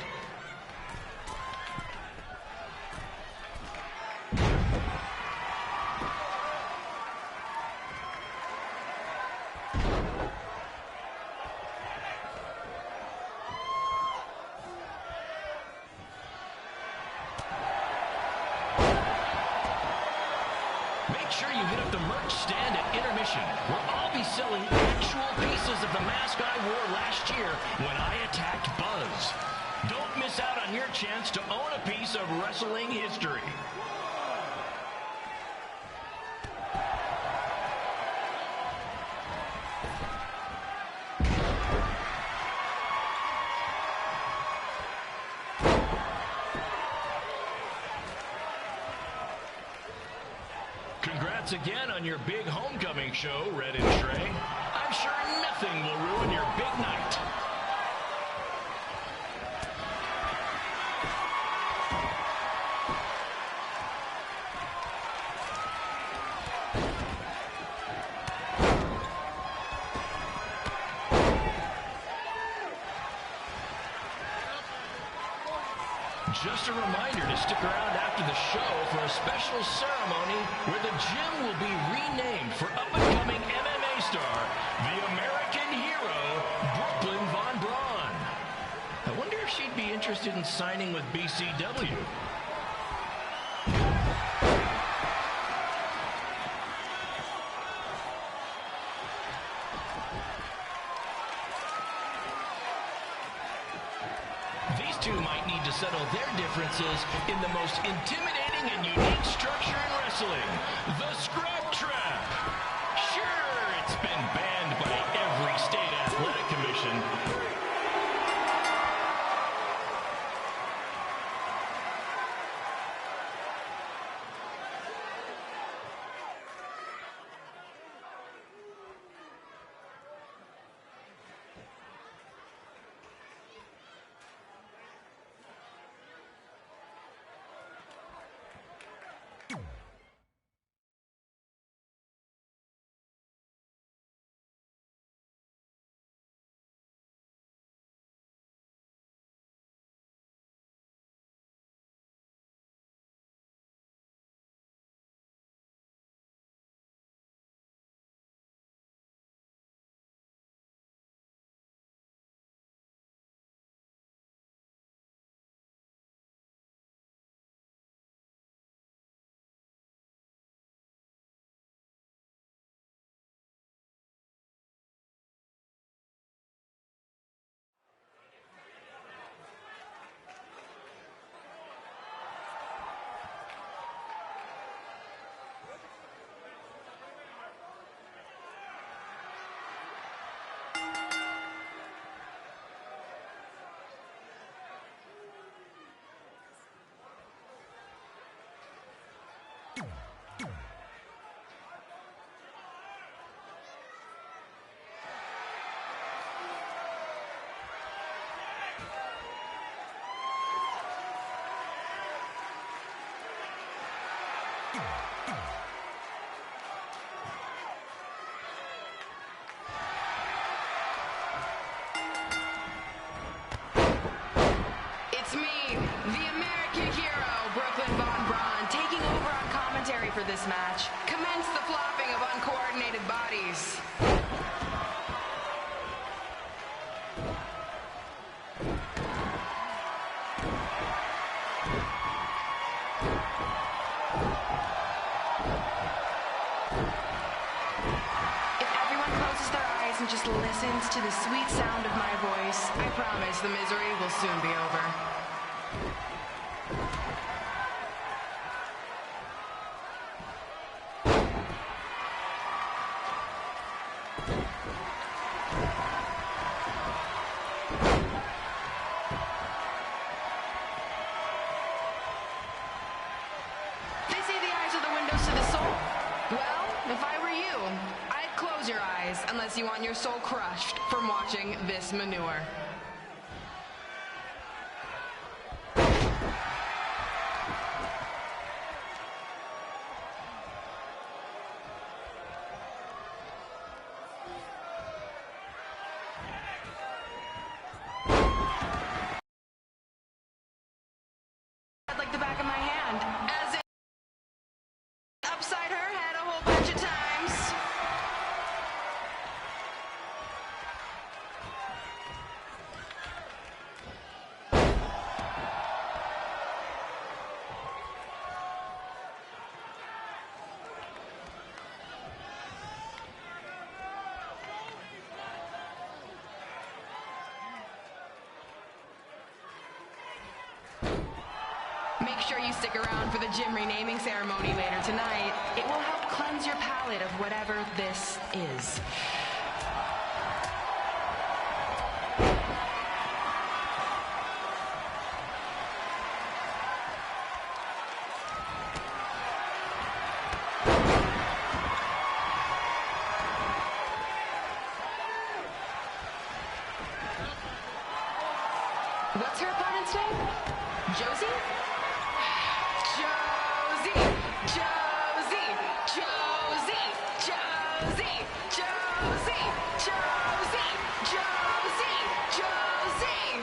Make sure you hit up the merch stand at intermission, where I'll be selling actual pieces of the mask I wore last year when I attacked Buzz. Don't miss out on your chance to own a piece of wrestling history. Congrats again on your big homecoming show, Red and Trey. I'm sure nothing will ruin your big night. Just a reminder to stick around after the show for a special ceremony where the gym will be renamed for up-and-coming MMA star, the American hero, Brooklyn Von Braun. I wonder if she'd be interested in signing with BCW. These two might need to settle their differences in the most intimidating and unique structure in wrestling, the Scrub Trap. Sure, it's been banned by every state athletic commission. It's me, the American hero, Brooklyn Von Braun, taking over on commentary for this match. Commence the flopping of uncoordinated bodies. If everyone closes their eyes and just listens to the sweet sound of my voice, I promise the misery will soon be over. They say the eyes are the windows to the soul. Well, if I were you, I'd close your eyes unless you want your soul crushed from watching this manure. make sure you stick around for the gym renaming ceremony later tonight. It will help cleanse your palate of whatever this is. What's her opponent's name? Josie? Josie! Josie! Josie! Josie! Josie! Josie! Josie! Josie!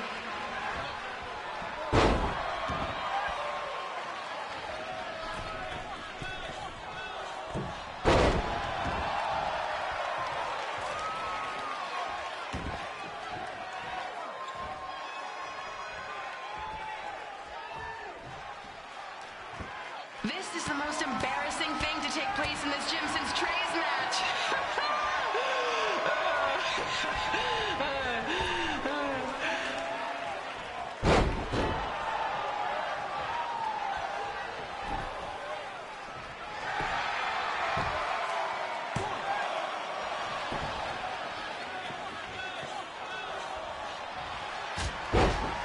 This is the most embarrassing thing to take place in this gym since Trey's match.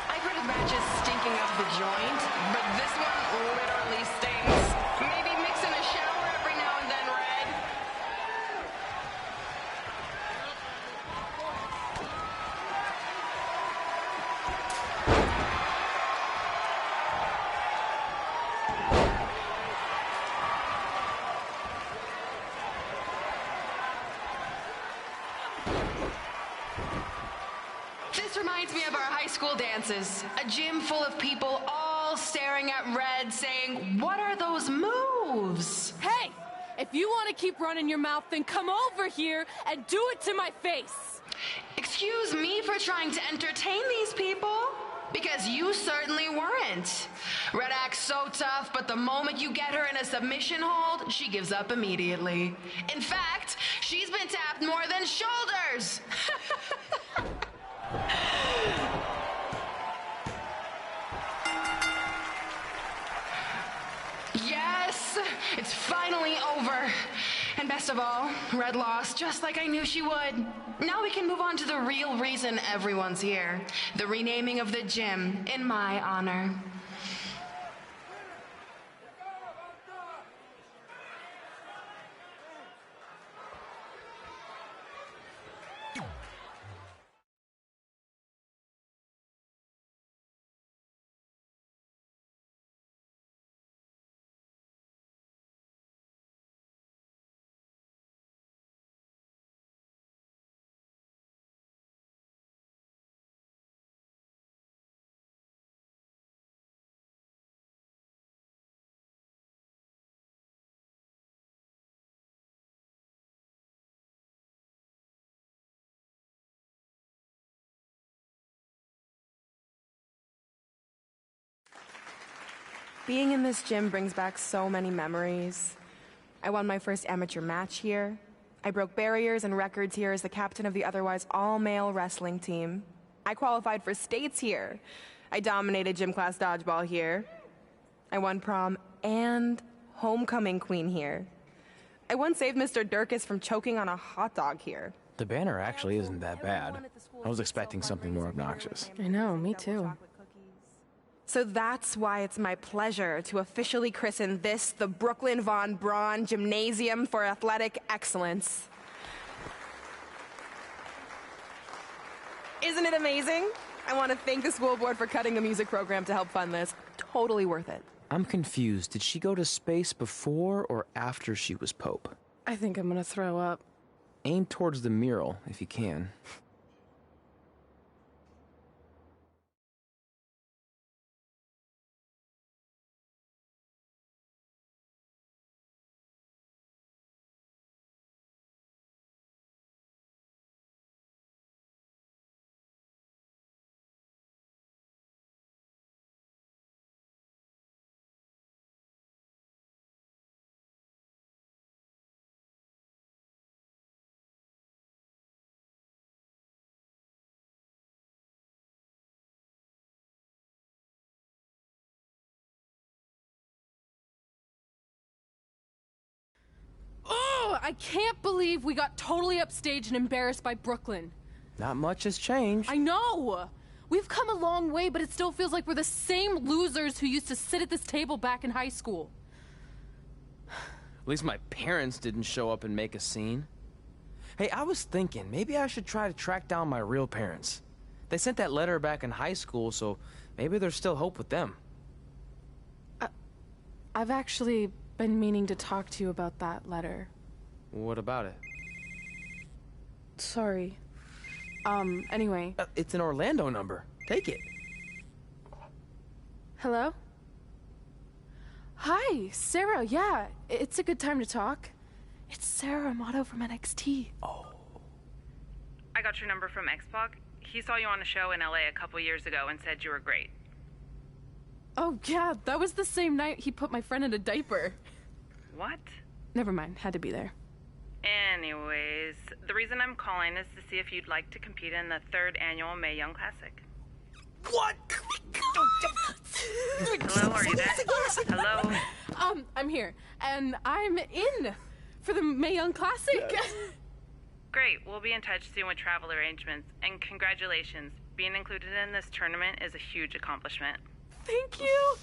I've heard of matches stinking up the joint, but this one literally stings. Maybe mix in a shower every now and then, Red. This reminds me of our high school dances. A gym full of people all staring at Red saying, "What are those moves?" Hey, if you want to keep running your mouth, then come over here and do it to my face. Excuse me for trying to entertain these people? Because you certainly weren't. Red acts so tough, but the moment you get her in a submission hold, she gives up immediately. In fact, she's been tapped more than shoulders. Yes, it's finally over. And best of all, Red lost just like I knew she would. Now we can move on to the real reason everyone's here. The renaming of the gym in my honor. Being in this gym brings back so many memories. I won my first amateur match here. I broke barriers and records here as the captain of the otherwise all-male wrestling team. I qualified for states here. I dominated gym class dodgeball here. I won prom and homecoming queen here. I once saved Mr. Durkis from choking on a hot dog here. The banner actually isn't that bad. I was expecting something more obnoxious. I know, me too. So that's why it's my pleasure to officially christen this the Brooklyn Von Braun Gymnasium for Athletic Excellence. Isn't it amazing? I want to thank the school board for cutting the music program to help fund this. Totally worth it. I'm confused. Did she go to space before or after she was Pope? I think I'm gonna throw up. Aim towards the mural, if you can. I can't believe we got totally upstaged and embarrassed by Brooklyn. Not much has changed. I know! We've come a long way, but it still feels like we're the same losers who used to sit at this table back in high school. At least my parents didn't show up and make a scene. Hey, I was thinking, maybe I should try to track down my real parents. They sent that letter back in high school, so maybe there's still hope with them. I've actually been meaning to talk to you about that letter. What about it? Sorry. Anyway. It's an Orlando number. Take it. Hello? Hi, Sarah. Yeah, it's a good time to talk. It's Sarah Amato from NXT. Oh. I got your number from X-Pac. He saw you on a show in LA a couple years ago and said you were great. Oh, yeah, that was the same night he put my friend in a diaper. What? Never mind, had to be there. Anyways, the reason I'm calling is to see if you'd like to compete in the 3rd annual Mae Young Classic. What? Hello, are you there? Hello? I'm here, and I'm in for the Mae Young Classic. Great, we'll be in touch soon with travel arrangements, and congratulations. Being included in this tournament is a huge accomplishment. Thank you.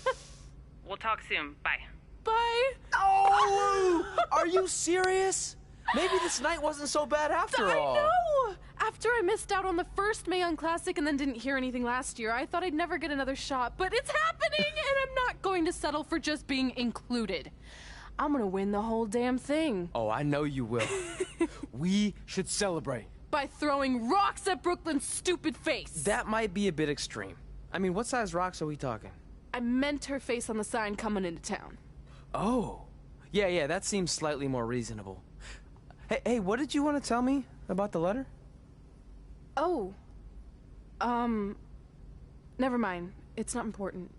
We'll talk soon. Bye. Bye. Oh! Are you serious? Maybe this night wasn't so bad after all. I know! After I missed out on the first Mae Young Classic and then didn't hear anything last year, I thought I'd never get another shot. But it's happening, and I'm not going to settle for just being included. I'm gonna win the whole damn thing. Oh, I know you will. We should celebrate. By throwing rocks at Brooklyn's stupid face. That might be a bit extreme. I mean, what size rocks are we talking? I meant her face on the sign coming into town. Oh. Yeah, that seems slightly more reasonable. Hey, what did you want to tell me about the letter? Oh. Never mind. It's not important.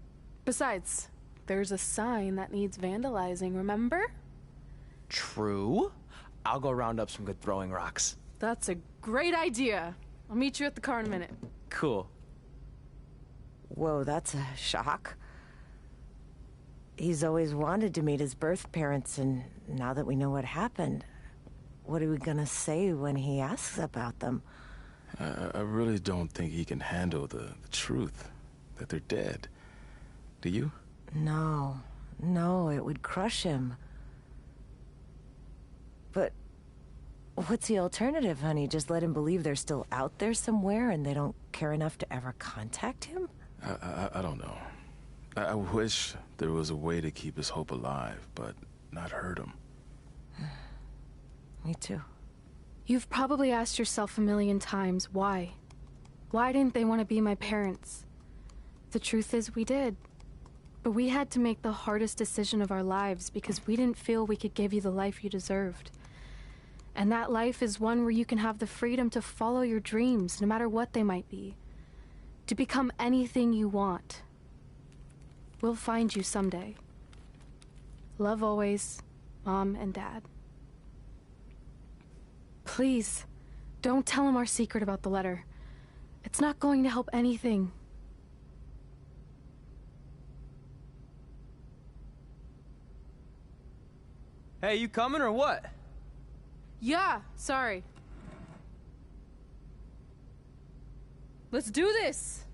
Besides, there's a sign that needs vandalizing, remember? True. I'll go round up some good throwing rocks. That's a great idea. I'll meet you at the car in a minute. Cool. Whoa, that's a shock. He's always wanted to meet his birth parents, and now that we know what happened, what are we gonna say when he asks about them? I really don't think he can handle the truth, that they're dead. Do you? No, it would crush him. But what's the alternative, honey? Just let him believe they're still out there somewhere and they don't care enough to ever contact him? I don't know. I wish there was a way to keep his hope alive, but not hurt him. Me too. You've probably asked yourself a million times, why? Why didn't they want to be my parents? The truth is, we did. But we had to make the hardest decision of our lives because we didn't feel we could give you the life you deserved. And that life is one where you can have the freedom to follow your dreams, no matter what they might be. To become anything you want. We'll find you someday. Love always, Mom and Dad. Please, don't tell him our secret about the letter. It's not going to help anything. Hey, you coming or what? Yeah, sorry. Let's do this!